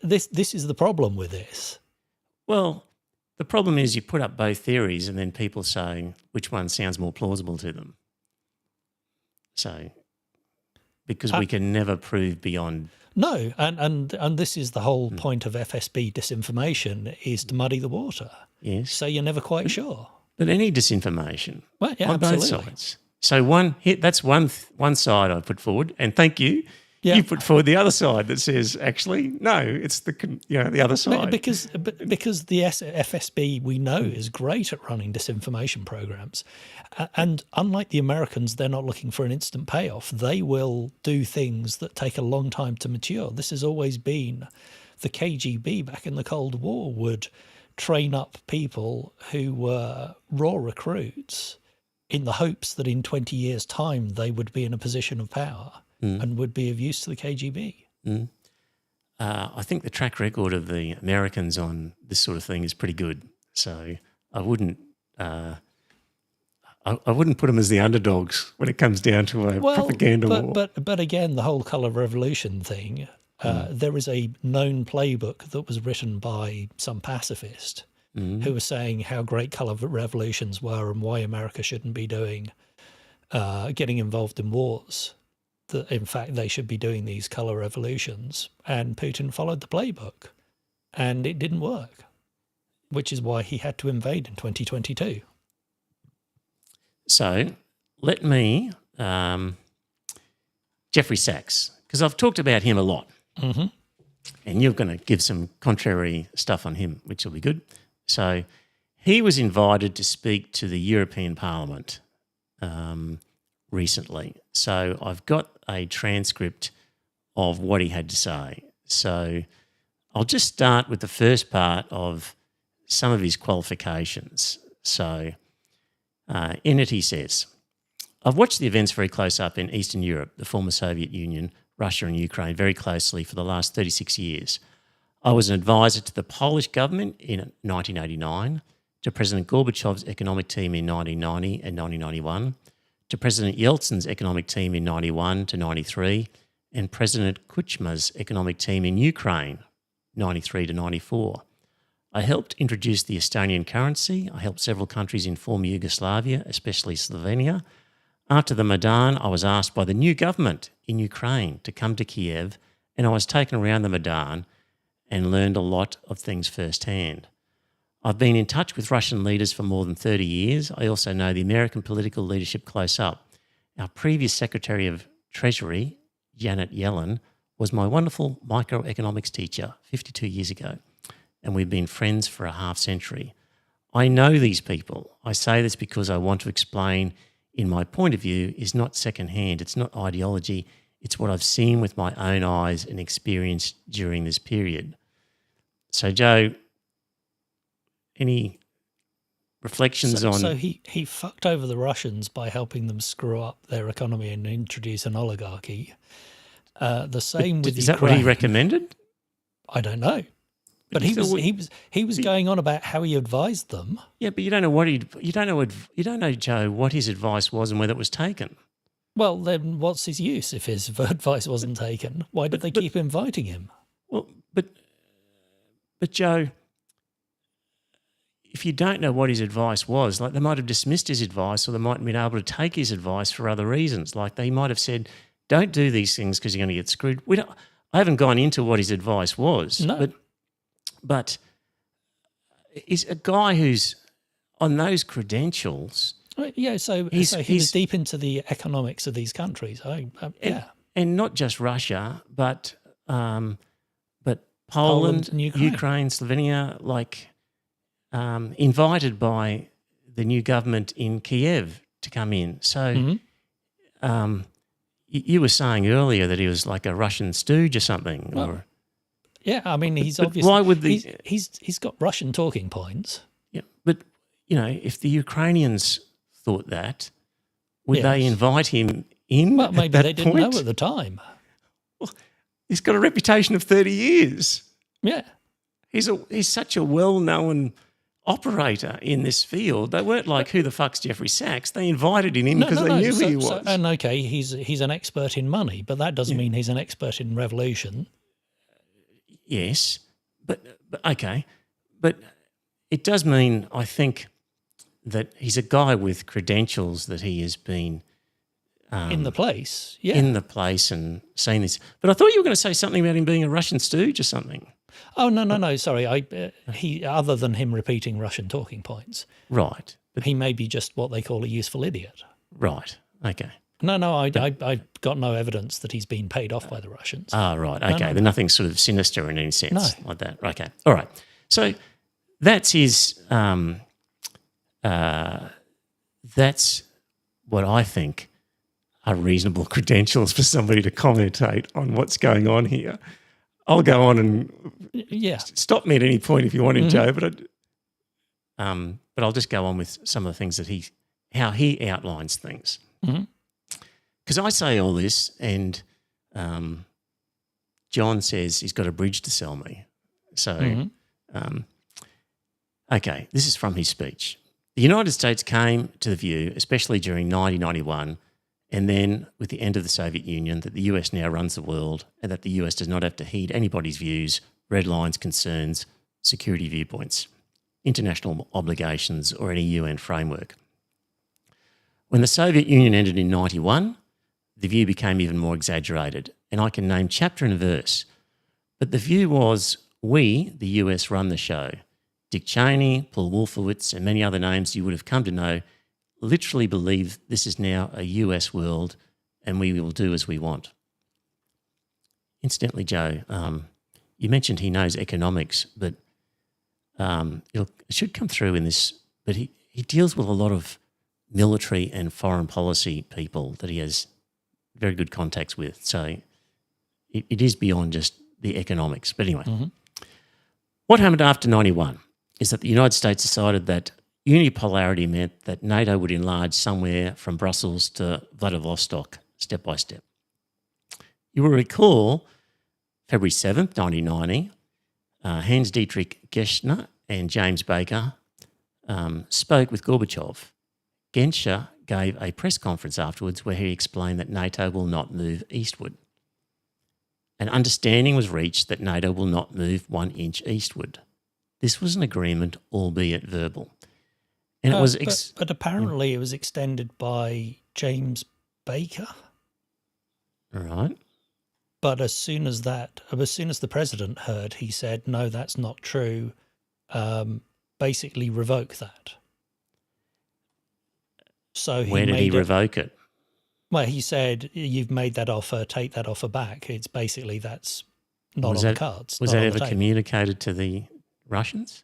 This is the problem with this. Well, the problem is you put up both theories and then people saying which one sounds more plausible to them. So, because we can never prove beyond. No, and this is the whole point of FSB disinformation, is to muddy the water. Yes. So you're never quite sure. But any disinformation on both sides. So that's one side I put forward, and thank you. Yeah. You put forward the other side that says, actually, no, it's the other side. Because the FSB, we know, is great at running disinformation programs. And unlike the Americans, they're not looking for an instant payoff. They will do things that take a long time to mature. This has always been the KGB back in the Cold War would train up people who were raw recruits in the hopes that in 20 years' time they would be in a position of power and would be of use to the KGB. I think the track record of the Americans on this sort of thing is pretty good. So I wouldn't put them as the underdogs when it comes down to a propaganda war. But again, the whole colour revolution thing, there is a known playbook that was written by some pacifist who was saying how great colour revolutions were and why America shouldn't be getting involved in wars. That in fact they should be doing these colour revolutions, and Putin followed the playbook, and it didn't work, which is why he had to invade in 2022. So let me, Jeffrey Sachs, because I've talked about him a lot, and you're going to give some contrary stuff on him, which will be good. So he was invited to speak to the European Parliament recently. So I've got a transcript of what he had to say. So I'll just start with the first part of some of his qualifications. So in it he says, I've watched the events very close up in Eastern Europe, the former Soviet Union, Russia and Ukraine very closely for the last 36 years. I was an advisor to the Polish government in 1989, to President Gorbachev's economic team in 1990 and 1991, to President Yeltsin's economic team in 91 to 93, and President Kuchma's economic team in Ukraine, 93 to 94. I helped introduce the Estonian currency. I helped several countries in former Yugoslavia, especially Slovenia. After the Maidan, I was asked by the new government in Ukraine to come to Kiev, and I was taken around the Maidan and learned a lot of things firsthand. I've been in touch with Russian leaders for more than 30 years. I also know the American political leadership close up. Our previous Secretary of Treasury, Janet Yellen, was my wonderful microeconomics teacher 52 years ago, and we've been friends for a half century. I know these people. I say this because I want to explain, in my point of view, is not secondhand. It's not ideology. It's what I've seen with my own eyes and experienced during this period. So, Joe, any reflections on... So he fucked over the Russians by helping them screw up their economy and introduce an oligarchy. The same with Ukraine. Is that what he recommended? I don't know. But he was going on about how he advised them. Yeah, but you don't know, Joe, what his advice was and whether it was taken. Well, then what's his use if his advice wasn't taken? Why did they keep inviting him? Well, but Joe, if you don't know what his advice was, like they might have dismissed his advice, or they might have been able to take his advice for other reasons. Like they might have said, don't do these things because you're going to get screwed. I haven't gone into what his advice was. No. But is a guy who's on those credentials. Yeah, so he was deep into the economics of these countries. And not just Russia, but Poland, Ukraine, Slovenia, invited by the new government in Kiev to come in. So you were saying earlier that he was like a Russian stooge or something. Yeah, I mean, he's obviously... Why would he's got Russian talking points. Yeah, but, if the Ukrainians thought that, would they invite him in? Well, maybe they didn't know at the time. Well, he's got a reputation of 30 years. Yeah. He's such a well-known operator in this field. They weren't like, who the fuck's Jeffrey Sachs? They invited him in because they knew who he was. And okay, he's an expert in money, but that doesn't mean he's an expert in revolution. Yes, but okay. But it does mean, I think, that he's a guy with credentials, that he has been... in the place, yeah. In the place and seen this. But I thought you were going to say something about him being a Russian stooge or something. Oh, no, sorry. Other than him repeating Russian talking points. Right. But he may be just what they call a useful idiot. Right, okay. No, I've got no evidence that he's been paid off by the Russians. Ah, right, okay. No. There's nothing sort of sinister in any sense No. like that. Okay, all right. So that's his... that's what I think are reasonable credentials for somebody to commentate on what's going on here. I'll go on and stop me at any point if you want to, Joe, but But I'll just go on with some of the things that how he outlines things. Because I say all this and John says he's got a bridge to sell me. So, okay, this is from his speech. The United States came to the view, especially during 1991, and then with the end of the Soviet Union, that the US now runs the world and that the US does not have to heed anybody's views, red lines, concerns, security viewpoints, international obligations, or any UN framework. When the Soviet Union ended in 91, the view became even more exaggerated, and I can name chapter and verse. But the view was, we, the US, run the show. Dick Cheney, Paul Wolfowitz, and many other names you would have come to know literally believe this is now a US world and we will do as we want. Incidentally, Joe, you mentioned he knows economics, but it should come through in this, but he deals with a lot of military and foreign policy people that he has very good contacts with. So it is beyond just the economics. But anyway, what happened after 91 is that the United States decided that unipolarity meant that NATO would enlarge somewhere from Brussels to Vladivostok, step by step. You will recall February 7th, 1990, Hans-Dietrich Genscher and James Baker spoke with Gorbachev. Genscher gave a press conference afterwards where he explained that NATO will not move eastward. An understanding was reached that NATO will not move 1 inch eastward. This was an agreement, albeit verbal. And it was but apparently it was extended by James Baker. Right. But as soon as the president heard, he said, no, that's not true. Basically revoke that. So where did he revoke it? Well, he said, you've made that offer, take that offer back. It's basically that's not on the cards. Was that ever communicated to the Russians?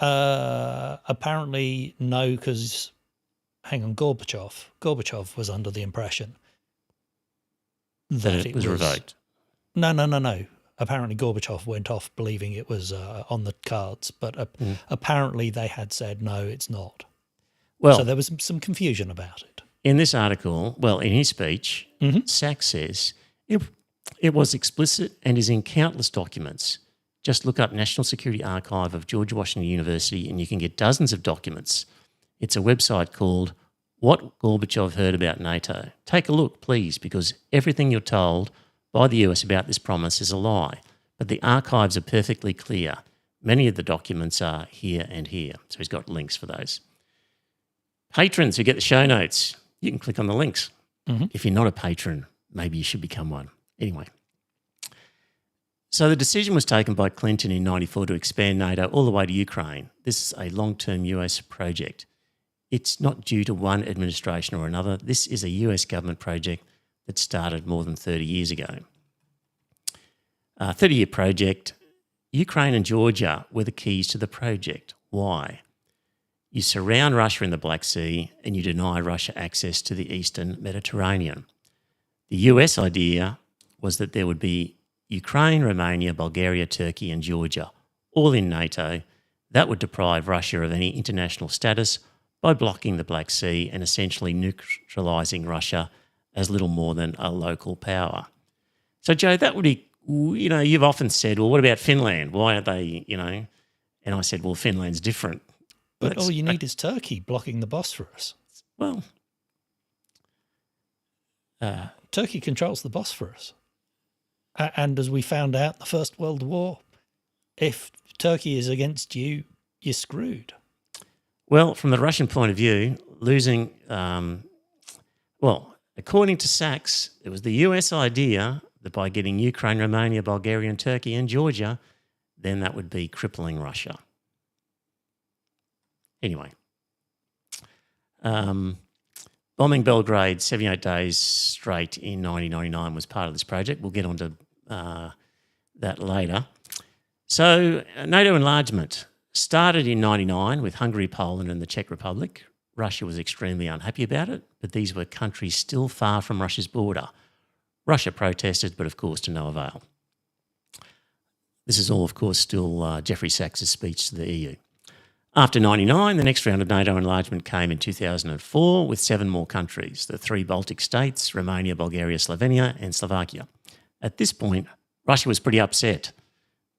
Apparently no, because, hang on, Gorbachev was under the impression that it was revoked. No. Apparently Gorbachev went off believing it was on the cards, but apparently they had said, no, it's not. Well, so there was some confusion about it. In this article, in his speech, Sachs says, it was explicit and is in countless documents. Just look up National Security Archive of George Washington University and you can get dozens of documents. It's a website called What Gorbachev Heard About NATO. Take a look, please, because everything you're told by the US about this promise is a lie. But the archives are perfectly clear. Many of the documents are here and here. So he's got links for those. Patrons who get the show notes, you can click on the links. If you're not a patron, maybe you should become one. Anyway. So the decision was taken by Clinton in 94 to expand NATO all the way to Ukraine. This is a long-term US project. It's not due to one administration or another. This is a US government project that started more than 30 years ago. 30-year project. Ukraine and Georgia were the keys to the project. Why? You surround Russia in the Black Sea and you deny Russia access to the Eastern Mediterranean. The US idea was that there would be Ukraine, Romania, Bulgaria, Turkey and Georgia, all in NATO. That would deprive Russia of any international status by blocking the Black Sea and essentially neutralising Russia as little more than a local power. So, Joe, that would be, you've often said, well, what about Finland? Why aren't they, And I said, well, Finland's different. But all you need is Turkey blocking the Bosphorus. Well, Turkey controls the Bosphorus. And as we found out in the First World War, if Turkey is against you, you're screwed. Well, from the Russian point of view, losing, according to Sachs, it was the US idea that by getting Ukraine, Romania, Bulgaria and Turkey and Georgia, then that would be crippling Russia. Anyway, bombing Belgrade 78 days straight in 1999 was part of this project. We'll get onto that later. So NATO enlargement started in 99 with Hungary, Poland and the Czech Republic. Russia was extremely unhappy about it, but these were countries still far from Russia's border. Russia protested, but of course to no avail. This is all, of course, still Jeffrey Sachs's speech to the EU. After 1999, the next round of NATO enlargement came in 2004 with 7 more countries, the 3 Baltic states, Romania, Bulgaria, Slovenia and Slovakia. At this point, Russia was pretty upset.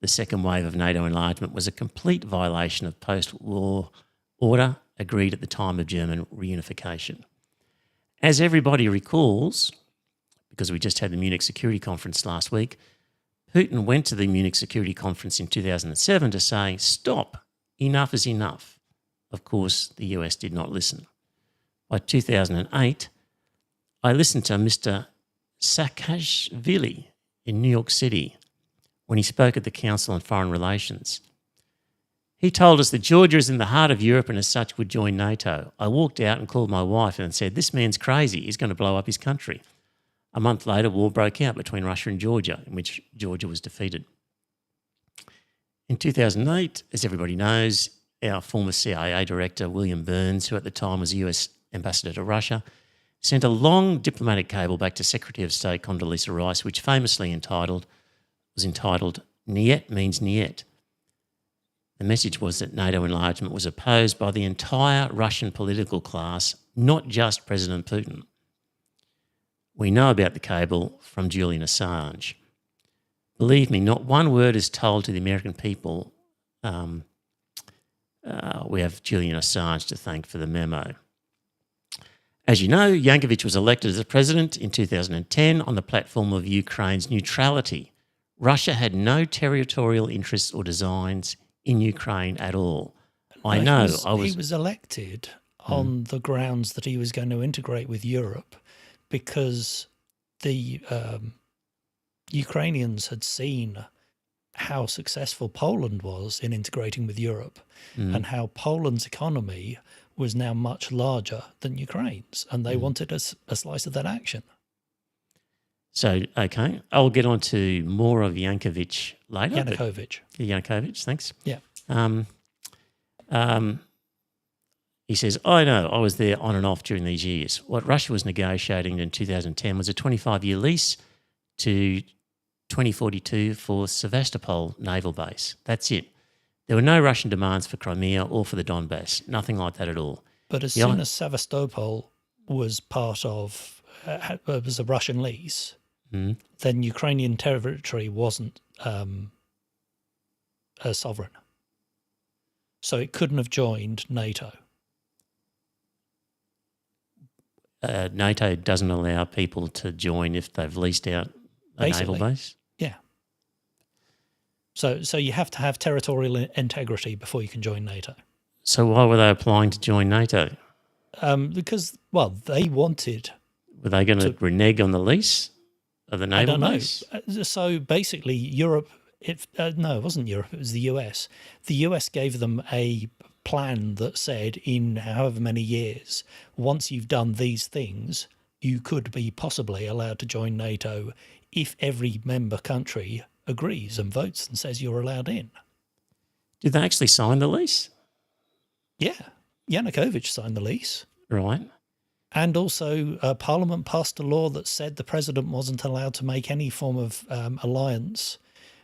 The second wave of NATO enlargement was a complete violation of post-war order agreed at the time of German reunification. As everybody recalls, because we just had the Munich Security Conference last week, Putin went to the Munich Security Conference in 2007 to say, stop, enough is enough. Of course, the US did not listen. By 2008, I listened to Mr. Saakashvili in New York City when he spoke at the Council on Foreign Relations. He told us that Georgia is in the heart of Europe and as such would join NATO. I walked out and called my wife and said, this man's crazy, he's going to blow up his country. A month later, war broke out between Russia and Georgia, in which Georgia was defeated. In 2008, as everybody knows, our former CIA director, William Burns, who at the time was US ambassador to Russia, sent a long diplomatic cable back to Secretary of State Condoleezza Rice, which famously was entitled Niet means Niet. The message was that NATO enlargement was opposed by the entire Russian political class, not just President Putin. We know about the cable from Julian Assange. Believe me, not one word is told to the American people. We have Julian Assange to thank for the memo. As you know, Yankovic was elected as president in 2010 on the platform of Ukraine's neutrality. Russia had no territorial interests or designs in Ukraine at all. He was elected on the grounds that he was going to integrate with Europe because the Ukrainians had seen how successful Poland was in integrating with Europe and how Poland's economy was now much larger than Ukraine's, and they wanted a slice of that action. So, okay, I'll get on to more of Yankovic later. Yanukovych, thanks. Yeah. He says, I know, I was there on and off during these years. What Russia was negotiating in 2010 was a 25-year lease to 2042 for Sevastopol Naval Base. That's it. There were no Russian demands for Crimea or for the Donbass, nothing like that at all. But as soon as Sevastopol was part of, was a Russian lease, then Ukrainian territory wasn't a sovereign. So it couldn't have joined NATO. NATO doesn't allow people to join if they've leased out a naval base? Yeah. So you have to have territorial integrity before you can join NATO. So why were they applying to join NATO? Because, well, they wanted... Were they going to renege on the lease of the naval base? I don't know. So basically Europe... no, it wasn't Europe, it was the US. The US gave them a plan that said in however many years, once you've done these things, you could be possibly allowed to join NATO if every member country agrees and votes and says you're allowed in. Did they actually sign the lease? Yeah. Yanukovych signed the lease. Right. And also Parliament passed a law that said the president wasn't allowed to make any form of alliance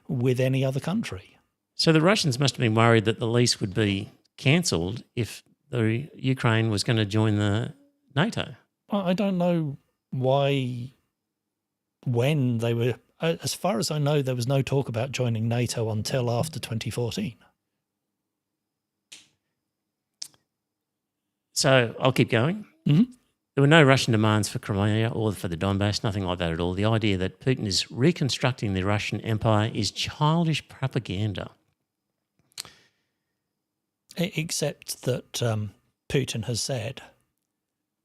with any other country. So the Russians must have been worried that the lease would be cancelled if the Ukraine was going to join the NATO. I don't know when they were... As far as I know, there was no talk about joining NATO until after 2014. So I'll keep going. Mm-hmm. There were no Russian demands for Crimea or for the Donbass, nothing like that at all. The idea that Putin is reconstructing the Russian Empire is childish propaganda. Except that Putin has said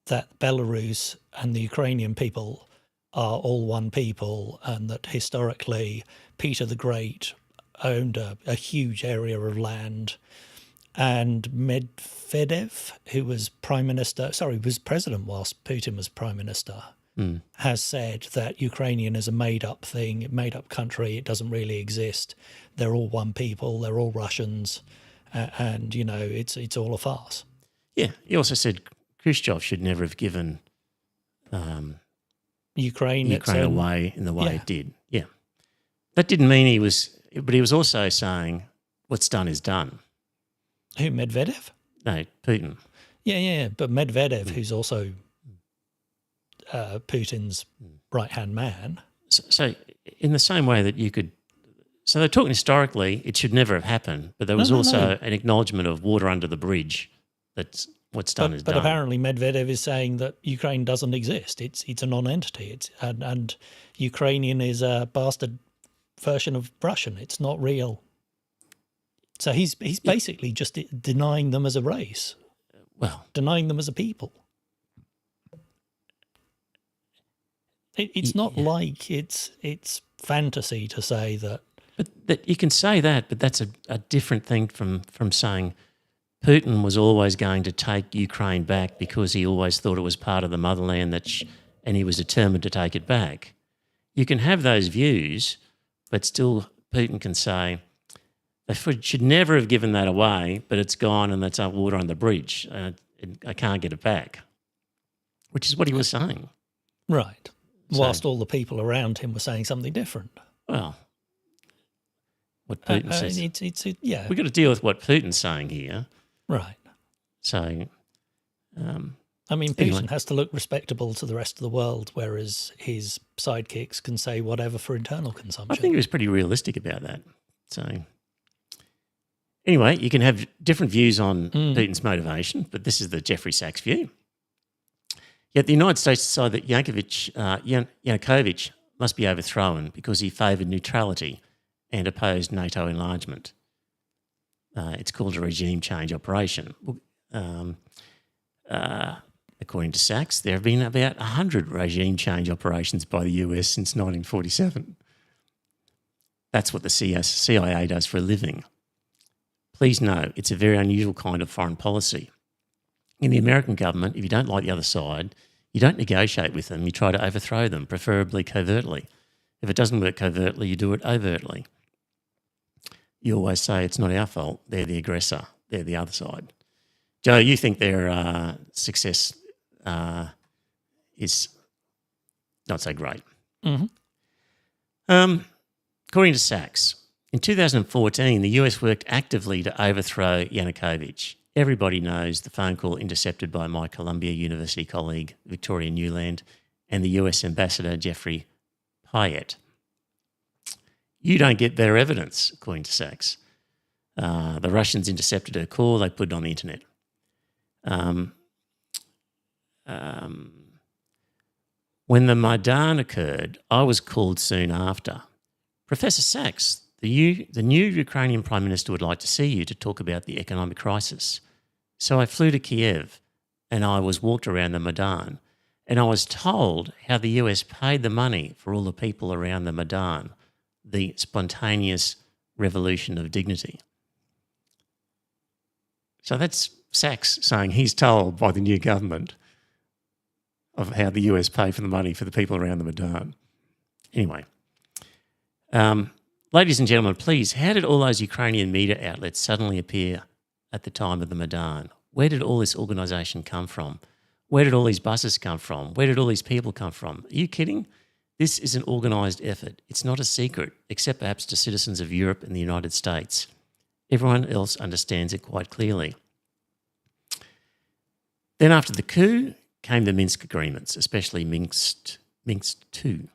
that Belarus and the Ukrainian people are all one people, and that historically Peter the Great owned a huge area of land, and Medvedev, who was was president whilst Putin was prime minister, has said that Ukrainian is a made-up thing, made-up country, it doesn't really exist, they're all one people, they're all Russians, and, you know, it's all a farce. Yeah, he also said Khrushchev should never have given... Ukraine away in the way it did. Yeah. That didn't mean he was... But he was also saying what's done is done. Who, Medvedev? No, Putin. Yeah, but Medvedev, who's also Putin's right-hand man. So in the same way that you could... So they're talking historically, it should never have happened, but there was also an acknowledgement of water under the bridge. That's what's done is done. But apparently Medvedev is saying that Ukraine doesn't exist. It's a non-entity. And Ukrainian is a bastard version of Russian. It's not real. So he's basically just denying them as a race. Well, denying them as a people. It's not like it's fantasy to say that. But that you can say that, but that's a different thing from saying Putin was always going to take Ukraine back because he always thought it was part of the motherland and he was determined to take it back. You can have those views, but still Putin can say they should never have given that away, but it's gone and that's water on the bridge. I can't get it back, which is what he was saying. Right. Whilst all the people around him were saying something different. Well, what Putin says. Yeah. We've got to deal with what Putin's saying here. Right. So, Putin has to look respectable to the rest of the world, whereas his sidekicks can say whatever for internal consumption. I think he was pretty realistic about that. So, anyway, you can have different views on Putin's motivation, but this is the Jeffrey Sachs view. Yet the United States decided that Yanukovych must be overthrown because he favoured neutrality and opposed NATO enlargement. It's called a regime change operation. According to Sachs, there have been about 100 regime change operations by the US since 1947. That's what the CIA does for a living. Please know, it's a very unusual kind of foreign policy. In the American government, if you don't like the other side, you don't negotiate with them, you try to overthrow them, preferably covertly. If it doesn't work covertly, you do it overtly. You always say it's not our fault, they're the aggressor, they're the other side. Joe, you think their success is not so great. Mm-hmm. According to Sachs, in 2014, the US worked actively to overthrow Yanukovych. Everybody knows the phone call intercepted by my Columbia University colleague, Victoria Newland, and the US Ambassador, Jeffrey Payette. You don't get their evidence, according to Sachs. The Russians intercepted her call, they put it on the internet. When the Maidan occurred, I was called soon after. Professor Sachs, the new Ukrainian Prime Minister would like to see you to talk about the economic crisis. So I flew to Kiev and I was walked around the Maidan and I was told how the US paid the money for all the people around the Maidan, the spontaneous revolution of dignity. So that's Sachs saying he's told by the new government of how the US paid for the money for the people around the Maidan. Anyway, ladies and gentlemen, please, how did all those Ukrainian media outlets suddenly appear at the time of the Maidan? Where did all this organisation come from? Where did all these buses come from? Where did all these people come from? Are you kidding? This is an organised effort. It's not a secret, except perhaps to citizens of Europe and the United States. Everyone else understands it quite clearly. Then after the coup came the Minsk agreements, especially Minsk II.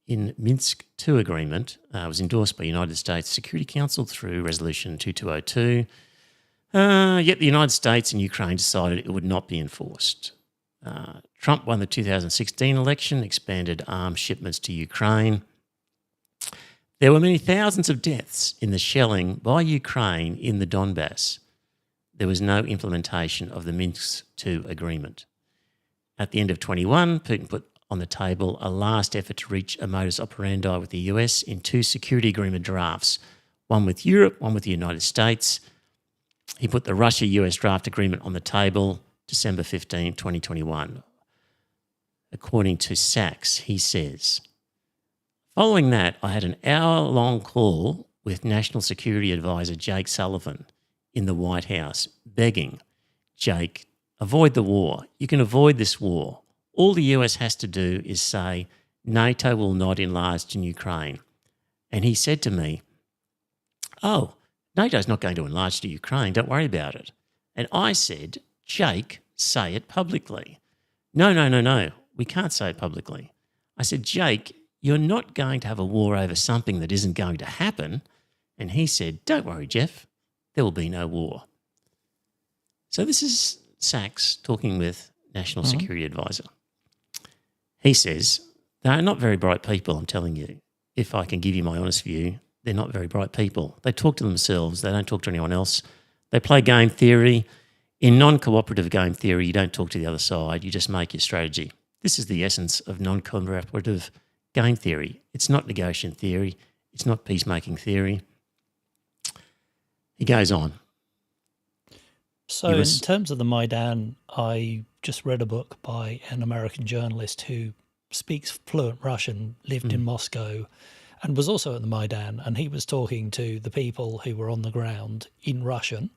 In Minsk II agreement was endorsed by the United States Security Council through Resolution 2202. Yet the United States and Ukraine decided it would not be enforced. Trump won the 2016 election, expanded arms shipments to Ukraine. There were many thousands of deaths in the shelling by Ukraine in the Donbass. There was no implementation of the Minsk II agreement. At the end of 21, Putin put on the table a last effort to reach a modus operandi with the US in two security agreement drafts, one with Europe, one with the United States. He put the Russia-US draft agreement on the table December 15, 2021. According to Sachs, he says, following that, I had an hour-long call with National Security Advisor Jake Sullivan in the White House, begging, Jake, avoid the war. You can avoid this war. All the US has to do is say, NATO will not enlarge in Ukraine. And he said to me, oh, NATO's not going to enlarge to Ukraine. Don't worry about it. And I said, Jake, say it publicly. No. We can't say it publicly. I said, Jake, you're not going to have a war over something that isn't going to happen. And he said, don't worry, Jeff, there will be no war. So this is Sachs talking with National Security Advisor. He says, they're not very bright people, I'm telling you. If I can give you my honest view, they're not very bright people. They talk to themselves. They don't talk to anyone else. They play game theory. In non-cooperative game theory, you don't talk to the other side. You just make your strategy. This is the essence of non-cooperative game theory. It's not negotiation theory. It's not peacemaking theory. He goes on. So in terms of the Maidan, I just read a book by an American journalist who speaks fluent Russian, lived in Moscow, and was also at the Maidan. And he was talking to the people who were on the ground in Russian,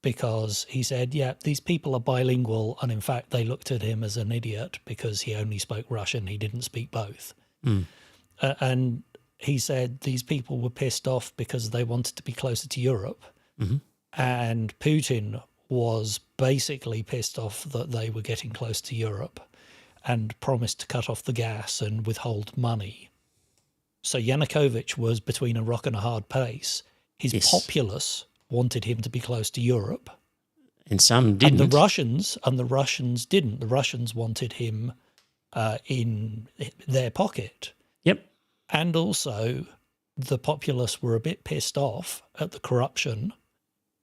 because he said, yeah, these people are bilingual. And in fact, they looked at him as an idiot because he only spoke Russian. He didn't speak both. And he said these people were pissed off because they wanted to be closer to Europe. And Putin was basically pissed off that they were getting close to Europe and promised to cut off the gas and withhold money. So Yanukovych was between a rock and a hard place. His populace wanted him to be close to Europe. And some didn't. And the Russians didn't. The Russians wanted him in their pocket. Yep. And also the populace were a bit pissed off at the corruption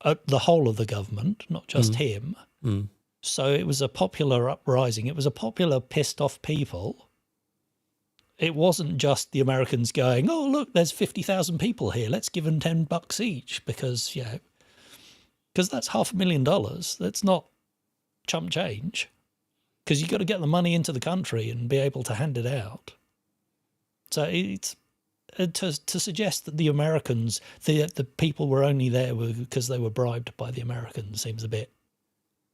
at the whole of the government, not just him. So it was a popular uprising. It was a popular pissed off people. It wasn't just the Americans going, oh, look, there's 50,000 people here. Let's give them $10 each because, you know, because that's $500,000. That's not chump change, because you've got to get the money into the country and be able to hand it out. So it's to suggest that the Americans, the people were only there because they were bribed by the Americans seems a bit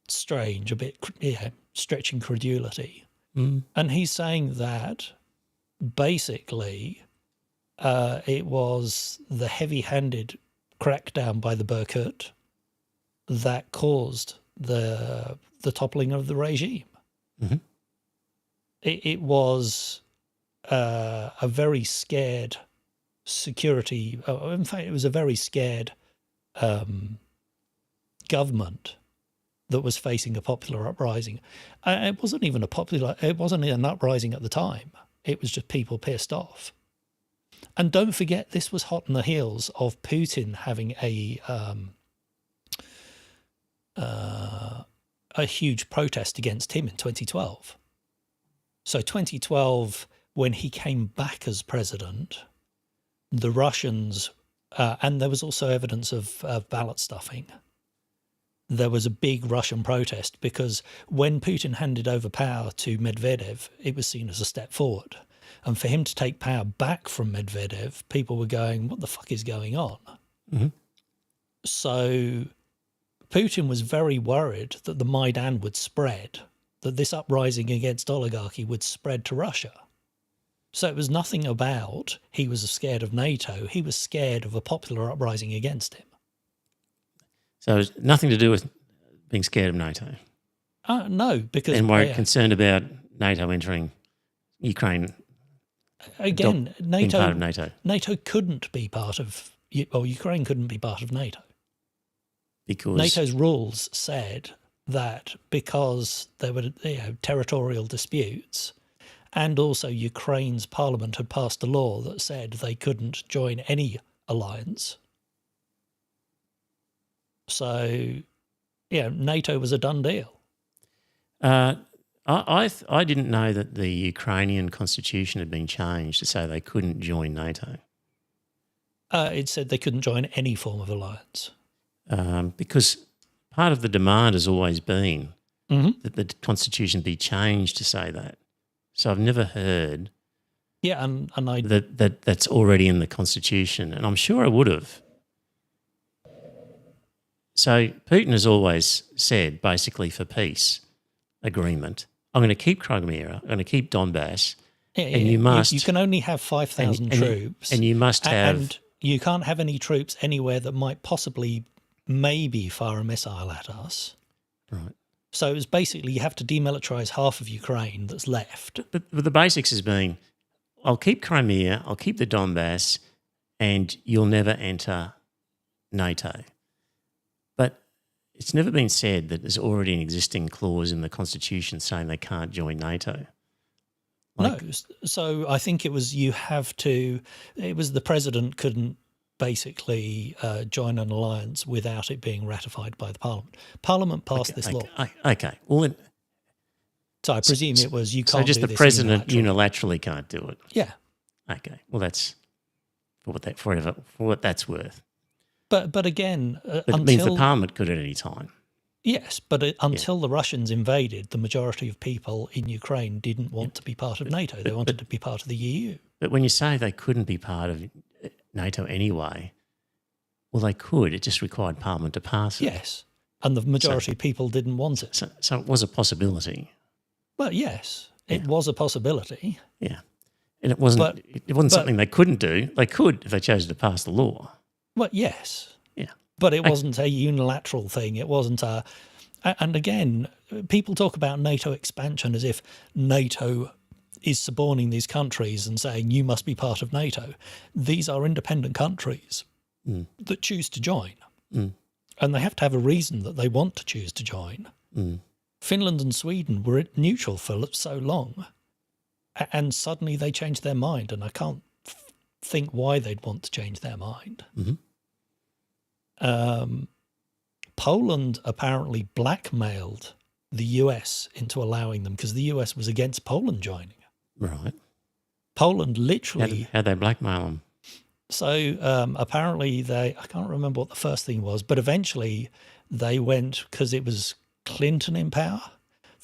strange, a bit stretching credulity. And he's saying that basically it was the heavy-handed crackdown by the Berkut that caused the toppling of the regime. It was a very scared security. In fact, it was a very scared government that was facing a popular uprising. It wasn't even it wasn't an uprising at the time. It was just people pissed off. And don't forget, this was hot on the heels of Putin having a huge protest against him in 2012. So 2012, when he came back as president, the Russians, and there was also evidence of ballot stuffing, there was a big Russian protest because when Putin handed over power to Medvedev, it was seen as a step forward. And for him to take power back from Medvedev, people were going, what the fuck is going on? So Putin was very worried that the Maidan would spread, that this uprising against oligarchy would spread to Russia. So it was nothing about he was scared of NATO. He was scared of a popular uprising against him. So it was nothing to do with being scared of NATO? No, because... And we're concerned about NATO entering Ukraine. Again, being part of NATO. NATO couldn't be part of... Well, Ukraine couldn't be part of NATO. Because... NATO's rules said that because there were territorial disputes, and also Ukraine's parliament had passed a law that said they couldn't join any alliance. So, NATO was a done deal. I didn't know that the Ukrainian constitution had been changed to say they couldn't join NATO. It said they couldn't join any form of alliance. Because part of the demand has always been that the constitution be changed to say that. So I've never heard that's already in the constitution, and I'm sure I would have. So Putin has always said, basically, for peace agreement, I'm going to keep Crimea, I'm going to keep Donbass, and you must... You can only have 5,000 troops. And you must have you can't have any troops anywhere that might possibly maybe fire a missile at us. Right. So it's basically you have to demilitarize half of Ukraine that's left. But the basics has been, I'll keep Crimea, I'll keep the Donbass, and you'll never enter NATO. But it's never been said that there's already an existing clause in the Constitution saying they can't join NATO. No, so I think it was the president couldn't basically join an alliance without it being ratified by the Parliament. Parliament passed this law. Okay. Well, so I presume it was you can't. So just do the this president unilaterally can't do it. Yeah. Okay. Well, that's for what that's worth. But again, it means the Parliament could at any time. Yes, but until the Russians invaded, the majority of people in Ukraine didn't want to be part of NATO. They wanted to be part of the EU. But when you say they couldn't be part of NATO anyway, well, they could. It just required Parliament to pass it. Yes, and the majority of people didn't want it. So it was a possibility. Well, yes, it was a possibility. Yeah, and it wasn't something they couldn't do. They could if they chose to pass the law. Well, yes. Yeah. But it wasn't a unilateral thing. It wasn't a... And again, people talk about NATO expansion as if NATO is suborning these countries and saying, you must be part of NATO. These are independent countries that choose to join. And they have to have a reason that they want to choose to join. Finland and Sweden were neutral for so long, and suddenly they changed their mind, and I can't think why they'd want to change their mind. Poland apparently blackmailed the US into allowing them because the US was against Poland joining. Right. Poland literally... How'd they blackmail them? So apparently I can't remember what the first thing was, but eventually they went, because it was Clinton in power,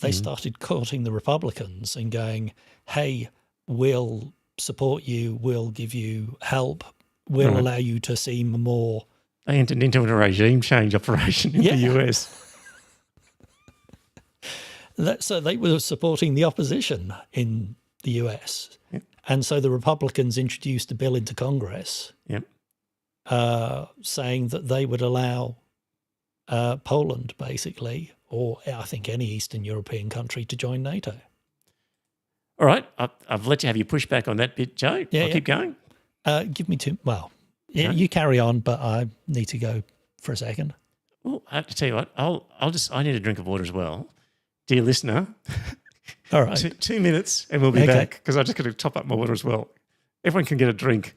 they started courting the Republicans and going, hey, we'll support you, we'll give you help, we'll allow you to seem more... They entered into a regime change operation in the US. So they were supporting the opposition in the US. Yep. And so the Republicans introduced a bill into Congress saying that they would allow Poland, basically, or I think any Eastern European country, to join NATO. All right. I've let you have your pushback on that bit, Joe. I'll keep going. Give me two... Well... Yeah, you carry on, but I need to go for a second. Well, I have to tell you what, I need a drink of water as well. Dear listener, all right, 2 minutes and we'll be back, because I just got to top up my water as well. Everyone can get a drink.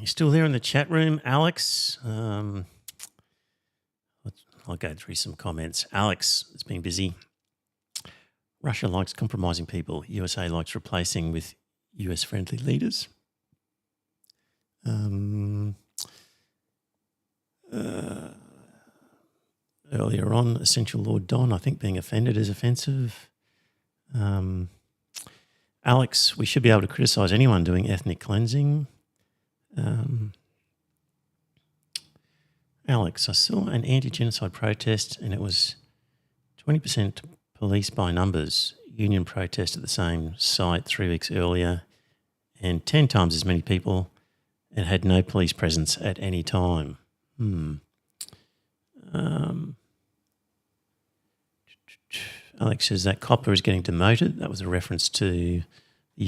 You still there in the chat room, Alex? I'll go through some comments. Alex has been busy. Russia likes compromising people. USA likes replacing with US-friendly leaders. Earlier on, Essential Lord Don, I think being offended is offensive. Alex, we should be able to criticise anyone doing ethnic cleansing. Alex, I saw an anti-genocide protest and it was 20% police by numbers. Union protest at the same site 3 weeks earlier and 10 times as many people and had no police presence at any time. Alex says that copper is getting demoted. That was a reference to the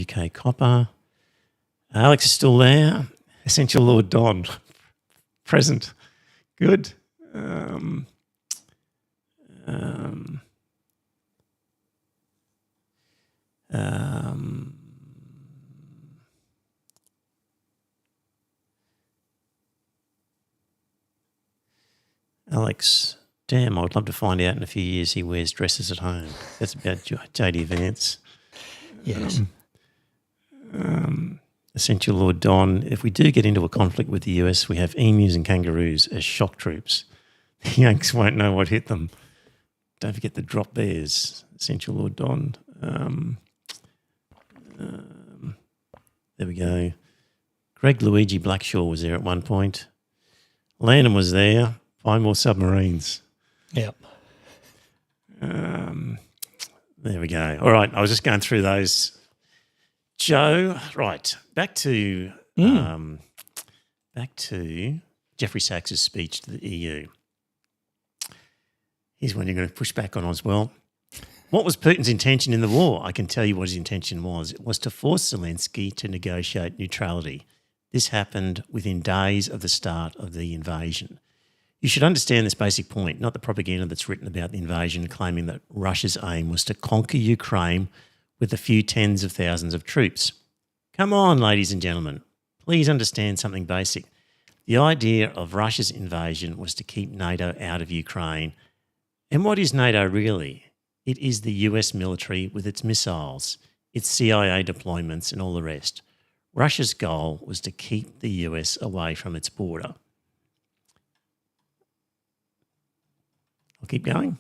UK copper. Alex is still there. Essential Lord Don, present. Good. Alex Damn, I'd love to find out in a few years he wears dresses at home. That's about JD Vance. Yes. Essential Lord Don, if we do get into a conflict with the US, we have emus and kangaroos as shock troops. The Yanks won't know what hit them. Don't forget the drop bears, Essential Lord Don. There we go. Greg Luigi Blackshaw was there at one point. Landon was there. Find more submarines. Yep. There we go. All right, I was just going through those. Joe, right, back to Jeffrey Sachs's speech to the EU. Here's one you're going to push back on as well. What was Putin's intention in the war? I can tell you what his intention was. It was to force Zelensky to negotiate neutrality. This happened within days of the start of the invasion. You should understand this basic point, not the propaganda that's written about the invasion claiming that Russia's aim was to conquer Ukraine with a few tens of thousands of troops. Come on, ladies and gentlemen, please understand something basic. The idea of Russia's invasion was to keep NATO out of Ukraine. And what is NATO really? It is the US military with its missiles, its CIA deployments and all the rest. Russia's goal was to keep the US away from its border. I'll keep going.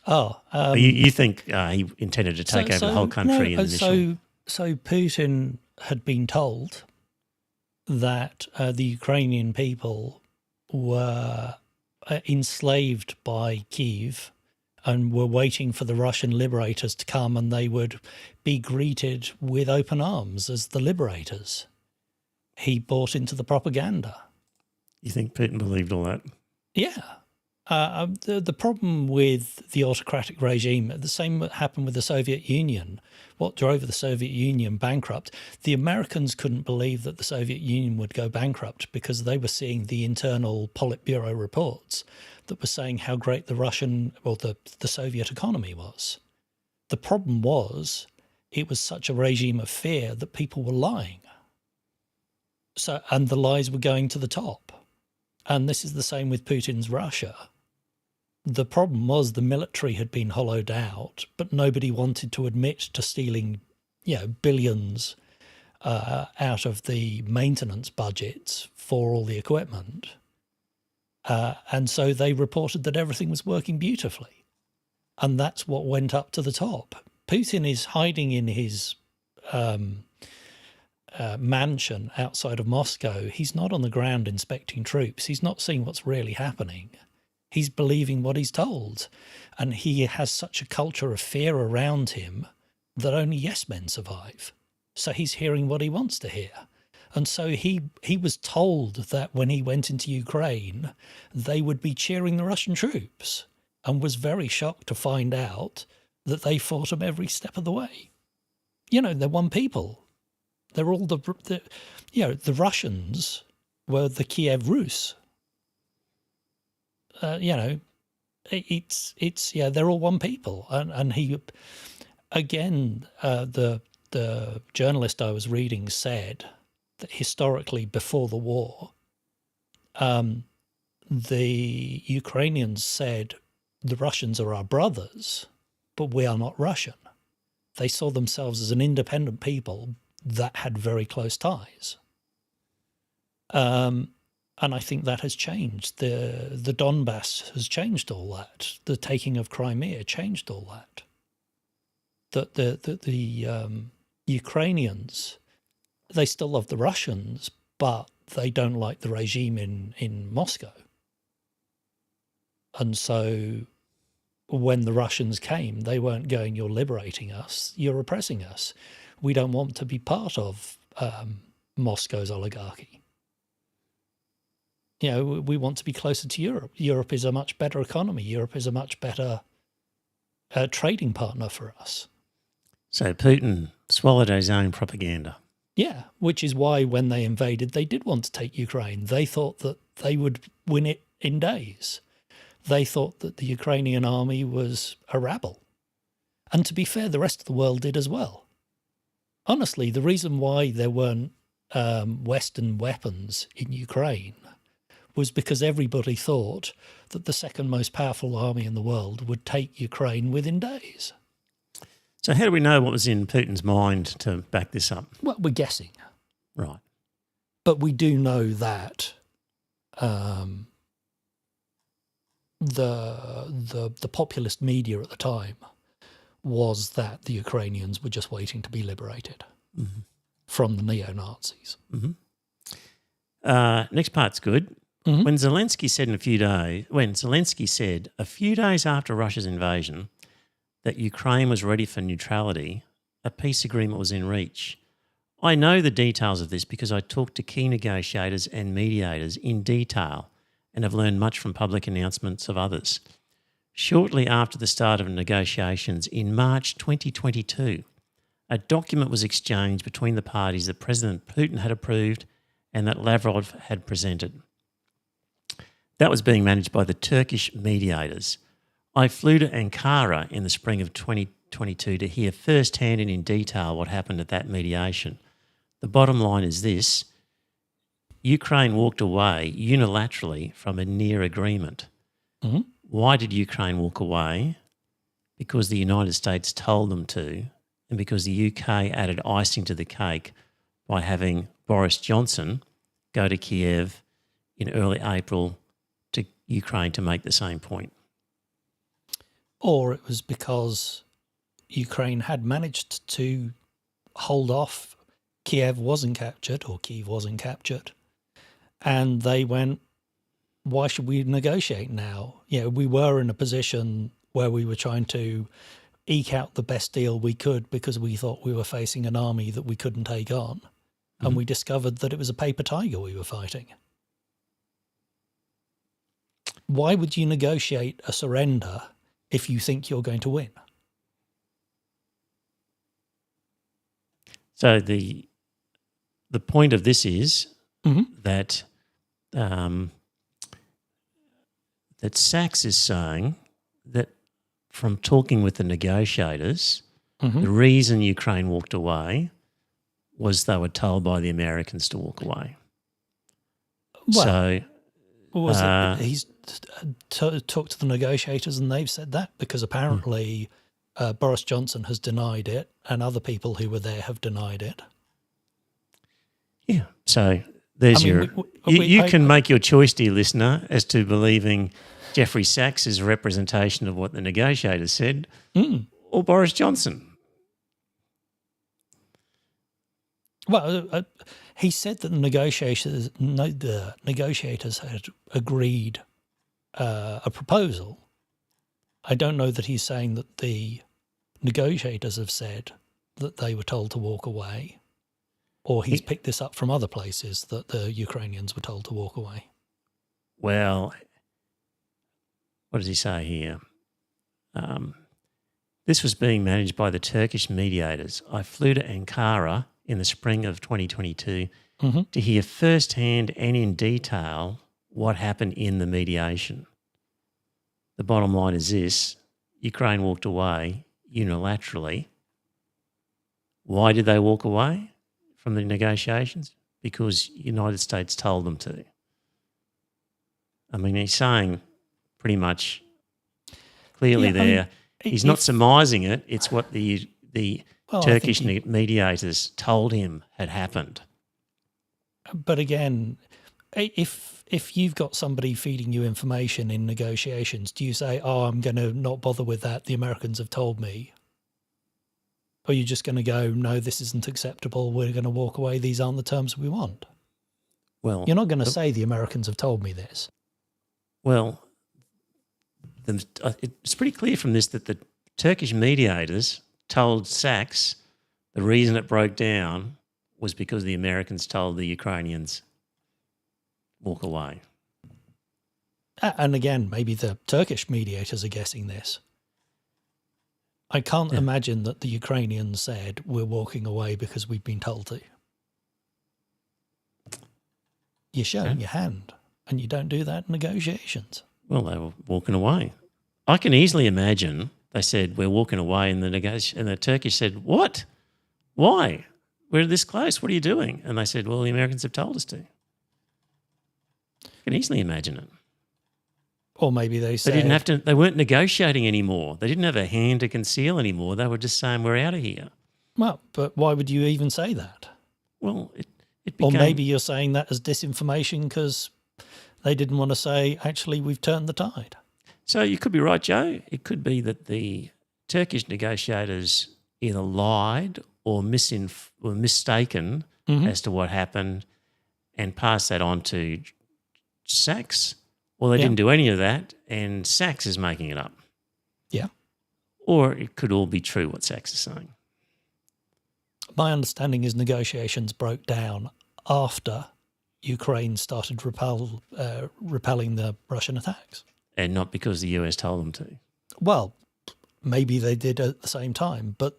You think he intended to take over the whole country? So Putin had been told that the Ukrainian people were enslaved by Kyiv and were waiting for the Russian liberators to come, and they would be greeted with open arms as the liberators. He bought into the propaganda. You think Putin believed all that? Yeah. The problem with the autocratic regime, the same happened with the Soviet Union. What drove the Soviet Union bankrupt? The Americans couldn't believe that the Soviet Union would go bankrupt because they were seeing the internal Politburo reports that were saying how great the the Soviet economy was. The problem was it was such a regime of fear that people were lying. And the lies were going to the top. And this is the same with Putin's Russia. The problem was the military had been hollowed out, but nobody wanted to admit to stealing, billions out of the maintenance budgets for all the equipment. And so they reported that everything was working beautifully. And that's what went up to the top. Putin is hiding in his mansion outside of Moscow. He's not on the ground inspecting troops. He's not seeing what's really happening. He's believing what he's told. And he has such a culture of fear around him that only yes men survive. So he's hearing what he wants to hear. And so he was told that when he went into Ukraine, they would be cheering the Russian troops, and was very shocked to find out that they fought them every step of the way. They're one people. They're all the Russians were the Kiev Rus. They're all one people. And he, again, the journalist I was reading said that historically before the war, the Ukrainians said the Russians are our brothers, but we are not Russian. They saw themselves as an independent people that had very close ties. And I think that has changed. The Donbass has changed all that. The taking of Crimea changed all that. The Ukrainians, they still love the Russians, but they don't like the regime in Moscow. And so when the Russians came, they weren't going, you're liberating us, you're oppressing us. We don't want to be part of Moscow's oligarchy. We want to be closer to Europe. Europe is a much better economy. Europe is a much better trading partner for us. So Putin swallowed his own propaganda. Yeah, which is why when they invaded, they did want to take Ukraine. They thought that they would win it in days. They thought that the Ukrainian army was a rabble. And to be fair, the rest of the world did as well. Honestly, the reason why there weren't Western weapons in Ukraine was because everybody thought that the second most powerful army in the world would take Ukraine within days. So how do we know what was in Putin's mind to back this up? Well, we're guessing. Right. But we do know that the populist media at the time was that the Ukrainians were just waiting to be liberated from the neo-Nazis. Next part's good. When Zelensky said a few days after Russia's invasion that Ukraine was ready for neutrality, a peace agreement was in reach. I know the details of this because I talked to key negotiators and mediators in detail and have learned much from public announcements of others. Shortly after the start of negotiations in March 2022, a document was exchanged between the parties that President Putin had approved and that Lavrov had presented. That was being managed by the Turkish mediators. I flew to Ankara in the spring of 2022 to hear firsthand and in detail what happened at that mediation. The bottom line is this: Ukraine walked away unilaterally from a near agreement. Why did Ukraine walk away? Because the United States told them to, and because the UK added icing to the cake by having Boris Johnson go to Kiev in early April to Ukraine to make the same point. Or it was because Ukraine had managed to hold off. Kiev wasn't captured, and they went, why should we negotiate now? We were in a position where we were trying to eke out the best deal we could because we thought we were facing an army that we couldn't take on. And we discovered that it was a paper tiger we were fighting. Why would you negotiate a surrender if you think you're going to win? So the point of this is that that Sachs is saying that from talking with the negotiators, the reason Ukraine walked away was they were told by the Americans to walk away. He's talked to the negotiators and they've said that because apparently Boris Johnson has denied it and other people who were there have denied it. Yeah, so there's you can make your choice, dear listener, as to believing Jeffrey Sachs's representation of what the negotiators said or Boris Johnson. Well, he said that the negotiators had agreed a proposal. I don't know that he's saying that the negotiators have said that they were told to walk away, or he's picked this up from other places that the Ukrainians were told to walk away. Well, what does he say here? This was being managed by the Turkish mediators. I flew to Ankara in the spring of 2022 to hear firsthand and in detail what happened in the mediation. The bottom line is this: Ukraine walked away unilaterally. Why did they walk away from the negotiations? Because the United States told them to. I mean, he's saying pretty much clearly he's not surmising it. It's what the Turkish mediators told him had happened. But again, if you've got somebody feeding you information in negotiations, do you say, I'm going to not bother with that, the Americans have told me? Or are you just going to go, no, this isn't acceptable, we're going to walk away, these aren't the terms we want? Well, you're not going to say the Americans have told me this. Well, it's pretty clear from this that the Turkish mediators told Sachs the reason it broke down was because the Americans told the Ukrainians walk away. And again, maybe the Turkish mediators are guessing this. I can't imagine that the Ukrainians said, we're walking away because we've been told to. You're showing your hand, and you don't do that in negotiations. Well, they were walking away. I can easily imagine they said, we're walking away, and the Turkish said, what? Why? We're this close. What are you doing? And they said, well, the Americans have told us to. I can easily imagine it. Or maybe they said... They weren't negotiating anymore. They didn't have a hand to conceal anymore. They were just saying, we're out of here. Well, but why would you even say that? Well, it became... Or maybe you're saying that as disinformation because they didn't want to say, actually, we've turned the tide. So you could be right, Joe. It could be that the Turkish negotiators either lied or were mistaken as to what happened and passed that on to Sachs, or they didn't do any of that and Sachs is making it up. Yeah. Or it could all be true what Sachs is saying. My understanding is negotiations broke down after Ukraine started repelling the Russian attacks. And not because the US told them to. Well, maybe they did at the same time, but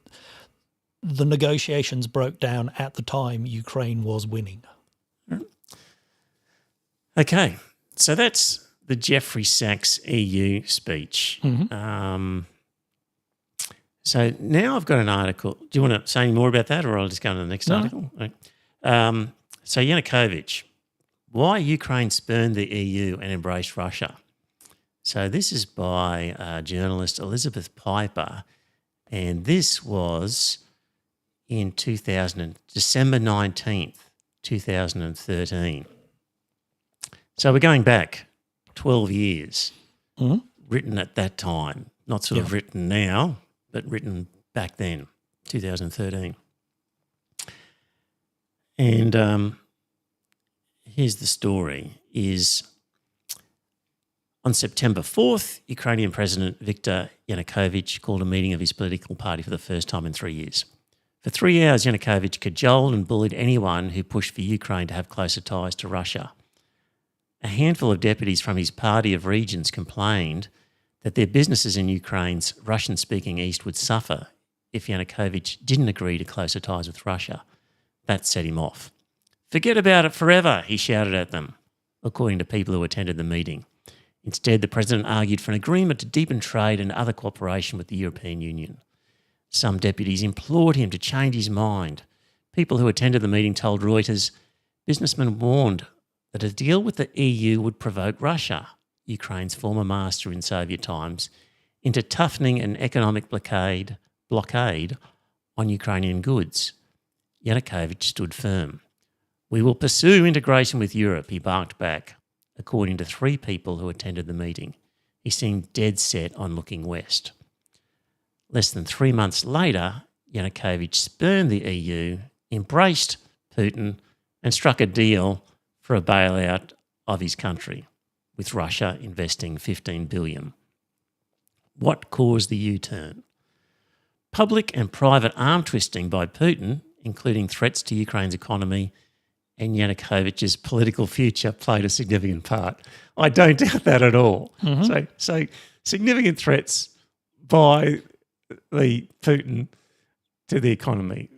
the negotiations broke down at the time Ukraine was winning. Okay, so that's the Jeffrey Sachs EU speech. So now I've got an article. Do you want to say any more about that, or I'll just go on to the next article? Okay. So Yanukovych, why Ukraine spurned the EU and embraced Russia. So this is by journalist Elizabeth Piper, and this was in December 19th, 2013. So we're going back 12 years, written at that time, not sort of written now, but written back then, 2013. And here's the story, is on September 4th, Ukrainian President Viktor Yanukovych called a meeting of his political party for the first time in 3 years. For 3 hours, Yanukovych cajoled and bullied anyone who pushed for Ukraine to have closer ties to Russia. A handful of deputies from his party of regions complained that their businesses in Ukraine's Russian-speaking east would suffer if Yanukovych didn't agree to closer ties with Russia. That set him off. "Forget about it forever," he shouted at them, according to people who attended the meeting. Instead, the president argued for an agreement to deepen trade and other cooperation with the European Union. Some deputies implored him to change his mind. People who attended the meeting told Reuters businessmen warned that a deal with the EU would provoke Russia, Ukraine's former master in Soviet times, into toughening an economic blockade on Ukrainian goods. Yanukovych stood firm. "We will pursue integration with Europe," he barked back, according to 3 people who attended the meeting. He seemed dead set on looking west. Less than 3 months later, Yanukovych spurned the EU, embraced Putin, and struck a deal for a bailout of his country, with Russia investing $15 billion. What caused the U-turn? Public and private arm twisting by Putin, including threats to Ukraine's economy, and Yanukovych's political future played a significant part. I don't doubt that at all. So significant threats by the Putin to the economy.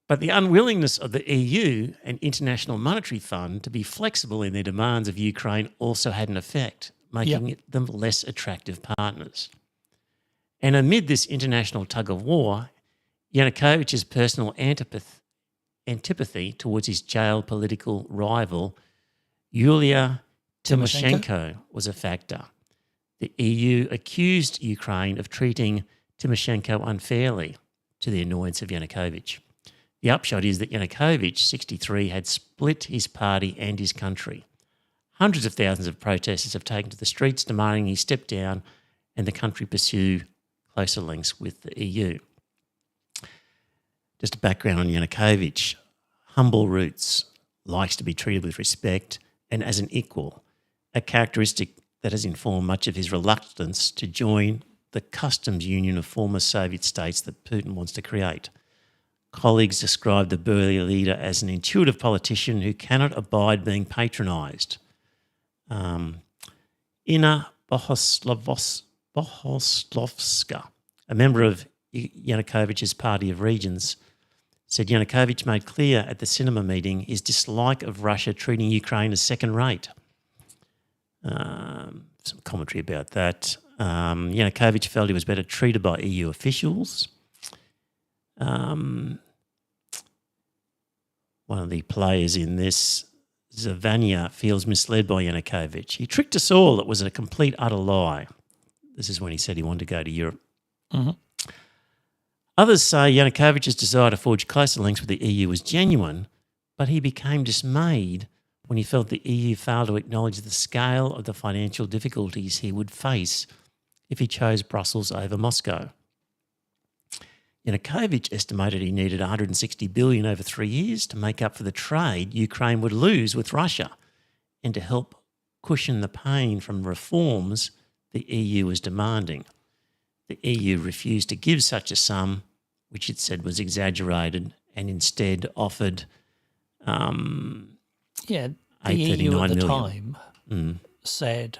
But the unwillingness of the EU and International Monetary Fund to be flexible in their demands of Ukraine also had an effect, making them less attractive partners. And amid this international tug of war, Yanukovych's personal antipathy towards his jailed political rival, Yulia Tymoshenko, was a factor. The EU accused Ukraine of treating Tymoshenko unfairly, to the annoyance of Yanukovych. The upshot is that Yanukovych, 63, had split his party and his country. Hundreds of thousands of protesters have taken to the streets demanding he step down and the country pursue closer links with the EU. Just a background on Yanukovych. Humble roots, likes to be treated with respect and as an equal, a characteristic that has informed much of his reluctance to join the customs union of former Soviet states that Putin wants to create. Colleagues describe the burly leader as an intuitive politician who cannot abide being patronised. Inna Bohoslovska, a member of Yanukovych's party of regions, said Yanukovych made clear at the cinema meeting his dislike of Russia treating Ukraine as second-rate. Some commentary about that. Yanukovych felt he was better treated by EU officials. One of the players in this Zavanya feels misled by Yanukovych. He tricked us all. It was a complete, utter lie. This is when he said he wanted to go to Europe. Mm-hmm. Others say Yanukovych's desire to forge closer links with the EU was genuine, but he became dismayed when he felt the EU failed to acknowledge the scale of the financial difficulties he would face if he chose Brussels over Moscow. Yanukovych estimated he needed $160 billion over 3 years to make up for the trade Ukraine would lose with Russia and to help cushion the pain from reforms the EU was demanding. The EU refused to give such a sum, which it said was exaggerated, and instead offered the EU at the time said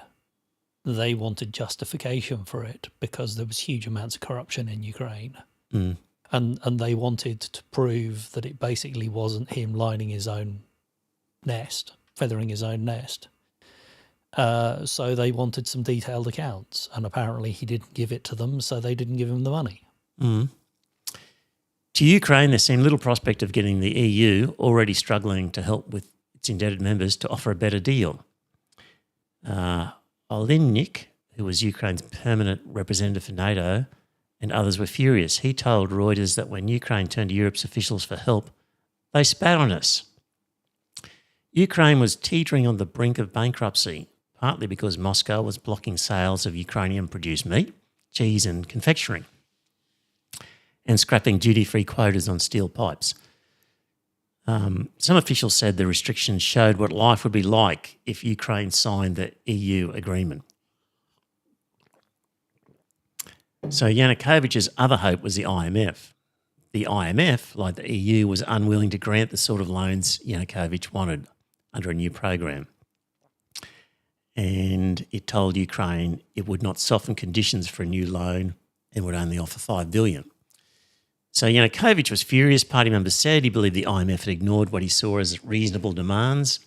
they wanted justification for it because there was huge amounts of corruption in Ukraine. And they wanted to prove that it basically wasn't him lining his own nest, feathering his own nest. So they wanted some detailed accounts, and apparently he didn't give it to them, so they didn't give him the money. To Ukraine, there seemed little prospect of getting the EU, already struggling to help with its indebted members, to offer a better deal. Olinik, who was Ukraine's permanent representative for NATO, and others were furious. He told Reuters that when Ukraine turned to Europe's officials for help, they spat on us. Ukraine was teetering on the brink of bankruptcy, partly because Moscow was blocking sales of Ukrainian-produced meat, cheese and confectionery, and scrapping duty-free quotas on steel pipes. Some officials said the restrictions showed what life would be like if Ukraine signed the EU agreement. So Yanukovych's other hope was the IMF. The IMF, like the EU, was unwilling to grant the sort of loans Yanukovych wanted under a new program. And it told Ukraine it would not soften conditions for a new loan and would only offer $5 billion. So Yanukovych was furious. Party members said he believed the IMF had ignored what he saw as reasonable demands.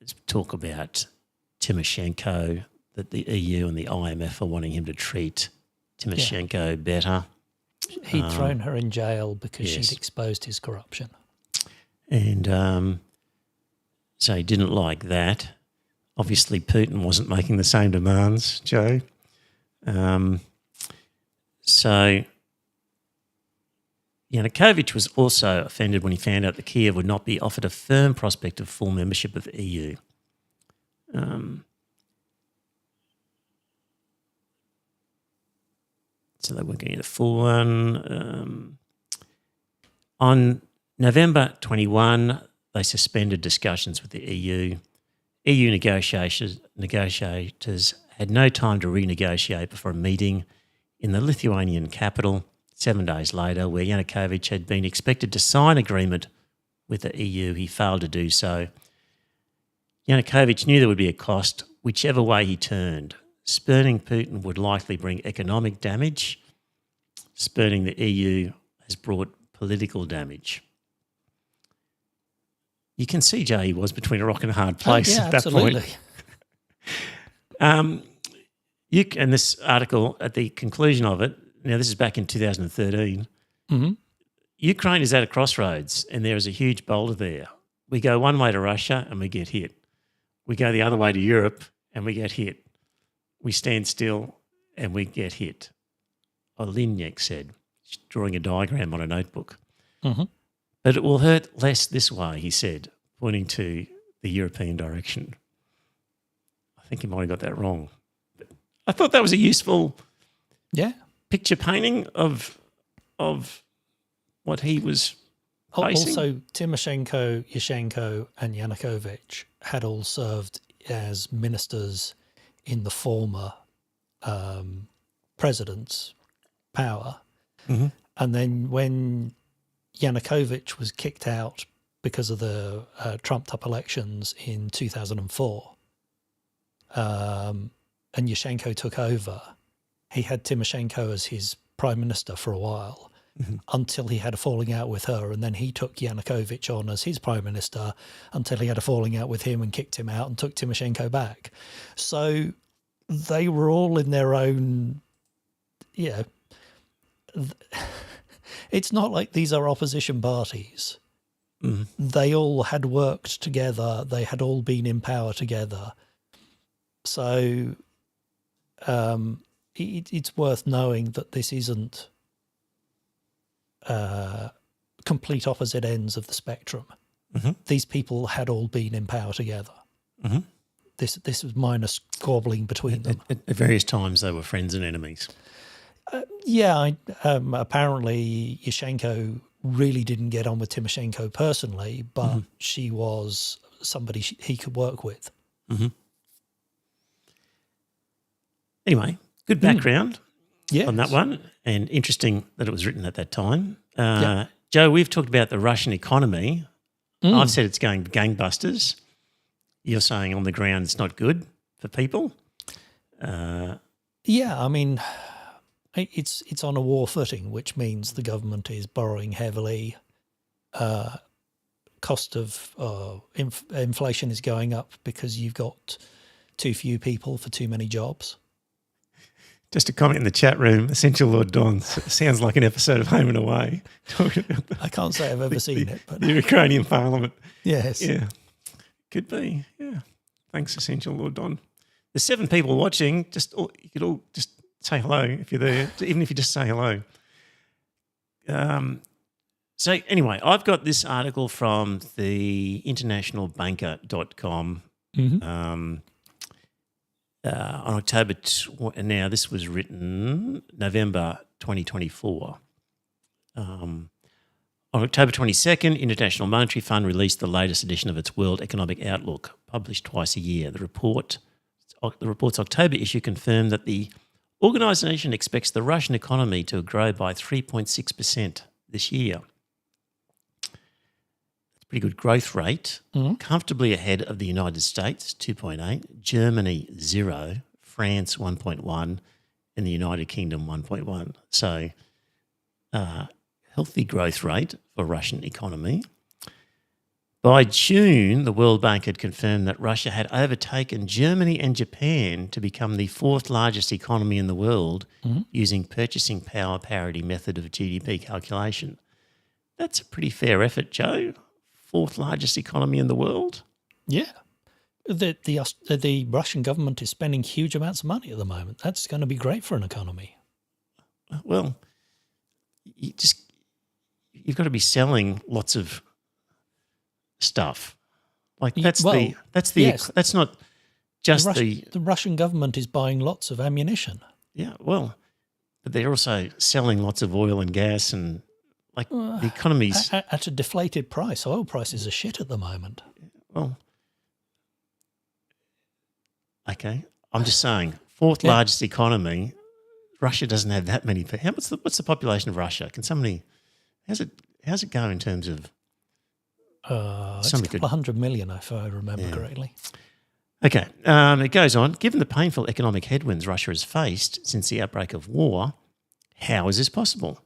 Let's talk about Tymoshenko, that the EU and the IMF are wanting him to treat Tymoshenko better. He'd thrown her in jail because she'd exposed his corruption. And so he didn't like that. Obviously, Putin wasn't making the same demands, Joe. So Yanukovych was also offended when he found out that Kiev would not be offered a firm prospect of full membership of the EU. So they weren't going to get a full one. On November 21, they suspended discussions with the EU. EU negotiators had no time to renegotiate before a meeting in the Lithuanian capital 7 days later, where Yanukovych had been expected to sign agreement with the EU. He failed to do so. Yanukovych knew there would be a cost whichever way he turned. Spurning Putin would likely bring economic damage. Spurning the EU has brought political damage. You can see, Joe, he was between a rock and a hard place at that point. And this article, at the conclusion of it, now this is back in 2013, Ukraine is at a crossroads and there is a huge boulder there. We go one way to Russia and we get hit. We go the other way to Europe and we get hit. We stand still and we get hit. Olinik said, drawing a diagram on a notebook. But it will hurt less this way, he said, pointing to the European direction. I think he might have got that wrong. But I thought that was a useful picture painting of what he was facing. Also, Tymoshenko, Yushchenko and Yanukovych had all served as ministers in the former president's power. And then when Yanukovych was kicked out because of the trumped-up elections in 2004, and Yushchenko took over, he had Tymoshenko as his prime minister for a while until he had a falling out with her, and then he took Yanukovych on as his prime minister until he had a falling out with him and kicked him out and took Tymoshenko back. So they were all in their own it's not like these are opposition parties. Mm. They all had worked together. They had all been in power together. So it's worth knowing that this isn't complete opposite ends of the spectrum. Mm-hmm. These people had all been in power together. Mm-hmm. This was minor squabbling between them. At various times, they were friends and enemies. Apparently Yushchenko really didn't get on with Tymoshenko personally, but she was somebody he could work with. Mm-hmm. Anyway, good background on that one, and interesting that it was written at that time. Joe, we've talked about the Russian economy. I've said it's going gangbusters. You're saying on the ground it's not good for people. I mean, it's on a war footing, which means the government is borrowing heavily. Cost of inflation is going up because you've got too few people for too many jobs. Just a comment in the chat room, Essential Lord Don sounds like an episode of Home and Away. Talking about I can't say I've ever seen it. But the Ukrainian Parliament. Yes. Yeah. Could be, yeah. Thanks, Essential Lord Don. There's 7 people watching. You could all just say hello if you're there, even if you just say hello. So anyway, I've got this article from the internationalbanker.com on October, now this was written November 2024. On October 22nd, International Monetary Fund released the latest edition of its World Economic Outlook, published twice a year. The report's October issue confirmed that the organisation expects the Russian economy to grow by 3.6% this year. That's a pretty good growth rate, comfortably ahead of the United States, 2.8, Germany, 0, France, 1.1, and the United Kingdom, 1.1. So healthy growth rate for Russian economy. By June, the World Bank had confirmed that Russia had overtaken Germany and Japan to become the 4th largest economy in the world using purchasing power parity method of GDP calculation. That's a pretty fair effort, Joe. 4th largest economy in the world. Yeah. The Russian government is spending huge amounts of money at the moment. That's going to be great for an economy. Well, you've got to be selling lots of stuff. Like that's not just the Russian government is buying lots of ammunition. Yeah, well, but they're also selling lots of oil and gas, and like the economy's at a deflated price. Oil prices are shit at the moment. Well, okay, I'm just saying, 4th largest economy. Russia doesn't have that many. What's the population of Russia? Can somebody? How's it go in terms of? It's a couple of 100 million, if I remember correctly. Okay, it goes on. Given the painful economic headwinds Russia has faced since the outbreak of war, how is this possible?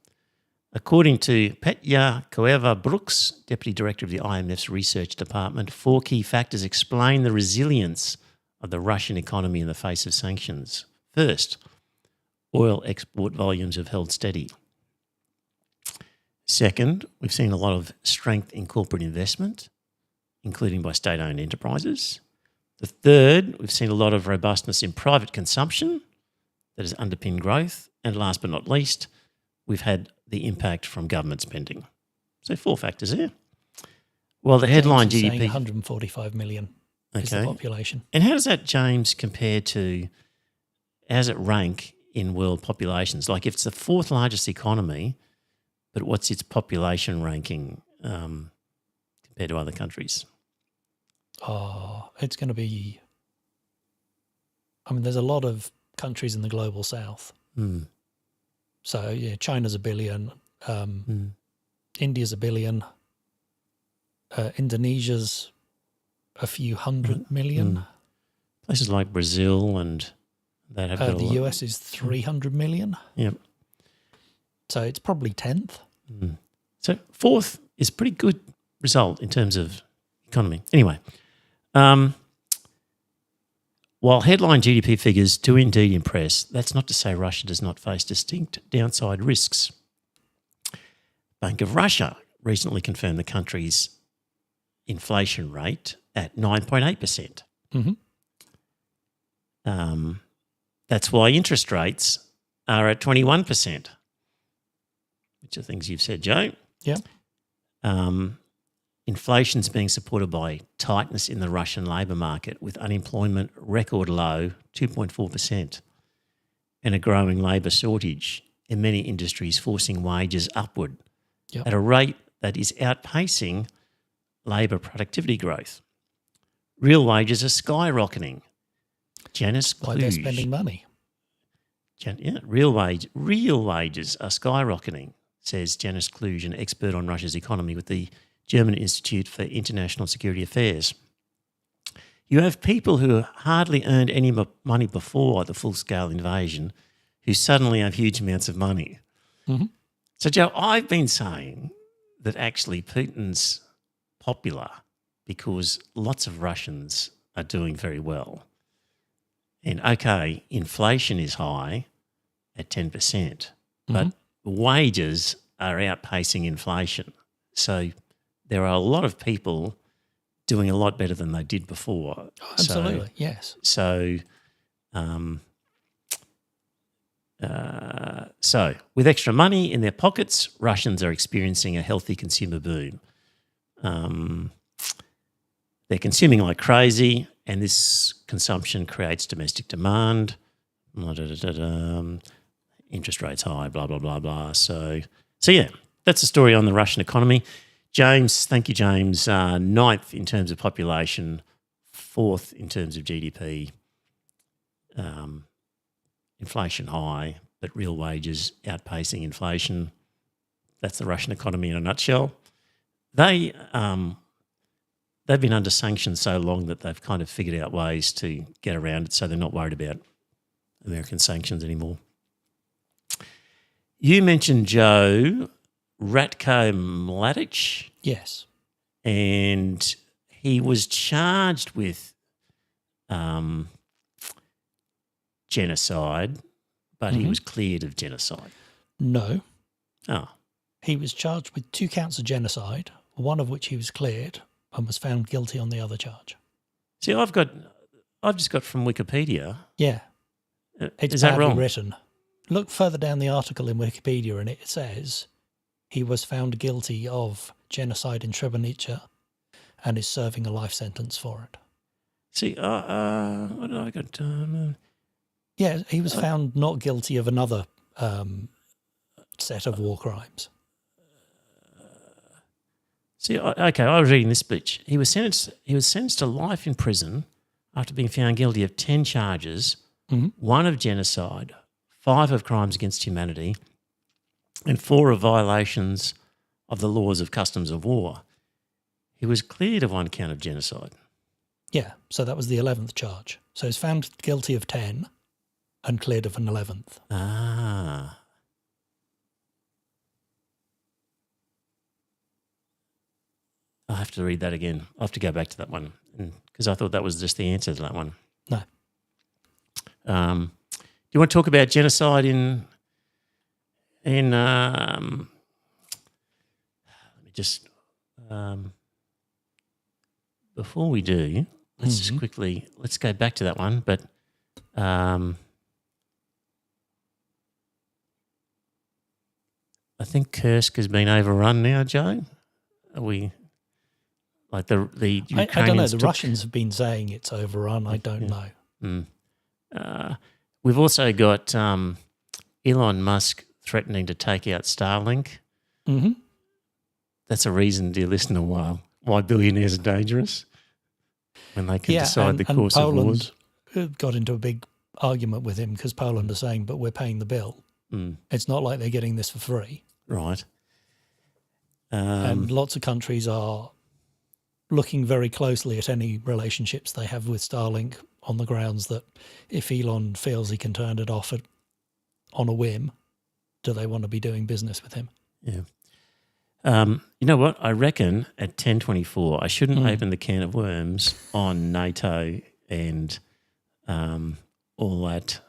According to Petya Koeva-Brooks, Deputy Director of the IMF's Research Department, 4 key factors explain the resilience of the Russian economy in the face of sanctions. First, oil export volumes have held steady. Second, we've seen a lot of strength in corporate investment, including by state-owned enterprises. The third, we've seen a lot of robustness in private consumption that has underpinned growth. And last but not least, we've had the impact from government spending. So 4 factors here. Well, the headline GDP... 145 million is the population. And how does that, James, compare to... How does it rank in world populations? Like if it's the 4th largest economy... But what's its population ranking compared to other countries? Oh, it's going to be... I mean, there's a lot of countries in the global south. So, yeah, China's a billion. India's a billion. Indonesia's a few hundred million. Places like Brazil and... that have got a the lot. US is 300 million. Yep. So it's probably 10th. So 4th is a pretty good result in terms of economy. Anyway, why While headline GDP figures do indeed impress, that's not to say Russia does not face distinct downside risks. Bank of Russia recently confirmed the country's inflation rate at 9.8%. That's why interest rates are at 21%, which are things you've said, Joe. Yeah. Inflation's being supported by tightness in the Russian labour market, with unemployment record low, 2.4%, and a growing labour shortage in many industries, forcing wages upward at a rate that is outpacing labour productivity growth. Real wages are skyrocketing. Janice Kluge. Why they're spending money. Real wages are skyrocketing, says Janice Kluge, an expert on Russia's economy with the German Institute for International Security Affairs. You have people who hardly earned any money before the full-scale invasion who suddenly have huge amounts of money. So, Joe, I've been saying that actually Putin's popular because lots of Russians are doing very well. And, okay, inflation is high at 10%, but wages are outpacing inflation. So there are a lot of people doing a lot better than they did before. Absolutely, yes. So with extra money in their pockets, Russians are experiencing a healthy consumer boom. They're consuming like crazy, and this consumption creates domestic demand. Interest rates high, blah, blah, blah, blah. So yeah, that's the story on the Russian economy. James, thank you, James. Ninth in terms of population, fourth in terms of GDP. Inflation high, but real wages outpacing inflation. That's the Russian economy in a nutshell. They've been under sanctions so long that they've kind of figured out ways to get around it, so they're not worried about American sanctions anymore. You mentioned, Joe, Ratko Mladic. Yes. And he was charged with genocide, but he was cleared of genocide. No. Oh. He was charged with 2 counts of genocide, one of which he was cleared and was found guilty on the other charge. See, I've just got from Wikipedia. Yeah. It's Is that badly wrong? written. Look further down the article in Wikipedia and it says he was found guilty of genocide in Srebrenica and is serving a life sentence for it. See, what did I got? Yeah, he was found not guilty of another set of war crimes. See, okay, I was reading this speech. He was sentenced to life in prison after being found guilty of 10 charges, 1 of genocide, 5 of crimes against humanity, and 4 of violations of the laws of customs of war. He was cleared of 1 count of genocide. Yeah, so that was the 11th charge. So he's found guilty of 10 and cleared of an 11th. Ah. I have to read that again. I have to go back to that one because I thought that was just the answer to that one. No. Do you want to talk about genocide in let me just before we do, let's just quickly let's go back to that one. But I think Kursk has been overrun now, Joe. Are we like the Ukrainians? I don't know. The Russians have been saying it's overrun. I don't know. We've also got Elon Musk threatening to take out Starlink. That's a reason, dear listener, why billionaires are dangerous when they can decide the course of wars. Poland got into a big argument with him because Poland are saying, but we're paying the bill. It's not like they're getting this for free. Right. And lots of countries are looking very closely at any relationships they have with Starlink on the grounds that if Elon feels he can turn it off on a whim, do they want to be doing business with him? Yeah. You know what? I reckon at 10:24, I shouldn't open the can of worms on NATO and all that,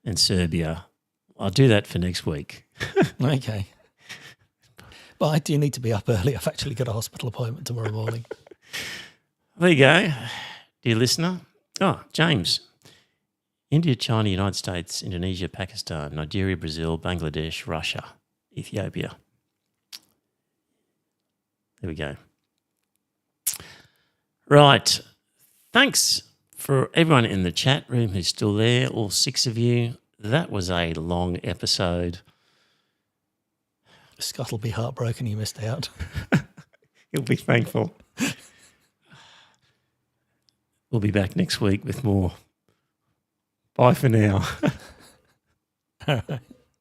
and Serbia. I'll do that for next week. Okay. But I do need to be up early. I've actually got a hospital appointment tomorrow morning. There you go, dear listener. Oh, James. India, China, United States, Indonesia, Pakistan, Nigeria, Brazil, Bangladesh, Russia, Ethiopia. There we go. Right. Thanks for everyone in the chat room who's still there, all 6 of you. That was a long episode. Scott will be heartbroken he missed out. He'll be thankful. We'll be back next week with more. Bye for now. All right.